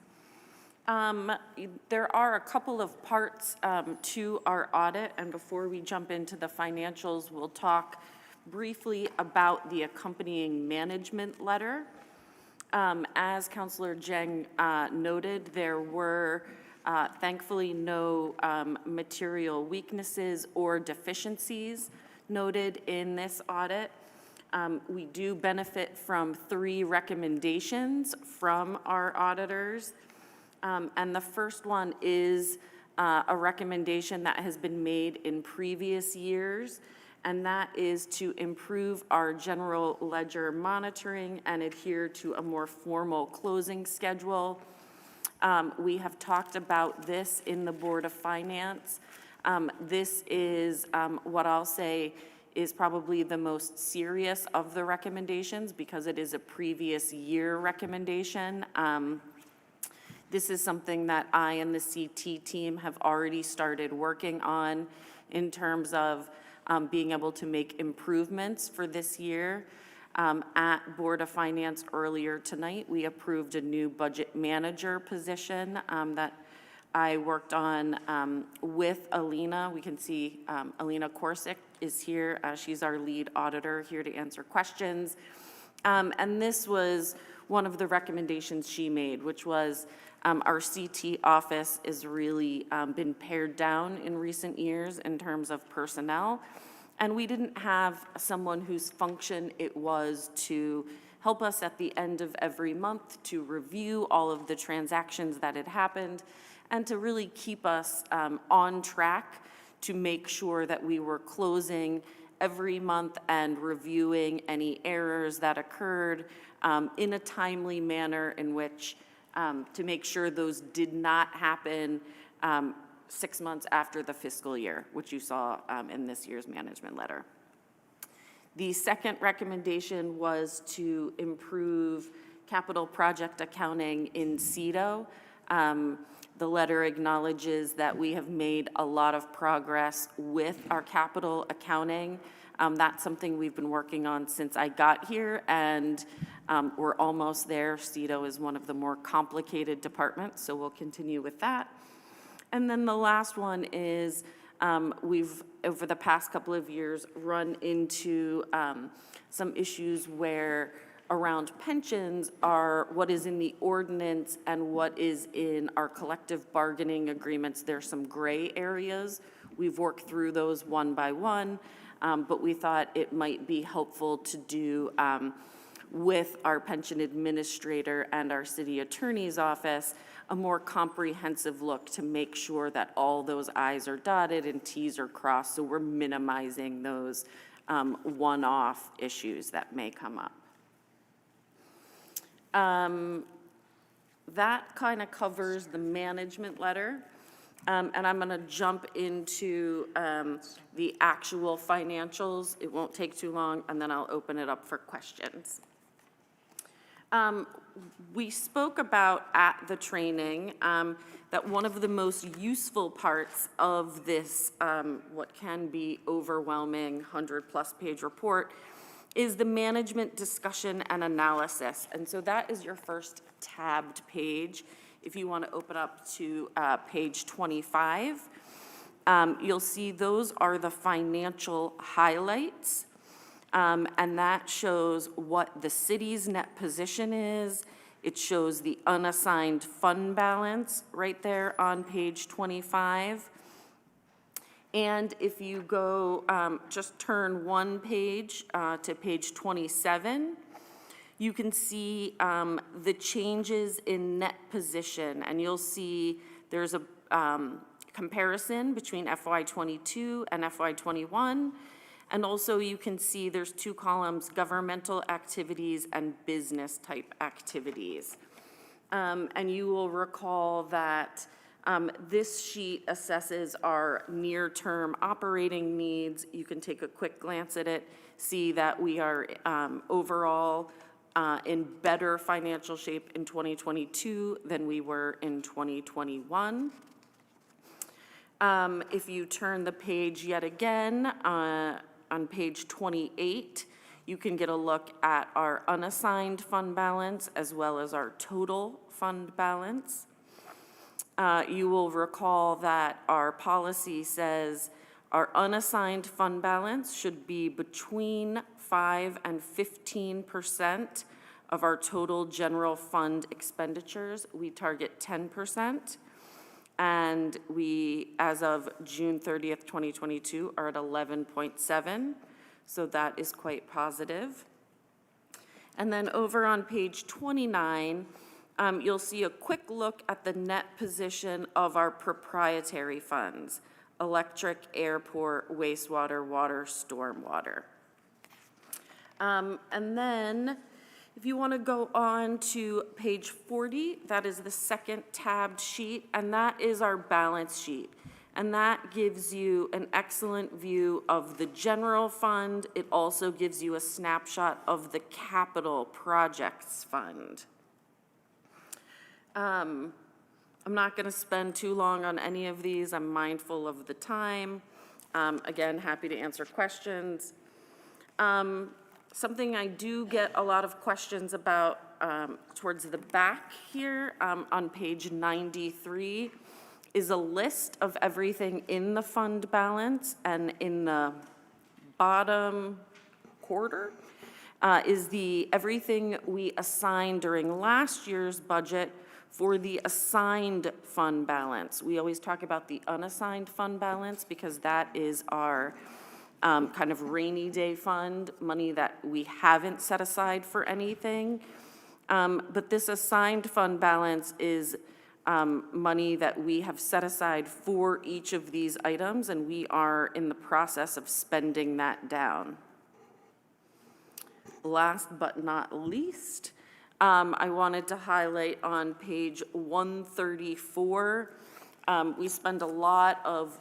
There are a couple of parts to our audit, and before we jump into the financials, we'll talk briefly about the accompanying management letter. As Councillor Jang noted, there were thankfully no material weaknesses or deficiencies noted in this audit. We do benefit from 3 recommendations from our auditors. And the first one is a recommendation that has been made in previous years, and that is to improve our general ledger monitoring and adhere to a more formal closing schedule. We have talked about this in the Board of Finance. This is what I'll say is probably the most serious of the recommendations because it is a previous year recommendation. This is something that I and the CT team have already started working on in terms of being able to make improvements for this year. At Board of Finance earlier tonight, we approved a new budget manager position that I worked on with Alina. We can see Alina Korsic is here. She's our lead auditor here to answer questions. And this was one of the recommendations she made, which was our CT office has really been pared down in recent years in terms of personnel. And we didn't have someone whose function it was to help us at the end of every month to review all of the transactions that had happened and to really keep us on track to make sure that we were closing every month and reviewing any errors that occurred in a timely manner in which to make sure those did not happen 6 months after the fiscal year, which you saw in this year's management letter. The second recommendation was to improve capital project accounting in CEDO. The letter acknowledges that we have made a lot of progress with our capital accounting. That's something we've been working on since I got here, and we're almost there. CEDO is one of the more complicated departments, so we'll continue with that. And then the last one is we've, over the past couple of years, run into some issues where around pensions are what is in the ordinance and what is in our collective bargaining agreements. There's some gray areas. We've worked through those one by one, but we thought it might be helpful to do with our pension administrator and our city attorney's office a more comprehensive look to make sure that all those I's are dotted and T's are crossed, so we're minimizing those one-off issues that may come up. That kind of covers the management letter. And I'm going to jump into the actual financials. It won't take too long, and then I'll open it up for questions. We spoke about at the training that one of the most useful parts of this, what can be overwhelming 100-plus page report, is the management discussion and analysis. And so that is your first tabbed page. If you want to open up to page 25, you'll see those are the financial highlights. And that shows what the city's net position is. It shows the unassigned fund balance right there on page 25. And if you go, just turn one page to page 27, you can see the changes in net position. And you'll see there's a comparison between FY22 and FY21. And also you can see there's two columns, governmental activities and business type activities. And you will recall that this sheet assesses our near-term operating needs. You can take a quick glance at it, see that we are overall in better financial shape in 2022 than we were in 2021. If you turn the page yet again, on page 28, you can get a look at our unassigned fund balance as well as our total fund balance. You will recall that our policy says our unassigned fund balance should be between 5 and 15% of our total general fund expenditures. We target 10%. And we, as of June 30th, 2022, are at 11.7, so that is quite positive. And then over on page 29, you'll see a quick look at the net position of our proprietary funds: electric, airport, wastewater, water, stormwater. And then, if you want to go on to page 40, that is the second tabbed sheet, and that is our balance sheet. And that gives you an excellent view of the general fund. It also gives you a snapshot of the capital projects fund. I'm not going to spend too long on any of these. I'm mindful of the time. Again, happy to answer questions. Something I do get a lot of questions about towards the back here on page 93 is a list of everything in the fund balance, and in the bottom quarter is the everything we assigned during last year's budget for the assigned fund balance. We always talk about the unassigned fund balance because that is our kind of rainy day fund, money that we haven't set aside for anything. But this assigned fund balance is money that we have set aside for each of these items, and we are in the process of spending that down. Last but not least, I wanted to highlight on page 134, we spend a lot of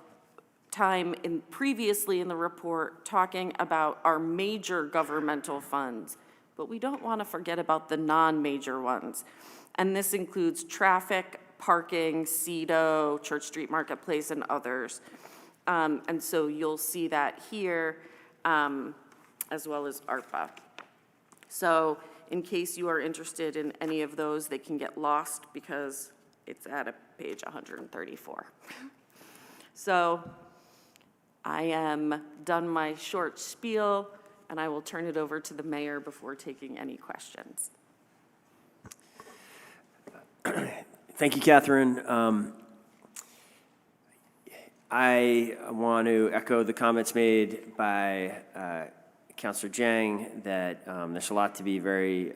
time previously in the report talking about our major governmental funds, but we don't want to forget about the non-major ones. And this includes traffic, parking, CEDO, Church Street Marketplace, and others. And so you'll see that here, as well as ARPA. So in case you are interested in any of those, they can get lost because it's at page 134. So I am done my short spiel, and I will turn it over to the mayor before taking any questions. Thank you, Catherine. I want to echo the comments made by Councilor Jang that there's a lot to be very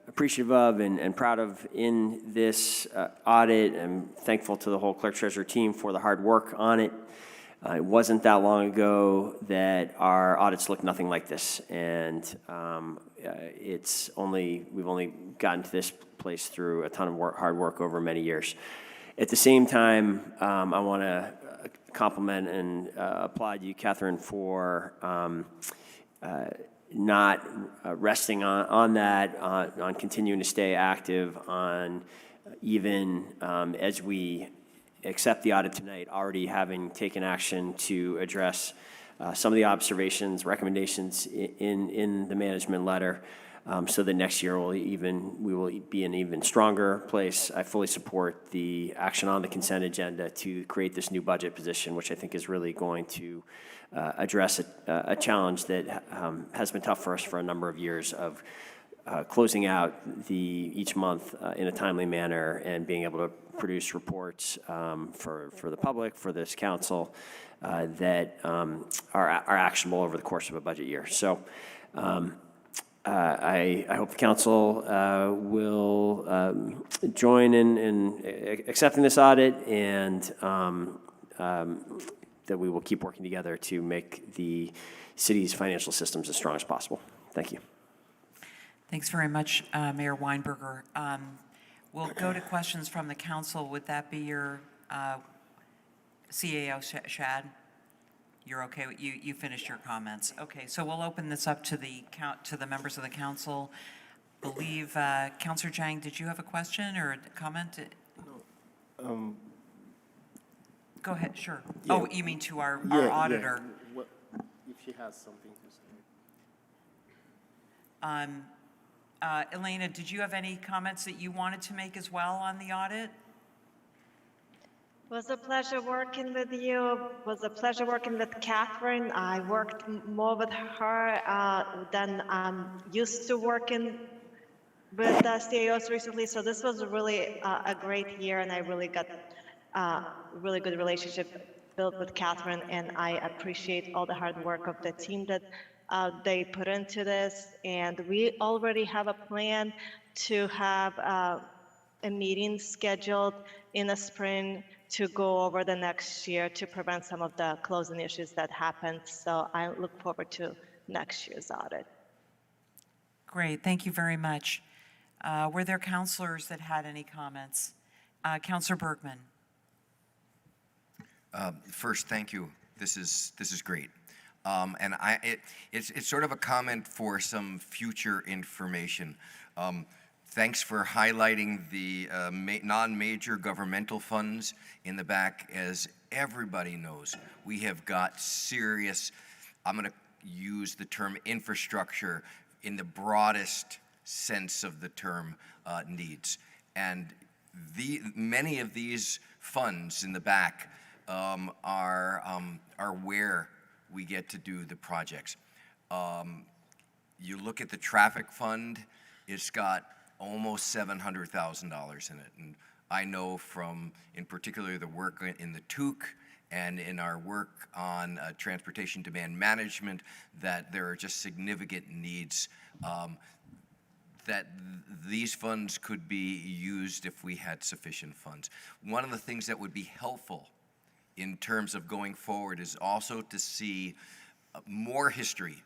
appreciative of and proud of in this audit. I'm thankful to the whole clerk treasurer team for the hard work on it. It wasn't that long ago that our audits looked nothing like this, and we've only gotten to this place through a ton of hard work over many years. At the same time, I want to compliment and applaud you, Catherine, for not resting on that, on continuing to stay active, on even as we accept the audit tonight, already having taken action to address some of the observations, recommendations in the management letter, so that next year we will be in an even stronger place. I fully support the action on the consent agenda to create this new budget position, which I think is really going to address a challenge that has been tough for us for a number of years of closing out each month in a timely manner and being able to produce reports for the public, for this council, that are actionable over the course of a budget year. So I hope the council will join in accepting this audit, and that we will keep working together to make the city's financial systems as strong as possible. Thank you. Thanks very much, Mayor Weinberger. We'll go to questions from the council. Would that be your CAO, Shad? You're okay? You finished your comments. Okay, so we'll open this up to the members of the council. Believe Councillor Zhang, did you have a question or a comment? No. Go ahead. Sure. Yeah. Oh, you mean to our auditor? Yeah. What, if she has something to say. Elena, did you have any comments that you wanted to make as well on the audit? It was a pleasure working with you. It was a pleasure working with Catherine. I worked more with her than I'm used to working with CAOs recently. So this was really a great year, and I really got a really good relationship built with Catherine, and I appreciate all the hard work of the team that they put into this. And we already have a plan to have a meeting scheduled in the spring to go over the next year to prevent some of the closing issues that happened. So I look forward to next year's audit. Great, thank you very much. Were there councilors that had any comments? Councilor Bergman. First, thank you. This is great. And it's sort of a comment for some future information. Thanks for highlighting the non-major governmental funds in the back. As everybody knows, we have got serious, I'm going to use the term infrastructure in the broadest sense of the term, needs. And many of these funds in the back are where we get to do the projects. You look at the traffic fund, it's got almost $700,000 in it. And I know from, in particular, the work in the TOOC and in our work on transportation demand management, that there are just significant needs that these funds could be used if we had sufficient funds. One of the things that would be helpful in terms of going forward is also to see more history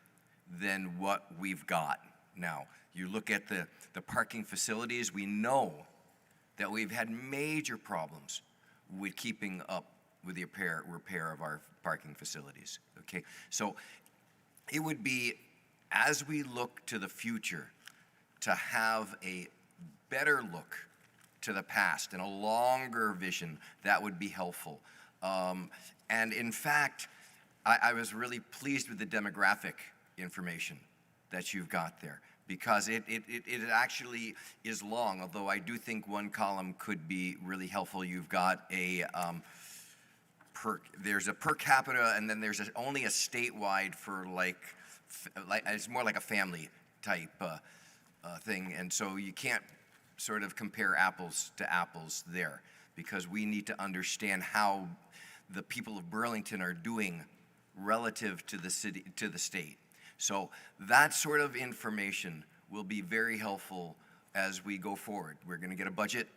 than what we've got now. You look at the parking facilities, we know that we've had major problems with keeping up with the repair of our parking facilities, okay? So it would be, as we look to the future, to have a better look to the past and a longer vision, that would be helpful. And in fact, I was really pleased with the demographic information that you've got there, because it actually is long, although I do think one column could be really helpful. You've got there's a per capita, and then there's only a statewide for like it's more like a family type thing, and so you can't sort of compare apples to apples there, because we need to understand how the people of Burlington are doing relative to the city, to the state. So that sort of information will be very helpful as we go forward. We're going to get a budget.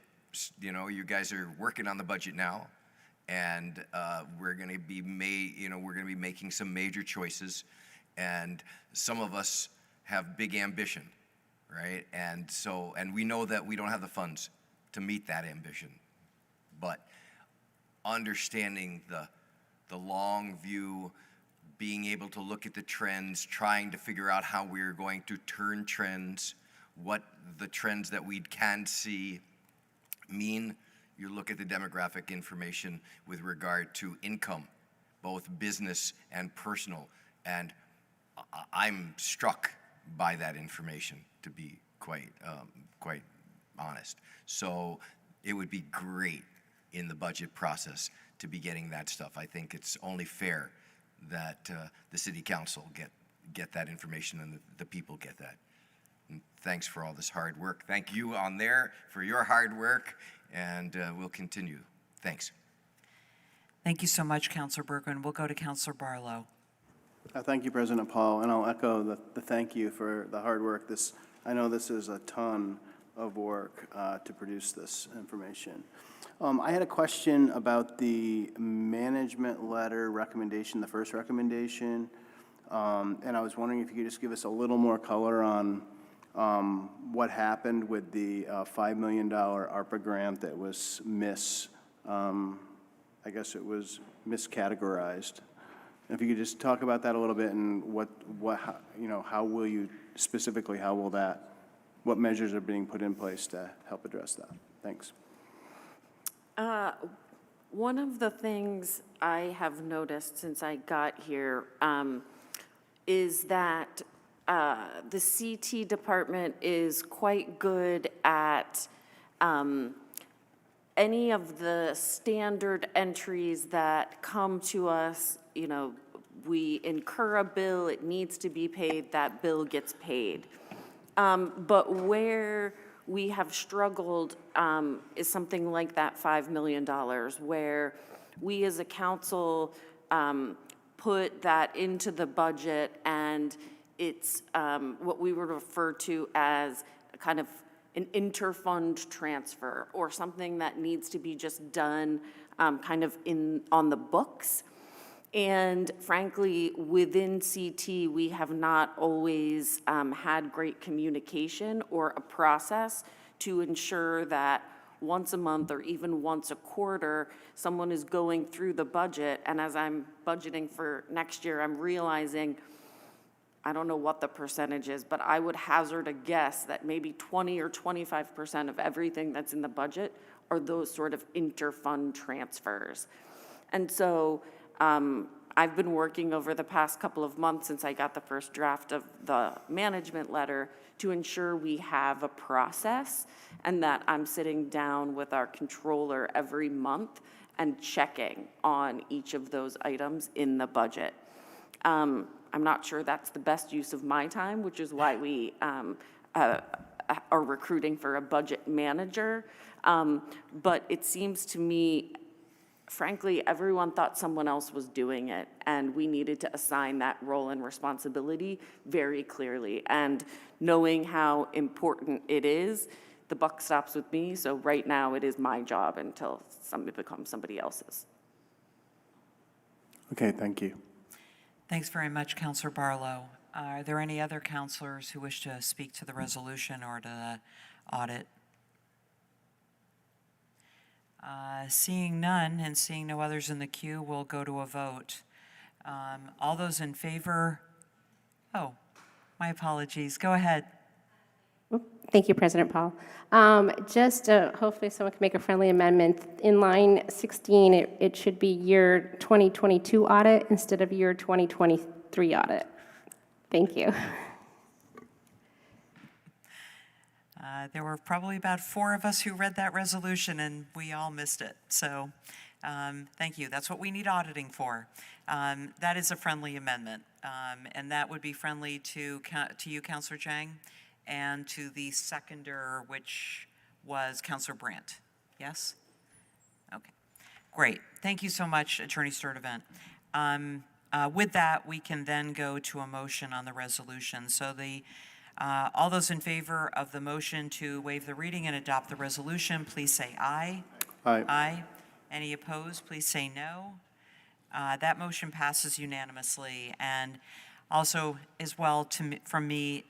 You know, you guys are working on the budget now, and we're going to be making some major choices, and some of us have big ambition, right? And we know that we don't have the funds to meet that ambition, but understanding the long view, being able to look at the trends, trying to figure out how we're going to turn trends, what the trends that we can see mean. You look at the demographic information with regard to income, both business and personal, and I'm struck by that information, to be quite honest. So it would be great in the budget process to be getting that stuff. I think it's only fair that the city council get that information and the people get that. And thanks for all this hard work. Thank you on there for your hard work, and we'll continue. Thanks. Thank you so much, Councilor Bergman. We'll go to Councilor Barlow. Thank you, President Paul, and I'll echo the thank you for the hard work. I know this is a ton of work to produce this information. I had a question about the management letter recommendation, the first recommendation, and I was wondering if you could just give us a little more color on what happened with the $5 million ARPA grant that was I guess it was miscategorized. If you could just talk about that a little bit, and how will you specifically, what measures are being put in place to help address that? Thanks. One of the things I have noticed since I got here is that the CT department is quite good at any of the standard entries that come to us. We incur a bill, it needs to be paid, that bill gets paid. But where we have struggled is something like that $5 million, where we as a council put that into the budget, and it's what we would refer to as kind of an interfund transfer, or something that needs to be just done kind of on the books. And frankly, within CT, we have not always had great communication or a process to ensure that once a month or even once a quarter, someone is going through the budget. And as I'm budgeting for next year, I'm realizing, I don't know what the percentage is, but I would hazard a guess that maybe 20 or 25% of everything that's in the budget are those sort of interfund transfers. And so I've been working over the past couple of months since I got the first draft of the management letter to ensure we have a process, and that I'm sitting down with our controller every month and checking on each of those items in the budget. I'm not sure that's the best use of my time, which is why we are recruiting for a budget manager. But it seems to me, frankly, everyone thought someone else was doing it, and we needed to assign that role and responsibility very clearly. And knowing how important it is, the buck stops with me, so right now it is my job until somebody becomes somebody else's. Okay, thank you. Thanks very much, Councilor Barlow. Are there any other councilors who wish to speak to the resolution or to the audit? Seeing none and seeing no others in the queue, we'll go to a vote. All those in favor? Oh, my apologies. Go ahead. Thank you, President Paul. Just hopefully someone can make a friendly amendment. In line 16, it should be year 2022 audit instead of year 2023 audit. Thank you. There were probably about 4 of us who read that resolution, and we all missed it. So thank you. That's what we need auditing for. That is a friendly amendment, and that would be friendly to you, Councilor Jang, and to the seconder, which was Councilor Brandt. Yes? Okay. Great. Thank you so much, Attorney Sturdivant. With that, we can then go to a motion on the resolution. So all those in favor of the motion to waive the reading and adopt the resolution, please say aye. Aye. Aye. Any opposed, please say no. That motion passes unanimously. And also, as well, from me,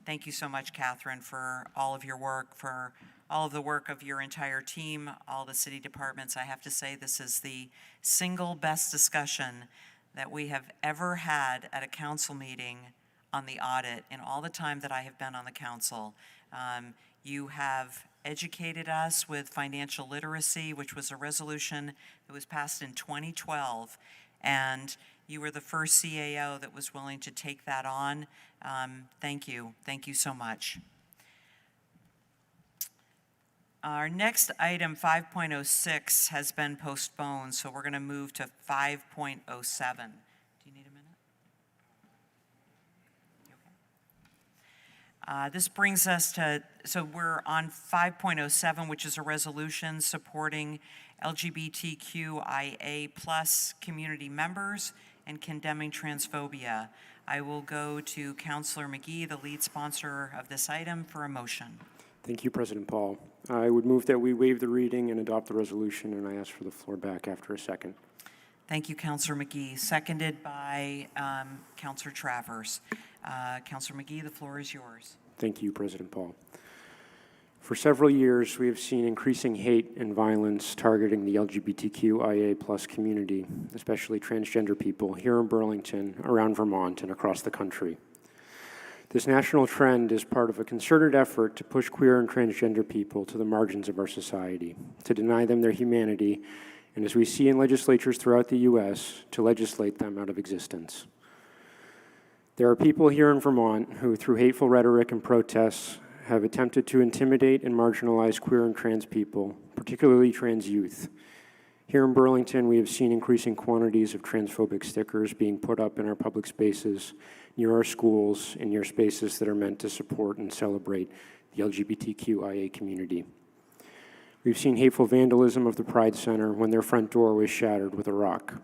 thank you so much, Catherine, for all of your work, for all of the work of your entire team, all the city departments. I have to say, this is the single best discussion that we have ever had at a council meeting on the audit in all the time that I have been on the council. You have educated us with financial literacy, which was a resolution that was passed in 2012, and you were the first CAO that was willing to take that on. Thank you. Thank you so much. Our next item, 5.06, has been postponed, so we're going to move to 5.07. Do you need a minute? You okay? This brings us to, so we're on 5.07, which is a resolution supporting LGBTQIA plus community members and condemning transphobia. I will go to Councillor McGee, the lead sponsor of this item, for a motion. Thank you, President Paul. I would move that we waive the reading and adopt the resolution, and I ask for the floor back after a second. Thank you, Councillor McGee. Seconded by Councillor Travers. Councillor McGee, the floor is yours. Thank you, President Paul. For several years, we have seen increasing hate and violence targeting the LGBTQIA plus community, especially transgender people, here in Burlington, around Vermont, and across the country. This national trend is part of a concerted effort to push queer and transgender people to the margins of our society, to deny them their humanity, and as we see in legislatures throughout the U.S., to legislate them out of existence. There are people here in Vermont who, through hateful rhetoric and protests, have attempted to intimidate and marginalize queer and trans people, particularly trans youth. Here in Burlington, we have seen increasing quantities of transphobic stickers being put up in our public spaces, near our schools, and near spaces that are meant to support and celebrate the LGBTQIA community. We've seen hateful vandalism of the Pride Center when their front door was shattered with a rock.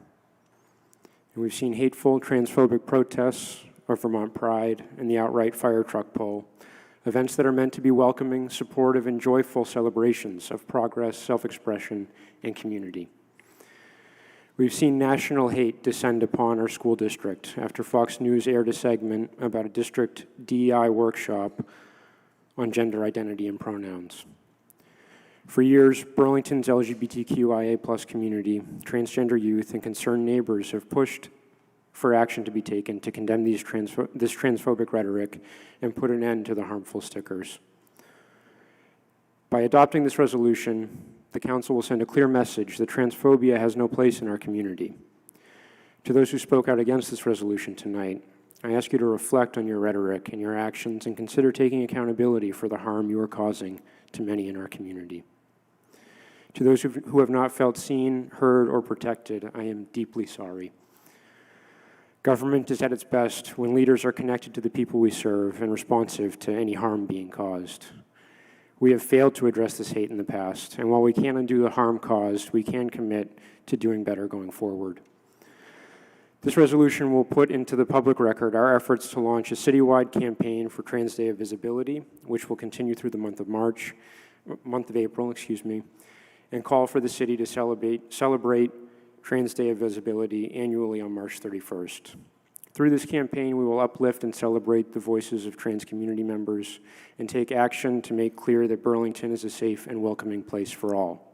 And we've seen hateful transphobic protests of Vermont Pride and the outright fire truck pull, events that are meant to be welcoming, supportive, and joyful celebrations of progress, self-expression, and community. We've seen national hate descend upon our school district after Fox News aired a segment about a district DEI workshop on gender identity and pronouns. For years, Burlington's LGBTQIA plus community, transgender youth, and concerned neighbors have pushed for action to be taken to condemn this transphobic rhetoric and put an end to the harmful stickers. By adopting this resolution, the Council will send a clear message that transphobia has no place in our community. To those who spoke out against this resolution tonight, I ask you to reflect on your rhetoric and your actions and consider taking accountability for the harm you are causing to many in our community. To those who have not felt seen, heard, or protected, I am deeply sorry. Government is at its best when leaders are connected to the people we serve and responsive to any harm being caused. We have failed to address this hate in the past, and while we can't undo the harm caused, we can commit to doing better going forward. This resolution will put into the public record our efforts to launch a citywide campaign for Trans Day of Visibility, which will continue through the month of April, and call for the city to celebrate Trans Day of Visibility annually on March 31st. Through this campaign, we will uplift and celebrate the voices of trans community members and take action to make clear that Burlington is a safe and welcoming place for all.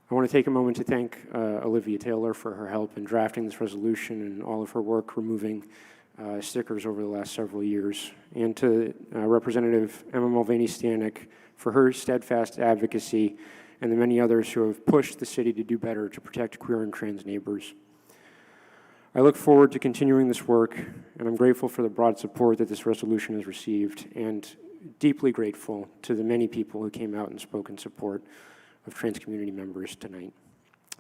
I want to take a moment to thank Olivia Taylor for her help in drafting this resolution and all of her work removing stickers over the last several years, and to Representative Emma Mulvaney-Stanek for her steadfast advocacy and the many others who have pushed the city to do better to protect queer and trans neighbors. I look forward to continuing this work, and I'm grateful for the broad support that this resolution has received, and deeply grateful to the many people who came out and spoke in support of trans community members tonight.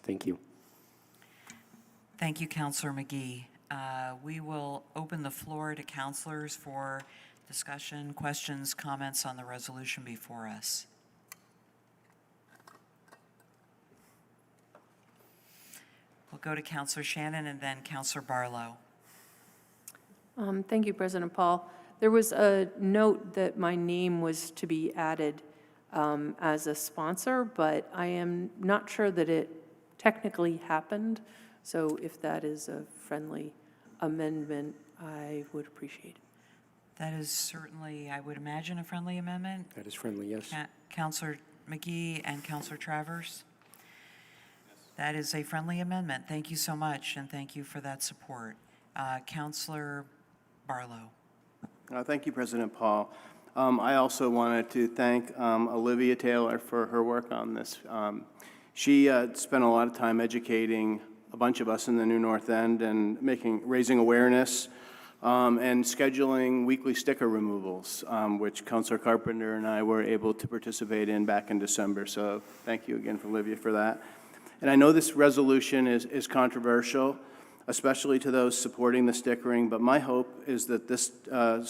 Thank you. Thank you, Councillor McGee. We will open the floor to councillors for discussion, questions, comments on the resolution before us. We'll go to Councillor Shannon and then Councillor Barlow. Thank you, President Paul. There was a note that my name was to be added as a sponsor, but I am not sure that it technically happened. So if that is a friendly amendment, I would appreciate it. That is certainly, I would imagine, a friendly amendment. That is friendly, yes. Councillor McGee and Councillor Travers. That is a friendly amendment. Thank you so much, and thank you for that support. Councilor Barlow. Thank you, President Paul. I also wanted to thank Olivia Taylor for her work on this. She spent a lot of time educating a bunch of us in the New North End and raising awareness and scheduling weekly sticker removals, which Councilor Carpenter and I were able to participate in back in December. So thank you again, Olivia, for that. And I know this resolution is controversial, especially to those supporting the stickering, but my hope is that this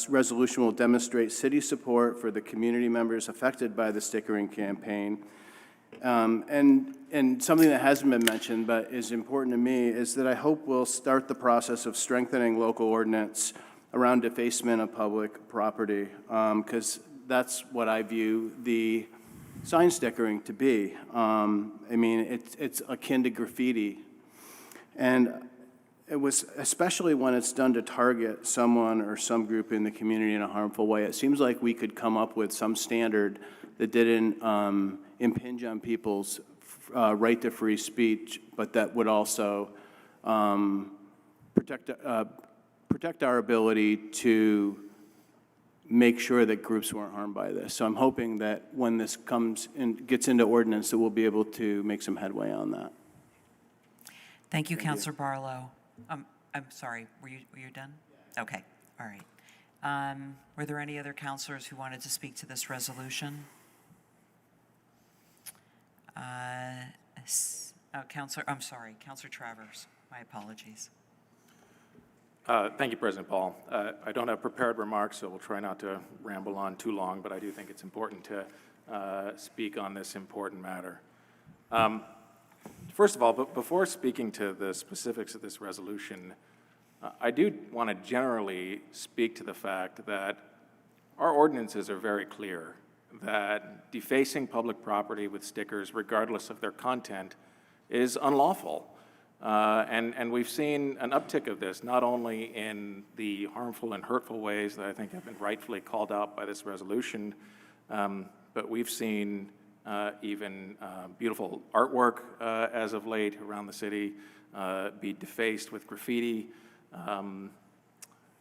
resolution will demonstrate city support for the community members affected by the stickering campaign. And something that hasn't been mentioned but is important to me is that I hope we'll start the process of strengthening local ordinance around defacement of public property, because that's what I view the sign stickering to be. I mean, it's akin to graffiti. And it was, especially when it's done to target someone or some group in the community in a harmful way, it seems like we could come up with some standard that didn't impinge on people's right to free speech, but that would also protect our ability to make sure that groups weren't harmed by this. So I'm hoping that when this gets into ordinance, that we'll be able to make some headway on that. Thank you, Councilor Barlow. I'm sorry, were you done? Okay, all right. Were there any other councilors who wanted to speak to this resolution? Councilor Travers, my apologies. Thank you, President Paul. I don't have prepared remarks, so we'll try not to ramble on too long, but I do think it's important to speak on this important matter. First of all, but before speaking to the specifics of this resolution, I do want to generally speak to the fact that our ordinances are very clear that defacing public property with stickers, regardless of their content, is unlawful. And we've seen an uptick of this, not only in the harmful and hurtful ways that I think have been rightfully called out by this resolution, but we've seen even beautiful artwork as of late around the city be defaced with graffiti.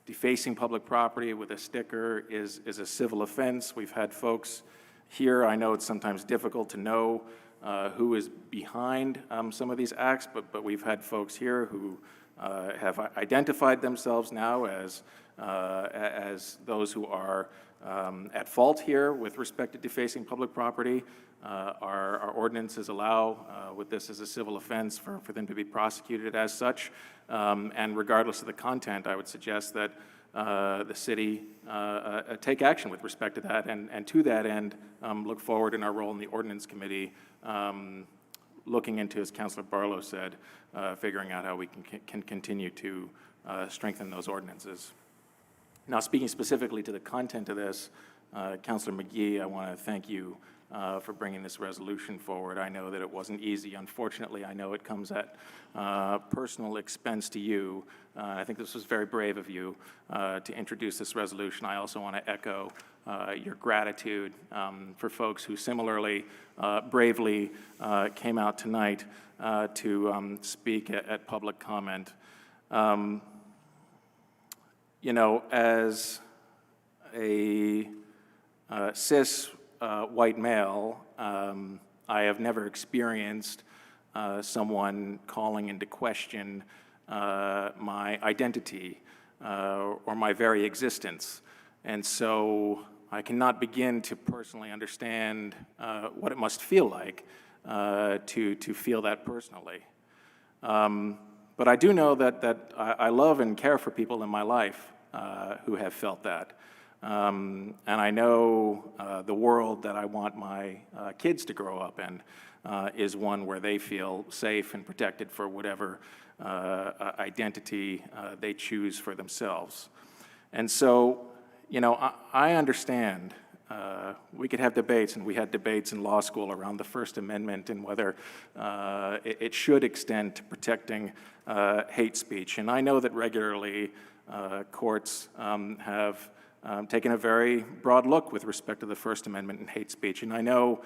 Defacing public property with a sticker is a civil offense. We've had folks here, I know it's sometimes difficult to know who is behind some of these acts, but we've had folks here who have identified themselves now as those who are at fault here with respect to defacing public property. Our ordinances allow, with this as a civil offense, for them to be prosecuted as such. And regardless of the content, I would suggest that the city take action with respect to that, and to that end, look forward in our role in the ordinance committee, looking into, as Councilor Barlow said, figuring out how we can continue to strengthen those ordinances. Now, speaking specifically to the content of this, Councilor McGee, I want to thank you for bringing this resolution forward. I know that it wasn't easy. Unfortunately, I know it comes at personal expense to you. I think this was very brave of you to introduce this resolution. I also want to echo your gratitude for folks who similarly bravely came out tonight to speak at public comment. You know, as a cis white male, I have never experienced someone calling into question my identity or my very existence. And so I cannot begin to personally understand what it must feel like to feel that personally. But I do know that I love and care for people in my life who have felt that. And I know the world that I want my kids to grow up in is one where they feel safe and protected for whatever identity they choose for themselves. And so, you know, I understand we could have debates, and we had debates in law school around the First Amendment and whether it should extend to protecting hate speech. And I know that regularly courts have taken a very broad look with respect to the First Amendment and hate speech. And I know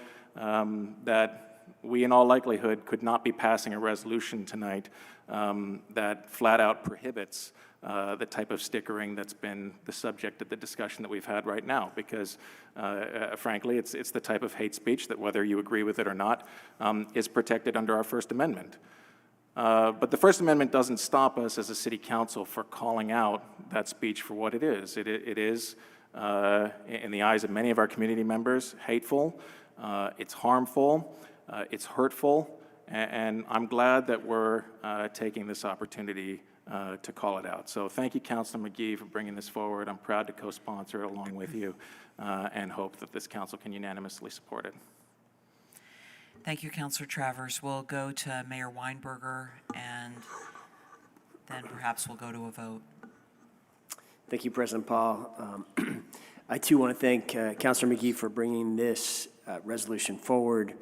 that we in all likelihood could not be passing a resolution tonight that flat out prohibits the type of stickering that's been the subject of the discussion that we've had right now, because frankly, it's the type of hate speech that, whether you agree with it or not, is protected under our First Amendment. But the First Amendment doesn't stop us as a city council for calling out that speech for what it is. It is, in the eyes of many of our community members, hateful, it's harmful, it's hurtful, and I'm glad that we're taking this opportunity to call it out. So thank you, Councilor McGee, for bringing this forward. I'm proud to co-sponsor it along with you and hope that this council can unanimously support it. Thank you, Councilor Travers. We'll go to Mayor Weinberger, and then perhaps we'll go to a vote. Thank you, President Paul. I too want to thank Councilor McGee for bringing this resolution forward,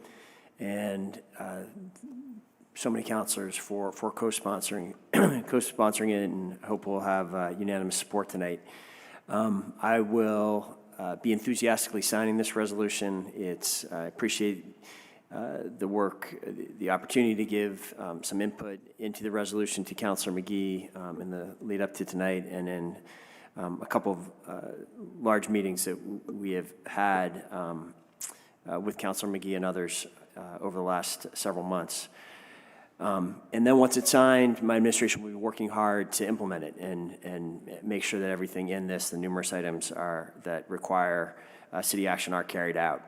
and so many councilors for co-sponsoring it, and hope we'll have unanimous support tonight. I will be enthusiastically signing this resolution. I appreciate the work, the opportunity to give some input into the resolution to Councilor McGee in the lead up to tonight, and then a couple of large meetings that we have had with Councilor McGee and others over the last several months. And then once it's signed, my administration will be working hard to implement it and make sure that everything in this, the numerous items that require city action, are carried out.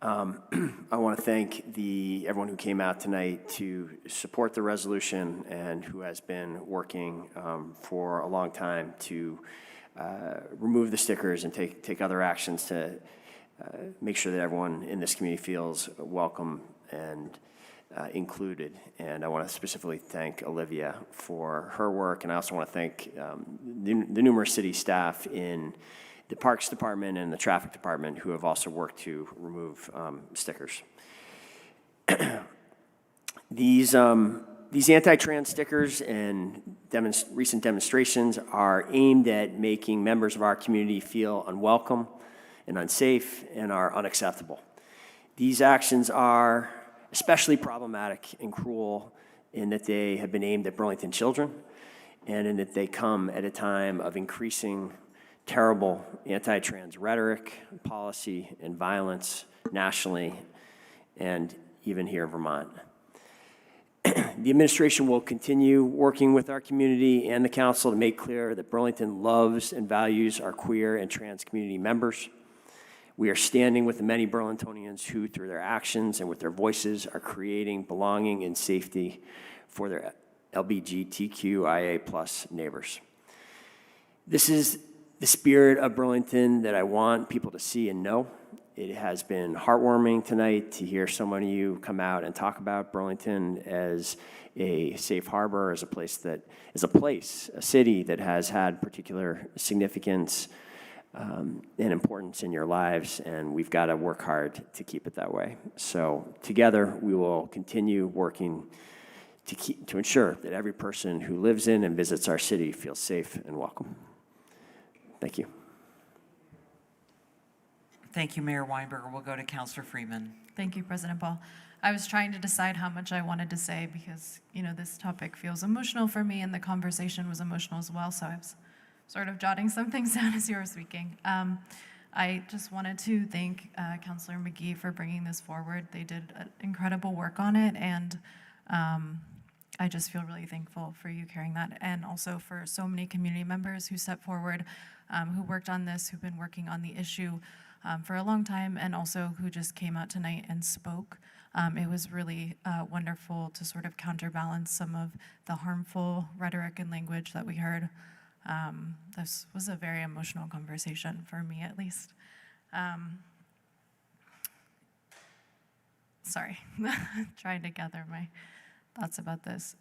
I want to thank everyone who came out tonight to support the resolution and who has been working for a long time to remove the stickers and take other actions to make sure that everyone in this community feels welcome and included. And I want to specifically thank Olivia for her work, and I also want to thank the numerous city staff in the Parks Department and the Traffic Department who have also worked to remove stickers. These anti-trans stickers and recent demonstrations are aimed at making members of our community feel unwelcome and unsafe and are unacceptable. These actions are especially problematic and cruel in that they have been aimed at Burlington children, and in that they come at a time of increasing terrible anti-trans rhetoric, policy, and violence nationally, and even here in Vermont. The administration will continue working with our community and the council to make clear that Burlington loves and values our queer and trans community members. We are standing with the many Burlingtonians who, through their actions and with their voices, are creating belonging and safety for their LGBTQIA+ neighbors. This is the spirit of Burlington that I want people to see and know. It has been heartwarming tonight to hear so many of you come out and talk about Burlington as a safe harbor, as a city that has had particular significance and importance in your lives, and we've got to work hard to keep it that way. So together, we will continue working to ensure that every person who lives in and visits our city feels safe and welcome. Thank you. Thank you, Mayor Weinberger. We'll go to Councilor Freeman. Thank you, President Paul. I was trying to decide how much I wanted to say because, this topic feels emotional for me and the conversation was emotional as well, so I was sort of jotting some things down as you were speaking. I just wanted to thank Councilor McGee for bringing this forward. They did incredible work on it, and I just feel really thankful for you carrying that, and also for so many community members who stepped forward, who worked on this, who've been working on the issue for a long time, and also who just came out tonight and spoke. It was really wonderful to sort of counterbalance some of the harmful rhetoric and language that we heard. This was a very emotional conversation for me, at least. Sorry, trying to gather my thoughts about this.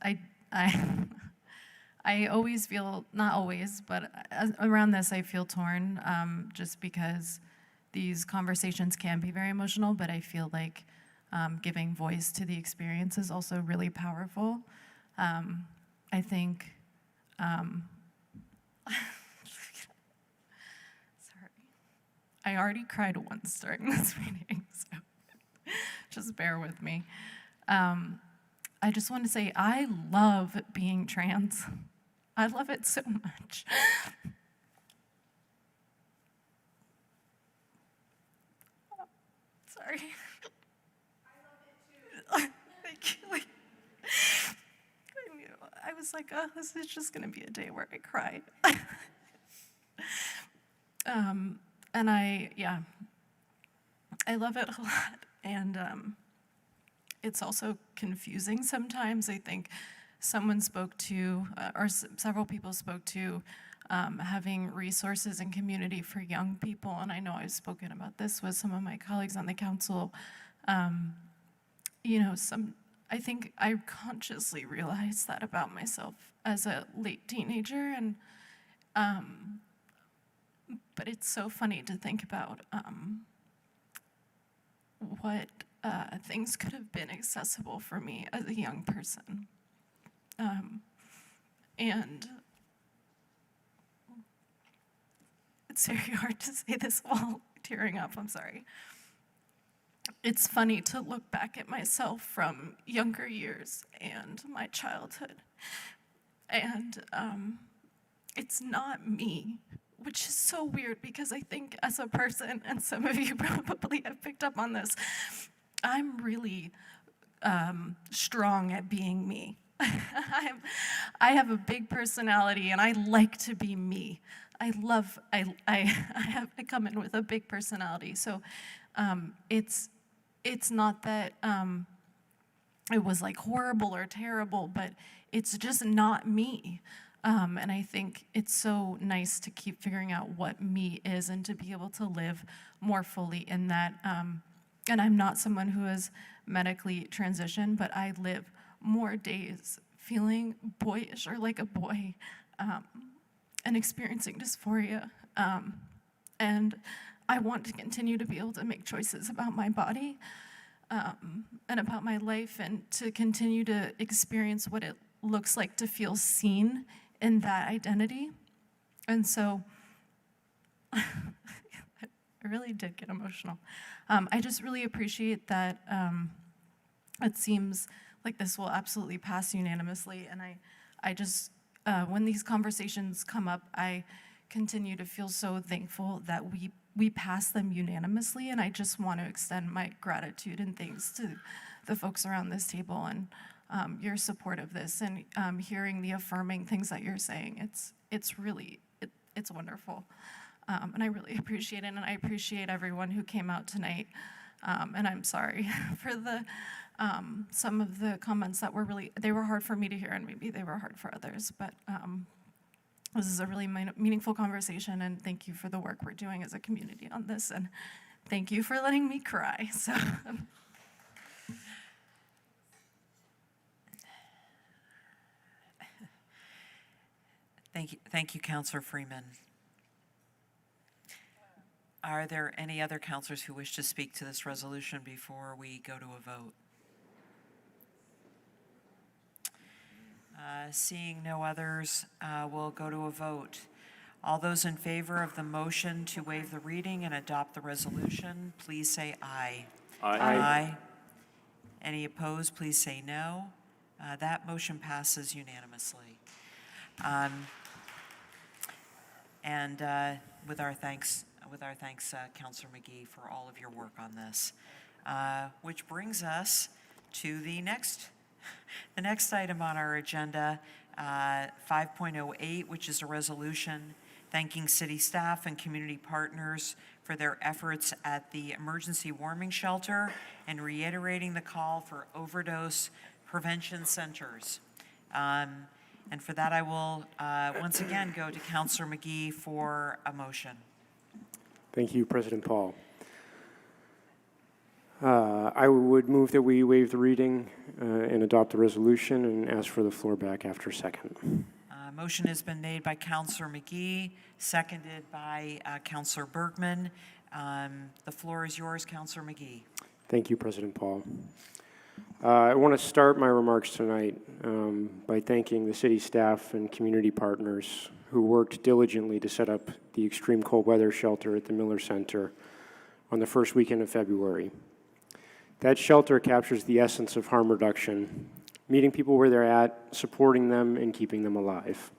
I always feel, not always, but around this I feel torn, just because these conversations can be very emotional, but I feel like giving voice to the experience is also really powerful. I think, sorry, I already cried once during this meeting, so just bear with me. I just want to say I love being trans. I love it so much. Sorry. I love it too. Thank you. I was like, oh, this is just going to be a day where I cry. And I love it a lot. And it's also confusing sometimes. I think someone spoke to, or several people spoke to, having resources and community for young people. And I know I've spoken about this with some of my colleagues on the council. I think I consciously realized that about myself as a late teenager, and but it's so funny to think about what things could have been accessible for me as a young person. And it's very hard to say this while tearing up, I'm sorry. It's funny to look back at myself from younger years and my childhood. And it's not me, which is so weird because I think as a person, and some of you probably have picked up on this, I'm really strong at being me. I have a big personality and I like to be me. I come in with a big personality. So it's not that it was like horrible or terrible, but it's just not me. And I think it's so nice to keep figuring out what me is and to be able to live more fully in that. And I'm not someone who is medically transitioned, but I live more days feeling boyish or like a boy and experiencing dysphoria. And I want to continue to be able to make choices about my body and about my life, and to continue to experience what it looks like to feel seen in that identity. And so I really did get emotional. I just really appreciate that it seems like this will absolutely pass unanimously. And I just, when these conversations come up, I continue to feel so thankful that we pass them unanimously. And I just want to extend my gratitude and thanks to the folks around this table and your support of this, and hearing the affirming things that you're saying. It's really wonderful. And I really appreciate it, and I appreciate everyone who came out tonight. And I'm sorry for the some of the comments that were they were hard for me to hear, and maybe they were hard for others, but this is a really meaningful conversation, and thank you for the work we're doing as a community on this, and thank you for letting me cry. So. Thank you, Councilor Freeman. Are there any other councilors who wish to speak to this resolution before we go to a vote? Seeing no others, we'll go to a vote. All those in favor of the motion to waive the reading and adopt the resolution, please say aye. Aye. Aye. Any opposed, please say no. That motion passes unanimously. And with our thanks, Councilor McGee, for all of your work on this. Which brings us to the next item on our agenda, 5.08, which is a resolution thanking city staff and community partners for their efforts at the emergency warming shelter and reiterating the call for overdose prevention centers. And for that, I will once again go to Councilor McGee for a motion. Thank you, President Paul. I would move that we waive the reading and adopt the resolution, and ask for the floor back after second. Motion has been made by Councilor McGee, seconded by Councilor Bergman. The floor is yours, Councilor McGee. Thank you, President Paul. I want to start my remarks tonight by thanking the city staff and community partners who worked diligently to set up the extreme cold weather shelter at the Miller Center on the first weekend of February. That shelter captures the essence of harm reduction, meeting people where they're at, supporting them, and keeping them alive.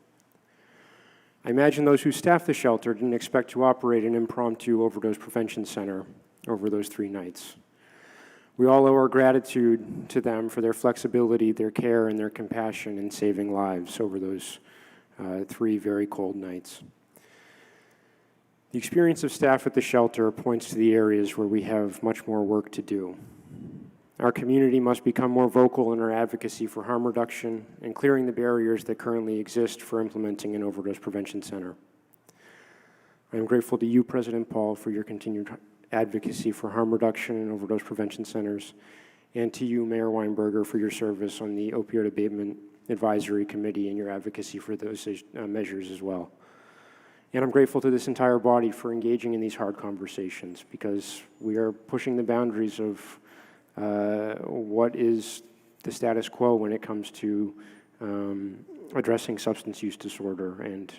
I imagine those who staff the shelter didn't expect to operate an impromptu overdose prevention center over those 3 nights. We all owe our gratitude to them for their flexibility, their care, and their compassion in saving lives over those 3 very cold nights. The experience of staff at the shelter points to the areas where we have much more work to do. Our community must become more vocal in our advocacy for harm reduction and clearing the barriers that currently exist for implementing an overdose prevention center. I am grateful to you, President Paul, for your continued advocacy for harm reduction and overdose prevention centers, and to you, Mayor Weinberger, for your service on the Opioid Abatement Advisory Committee and your advocacy for those measures as well. And I'm grateful to this entire body for engaging in these hard conversations, because we are pushing the boundaries of what is the status quo when it comes to addressing substance use disorder and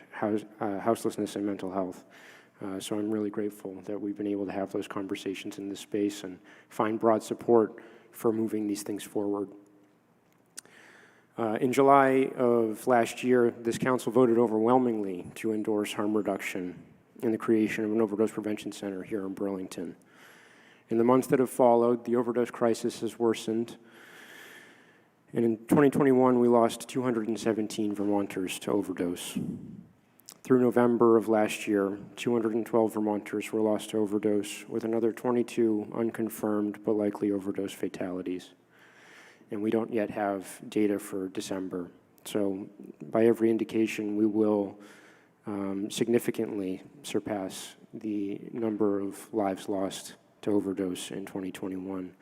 houselessness and mental health. So I'm really grateful that we've been able to have those conversations in this space and find broad support for moving these things forward. In July of last year, this council voted overwhelmingly to endorse harm reduction and the creation of an overdose prevention center here in Burlington. In the months that have followed, the overdose crisis has worsened, and in 2021, we lost 217 Vermonters to overdose. Through November of last year, 212 Vermonters were lost to overdose, with another 22 unconfirmed but likely overdose fatalities. And we don't yet have data for December. So by every indication, we will significantly surpass the number of lives lost to overdose in 2021.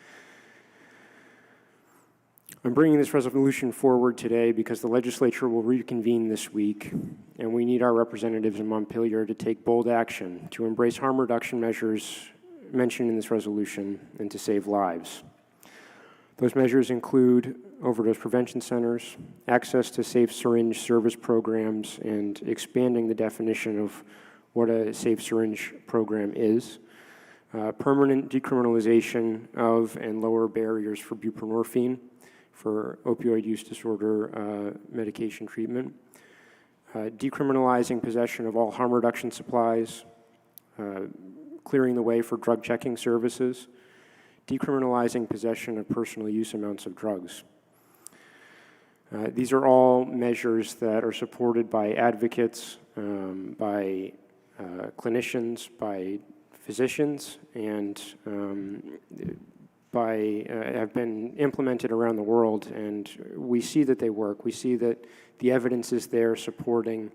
I'm bringing this resolution forward today because the legislature will reconvene this week, and we need our representatives in Montpelier to take bold action to embrace harm reduction measures mentioned in this resolution and to save lives. Those measures include overdose prevention centers, access to safe syringe service programs, and expanding the definition of what a safe syringe program is, permanent decriminalization of and lower barriers for buprenorphine for opioid use disorder medication treatment, decriminalizing possession of all harm reduction supplies, clearing the way for drug checking services, decriminalizing possession of personal use amounts of drugs. These are all measures that are supported by advocates, by clinicians, by physicians, and have been implemented around the world, and we see that they work. We see that the evidence is there supporting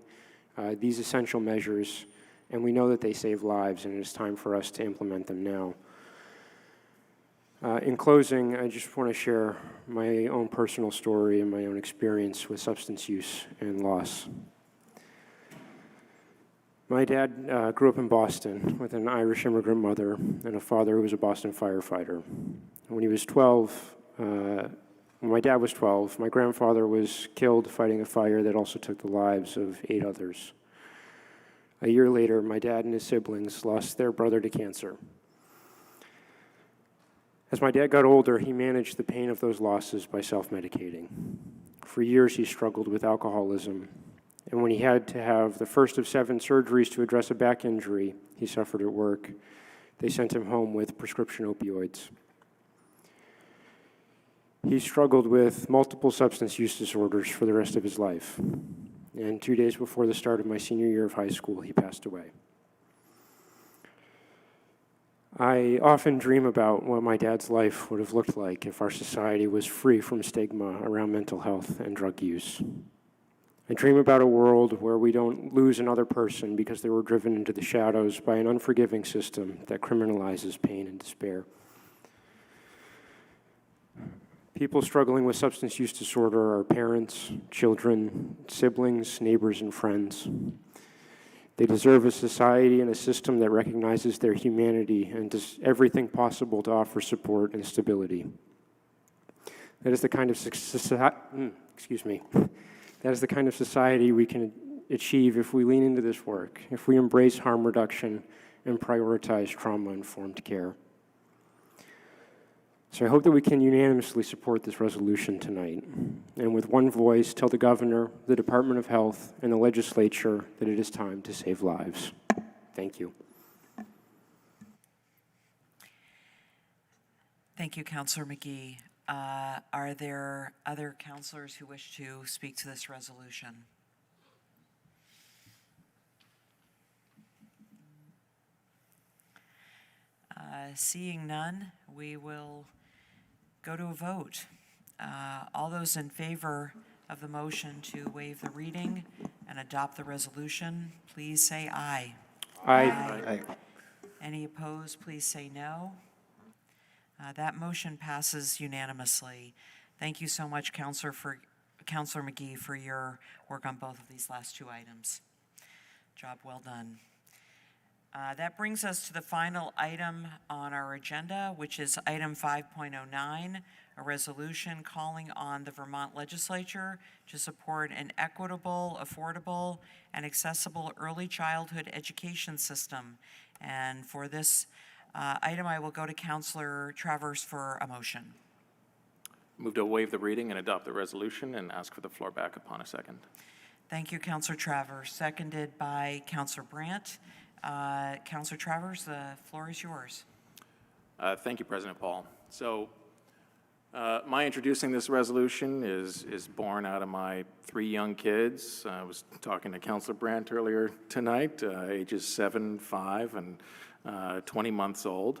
these essential measures, and we know that they save lives, and it is time for us to implement them now. In closing, I just want to share my own personal story and my own experience with substance use and loss. My dad grew up in Boston with an Irish immigrant mother and a father who was a Boston firefighter. When he was 12, when my dad was 12, my grandfather was killed fighting a fire that also took the lives of 8 others. A year later, my dad and his siblings lost their brother to cancer. As my dad got older, he managed the pain of those losses by self-medicating. For years, he struggled with alcoholism, and when he had to have the first of 7 surgeries to address a back injury he suffered at work, they sent him home with prescription opioids. He struggled with multiple substance use disorders for the rest of his life, and 2 days before the start of my senior year of high school, he passed away. I often dream about what my dad's life would have looked like if our society was free from stigma around mental health and drug use. I dream about a world where we don't lose another person because they were driven into the shadows by an unforgiving system that criminalizes pain and despair. People struggling with substance use disorder are parents, children, siblings, neighbors, and friends. They deserve a society and a system that recognizes their humanity and does everything possible to offer support and stability. That is the kind of That is the kind of society we can achieve if we lean into this work, if we embrace harm reduction and prioritize trauma-informed care. So I hope that we can unanimously support this resolution tonight, and with one voice tell the governor, the Department of Health, and the legislature that it is time to save lives. Thank you. Thank you, Councillor McGee. Are there other councillors who wish to speak to this resolution? Seeing none, we will go to a vote. All those in favor of the motion to waive the reading and adopt the resolution, please say aye. Aye. Any opposed, please say no. That motion passes unanimously. Thank you so much, Councillor McGee, for your work on both of these last two items. Job well done. That brings us to the final item on our agenda, which is item 5.09, a resolution calling on the Vermont legislature to support an equitable, affordable, and accessible early childhood education system. And for this item, I will go to Councillor Travers for a motion. Move to waive the reading and adopt the resolution and ask for the floor back upon a second. Thank you, Councillor Travers. Seconded by Councillor Brandt. Councillor Travers, the floor is yours. Thank you, President Paul. So my introducing this resolution is born out of my 3 young kids. I was talking to Councillor Brandt earlier tonight, ages 7, 5, and 20 months old.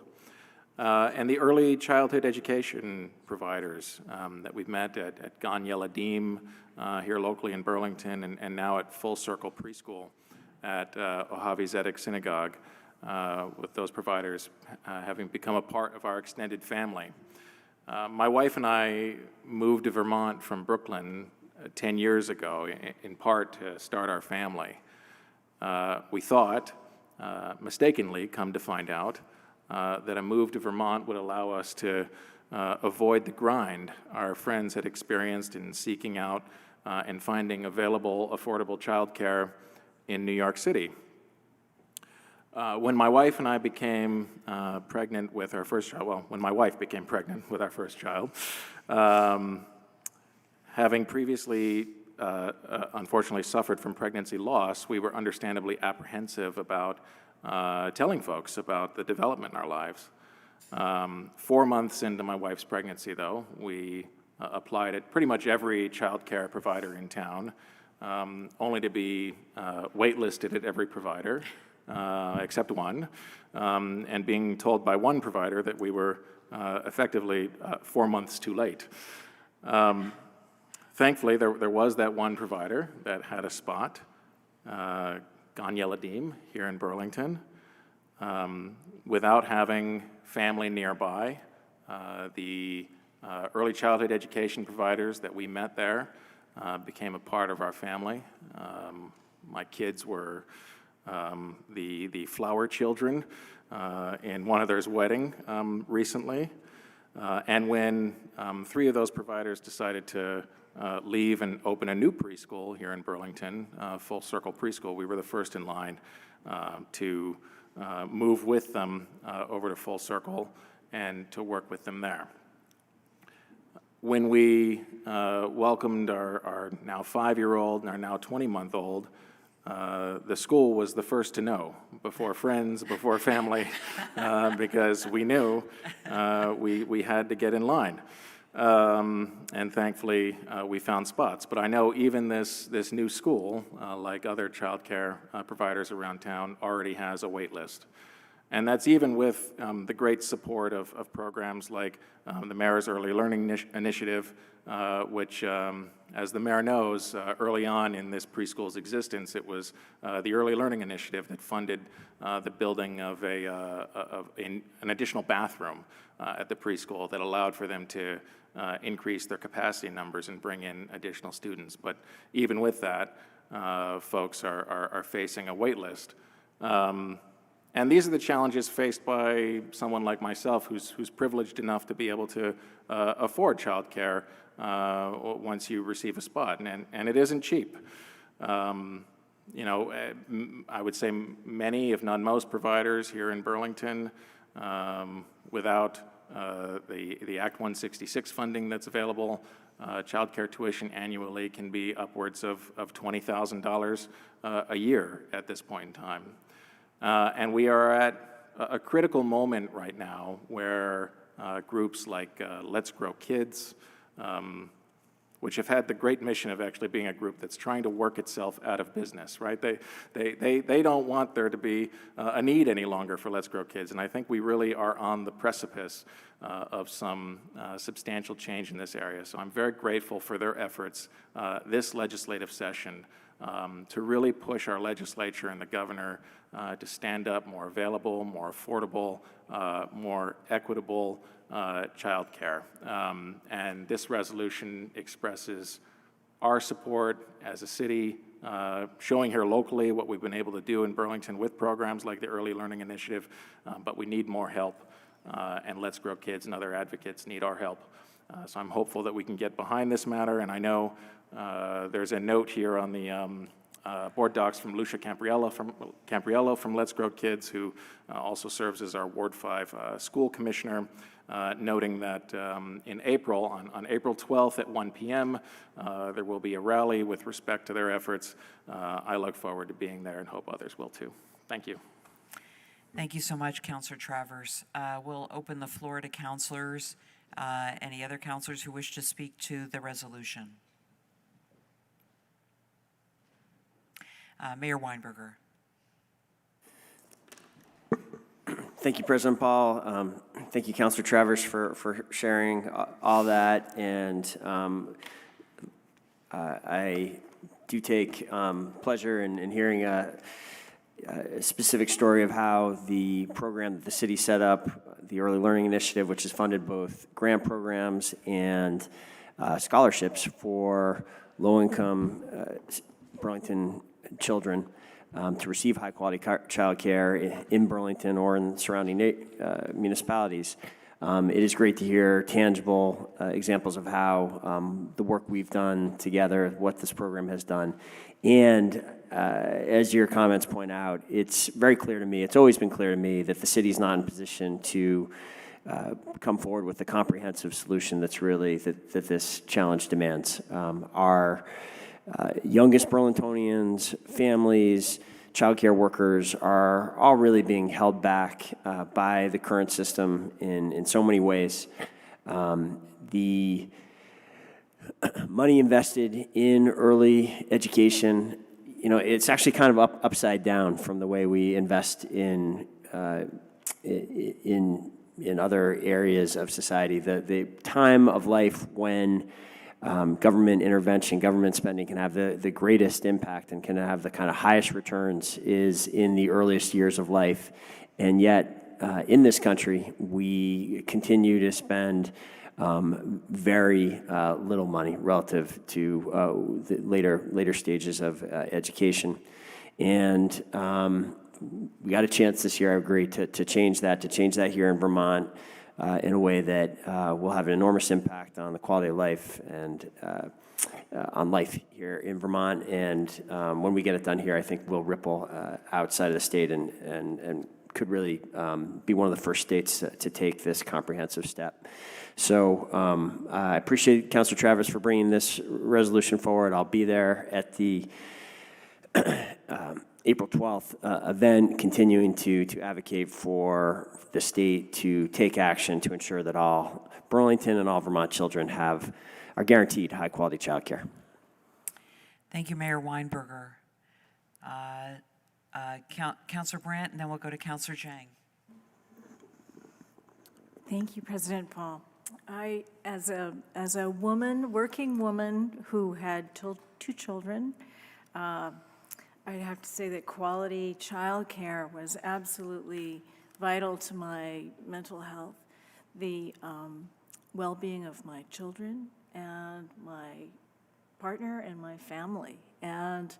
And the early childhood education providers that we've met at Gan Yeladim here locally in Burlington, and now at Full Circle Preschool at Ohavi Zedek Synagogue, with those providers having become a part of our extended family. My wife and I moved to Vermont from Brooklyn 10 years ago, in part to start our family. We thought, mistakenly, come to find out, that a move to Vermont would allow us to avoid the grind our friends had experienced in seeking out and finding available, affordable childcare in New York City. When my wife and I became pregnant with our first child, well, when my wife became pregnant with our first child, having previously unfortunately suffered from pregnancy loss, we were understandably apprehensive about telling folks about the development in our lives. 4 months into my wife's pregnancy, though, we applied at pretty much every childcare provider in town, only to be waitlisted at every provider, except one, and being told by one provider that we were effectively 4 months too late. Thankfully, there was that one provider that had a spot, Gan Yeladim, here in Burlington. Without having family nearby, the early childhood education providers that we met there became a part of our family. My kids were the flower children in one of their wedding recently. And when 3 of those providers decided to leave and open a new preschool here in Burlington, Full Circle Preschool, we were the first in line to move with them over to Full Circle and to work with them there. When we welcomed our now 5-year-old and our now 20-month-old, the school was the first to know, before friends, before family, because we knew we had to get in line. And thankfully, we found spots. But I know even this new school, like other childcare providers around town, already has a wait list. And that's even with the great support of programs like the Mayor's Early Learning Initiative, which, as the mayor knows, early on in this preschool's existence, it was the Early Learning Initiative that funded the building of an additional bathroom at the preschool that allowed for them to increase their capacity numbers and bring in additional students. But even with that, folks are facing a wait list. And these are the challenges faced by someone like myself who's privileged enough to be able to afford childcare once you receive a spot, and it isn't cheap. You know, I would say many, if not most, providers here in Burlington, without the Act 166 funding that's available. Childcare tuition annually can be upwards of $20,000 a year at this point in time. And we are at a critical moment right now where groups like Let's Grow Kids, which have had the great mission of actually being a group that's trying to work itself out of business, right? They don't want there to be a need any longer for Let's Grow Kids, and I think we really are on the precipice of some substantial change in this area. So I'm very grateful for their efforts this legislative session to really push our legislature and the governor to stand up more available, more affordable, more equitable child care. And this resolution expresses our support as a city, showing here locally what we've been able to do in Burlington with programs like the Early Learning Initiative, but we need more help, and Let's Grow Kids and other advocates need our help. So I'm hopeful that we can get behind this matter, and I know there's a note here on the board docs from Lucia Campriello from Let's Grow Kids, who also serves as our Ward 5 school commissioner, noting that in April, on April 12th at 1 p.m., there will be a rally with respect to their efforts. I look forward to being there and hope others will too. Thank you. Thank you so much, Councillor Travers. We'll open the floor to councillors. Any other councillors who wish to speak to the resolution? Mayor Weinberger. Thank you, President Paul. Thank you, Councillor Travers, for sharing all that. And I do take pleasure in hearing a specific story of how the program that the city set up, the Early Learning Initiative, which has funded both grant programs and scholarships for low-income Burlington children to receive high-quality child care in Burlington or in surrounding municipalities. It is great to hear tangible examples of how the work we've done together, what this program has done. And as your comments point out, it's very clear to me, it's always been clear to me that the city's not in position to come forward with a comprehensive solution that's really, that this challenge demands. Our youngest Burlingtonians, families, childcare workers are all really being held back by the current system in so many ways. The money invested in early education, you know, it's actually kind of upside down from the way we invest in other areas of society. The time of life when government intervention, government spending can have the greatest impact and can have the kind of highest returns is in the earliest years of life. And yet, in this country, we continue to spend very little money relative to the later stages of education. And we got a chance this year, I agree, to change that here in Vermont. In a way that will have an enormous impact on the quality of life and on life here in Vermont. And when we get it done here, I think we'll ripple outside of the state and could really be one of the first states to take this comprehensive step. So I appreciate Councillor Travers for bringing this resolution forward. I'll be there at the April 12th event, continuing to advocate for the state to take action to ensure that all Burlington and all Vermont children are guaranteed high-quality child care. Thank you, Mayor Weinberger. Councillor Brandt, and then we'll go to Councillor Zhang. Thank you, President Paul. I, as a woman, working woman who had two children, I'd have to say that quality child care was absolutely vital to my mental health, the well-being of my children and my partner and my family. And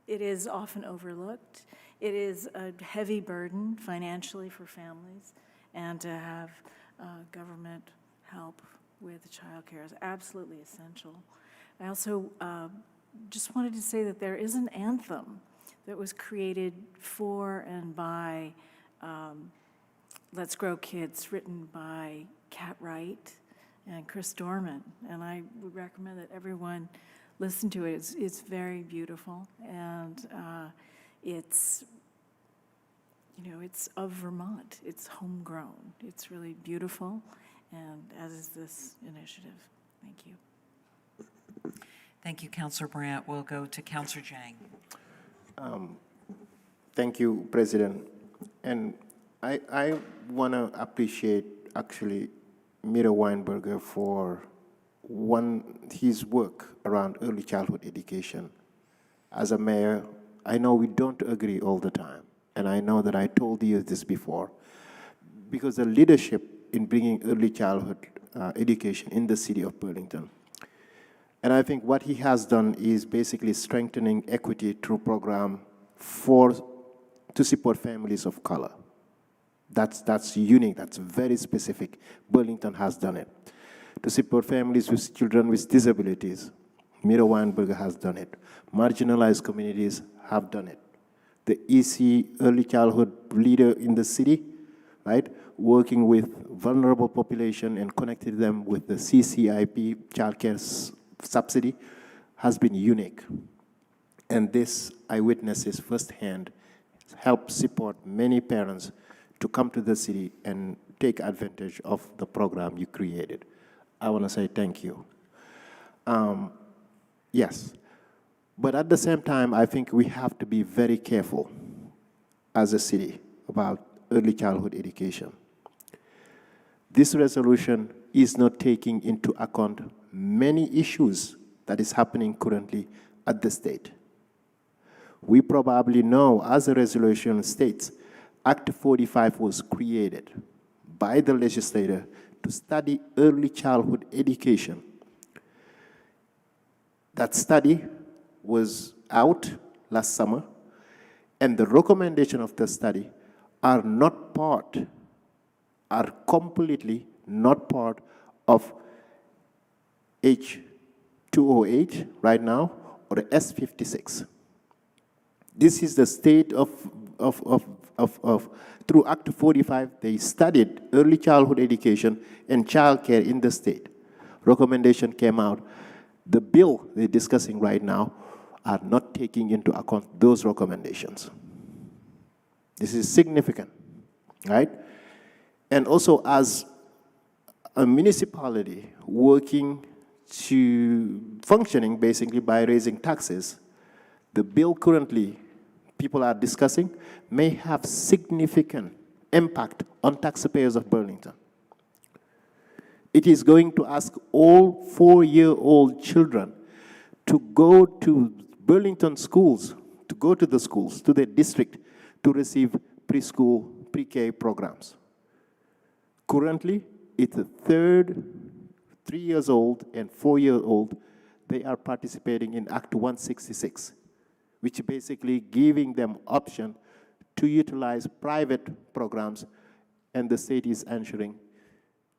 it is often overlooked. It is a heavy burden financially for families, and to have government help with child care is absolutely essential. I also just wanted to say that there is an anthem that was created for and by Let's Grow Kids, written by Kat Wright and Chris Dorman. And I would recommend that everyone listen to it. It's very beautiful, and it's, you know, it's of Vermont. It's homegrown. It's really beautiful, and as is this initiative. Thank you. Thank you, Councillor Brandt. We'll go to Councillor Jang. Thank you, President. And I want to appreciate, actually, Miro Weinberger for his work around early childhood education. As a mayor, I know we don't agree all the time, and I know that I told you this before, because the leadership in bringing early childhood education in the city of Burlington. And I think what he has done is basically strengthening equity through program to support families of color. That's unique, that's very specific. Burlington has done it. To support families with children with disabilities, Miro Weinberger has done it. Marginalized communities have done it. The EC, early childhood leader in the city, right, working with vulnerable population and connecting them with the CCIP childcare subsidy has been unique. And this, I witnessed this firsthand, helped support many parents to come to the city and take advantage of the program you created. I want to say thank you. Yes, but at the same time, I think we have to be very careful as a city about early childhood education. This resolution is not taking into account many issues that is happening currently at the state. We probably know, as the resolution states, Act 45 was created by the legislator to study early childhood education. That study was out last summer, and the recommendation of the study are completely not part of H208 right now, or the S56. This is the state through Act 45, they studied early childhood education and childcare in the state. Recommendation came out. The bill they're discussing right now are not taking into account those recommendations. This is significant, right? And also, as a municipality functioning basically by raising taxes, the bill currently people are discussing may have significant impact on taxpayers of Burlington. It is going to ask all 4-year-old children to go to Burlington schools, to go to the schools, to their district, to receive preschool, pre-K programs. Currently, it's a 3 years old and 4-year-old, they are participating in Act 166, which basically giving them option to utilize private programs, and the state is ensuring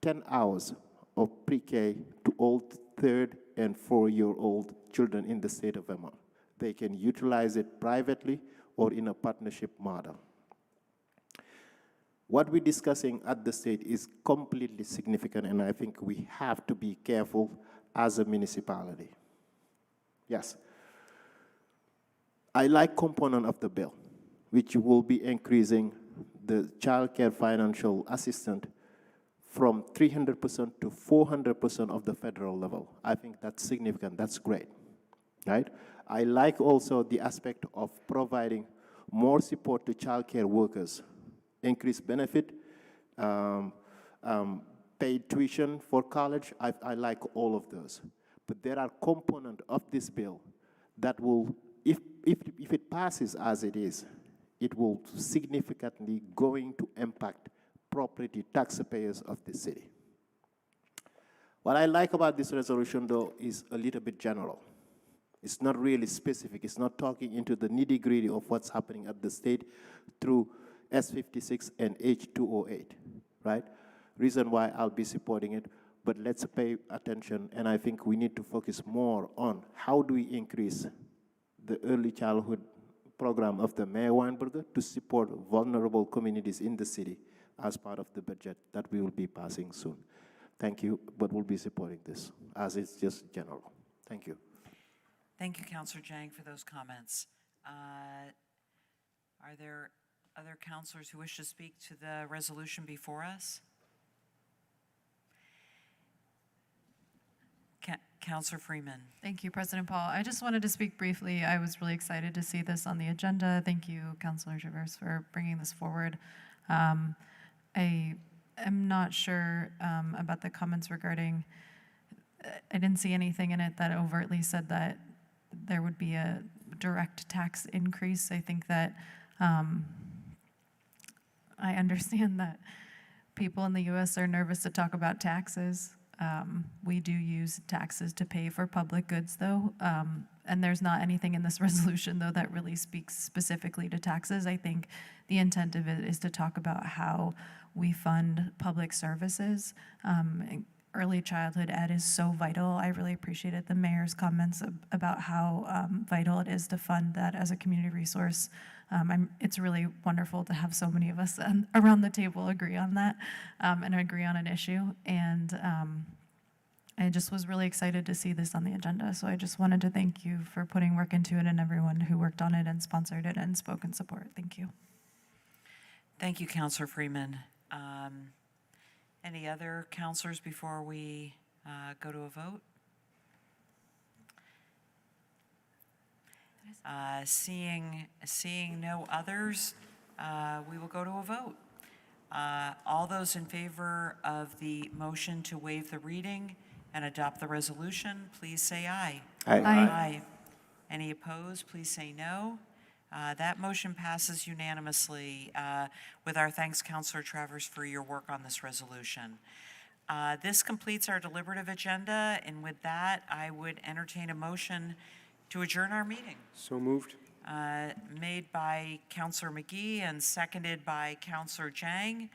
10 hours of pre-K to all 3rd and 4-year-old children in the state of Vermont. They can utilize it privately or in a partnership model. What we're discussing at the state is completely significant, and I think we have to be careful as a municipality. Yes. I like component of the bill, which will be increasing the child care financial assistance from 300% to 400% of the federal level. I think that's significant, that's great, right? I like also the aspect of providing more support to child care workers, increased benefit, paid tuition for college. I like all of those. But there are components of this bill that will, if it passes as it is, it will significantly going to impact property taxpayers of the city. What I like about this resolution, though, is a little bit general. It's not really specific. It's not talking into the nitty-gritty of what's happening at the state through S56 and H208, right? Reason why I'll be supporting it, but let's pay attention, and I think we need to focus more on how do we increase the early childhood program of the Mayor Weinberger to support vulnerable communities in the city as part of the budget that we will be passing soon. Thank you, but we'll be supporting this as it's just general. Thank you. Thank you, Councillor Jang, for those comments. Are there other councillors who wish to speak to the resolution before us? Councillor Freeman. Thank you, President Paul. I just wanted to speak briefly. I was really excited to see this on the agenda. Thank you, Councillor Traverse, for bringing this forward. I am not sure about the comments regarding, I didn't see anything in it that overtly said that there would be a direct tax increase. I think that I understand that people in the U.S. are nervous to talk about taxes. We do use taxes to pay for public goods, though, and there's not anything in this resolution, though, that really speaks specifically to taxes. I think the intent of it is to talk about how we fund public services. Early childhood ed is so vital. I really appreciated the mayor's comments about how vital it is to fund that as a community resource. It's really wonderful to have so many of us around the table agree on that and agree on an issue. And I just was really excited to see this on the agenda. So I just wanted to thank you for putting work into it and everyone who worked on it and sponsored it and spoke in support. Thank you. Thank you, Councillor Freeman. Any other councillors before we go to a vote? Seeing no others, we will go to a vote. All those in favor of the motion to waive the reading and adopt the resolution, please say aye. Aye. Aye. Any opposed, please say no. That motion passes unanimously with our thanks, Councillor Travers, for your work on this resolution. This completes our deliberative agenda, and with that, I would entertain a motion to adjourn our meeting. So moved. Made by Councillor McGee and seconded by Councillor Jang.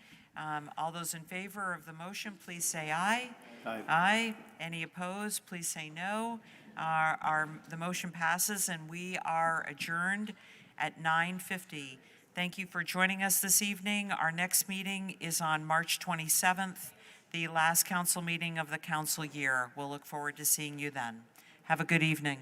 All those in favor of the motion, please say aye. Aye. Aye. Any opposed, please say no. The motion passes, and we are adjourned at 9:50. Thank you for joining us this evening. Our next meeting is on March 27th, the last council meeting of the council year. We'll look forward to seeing you then. Have a good evening.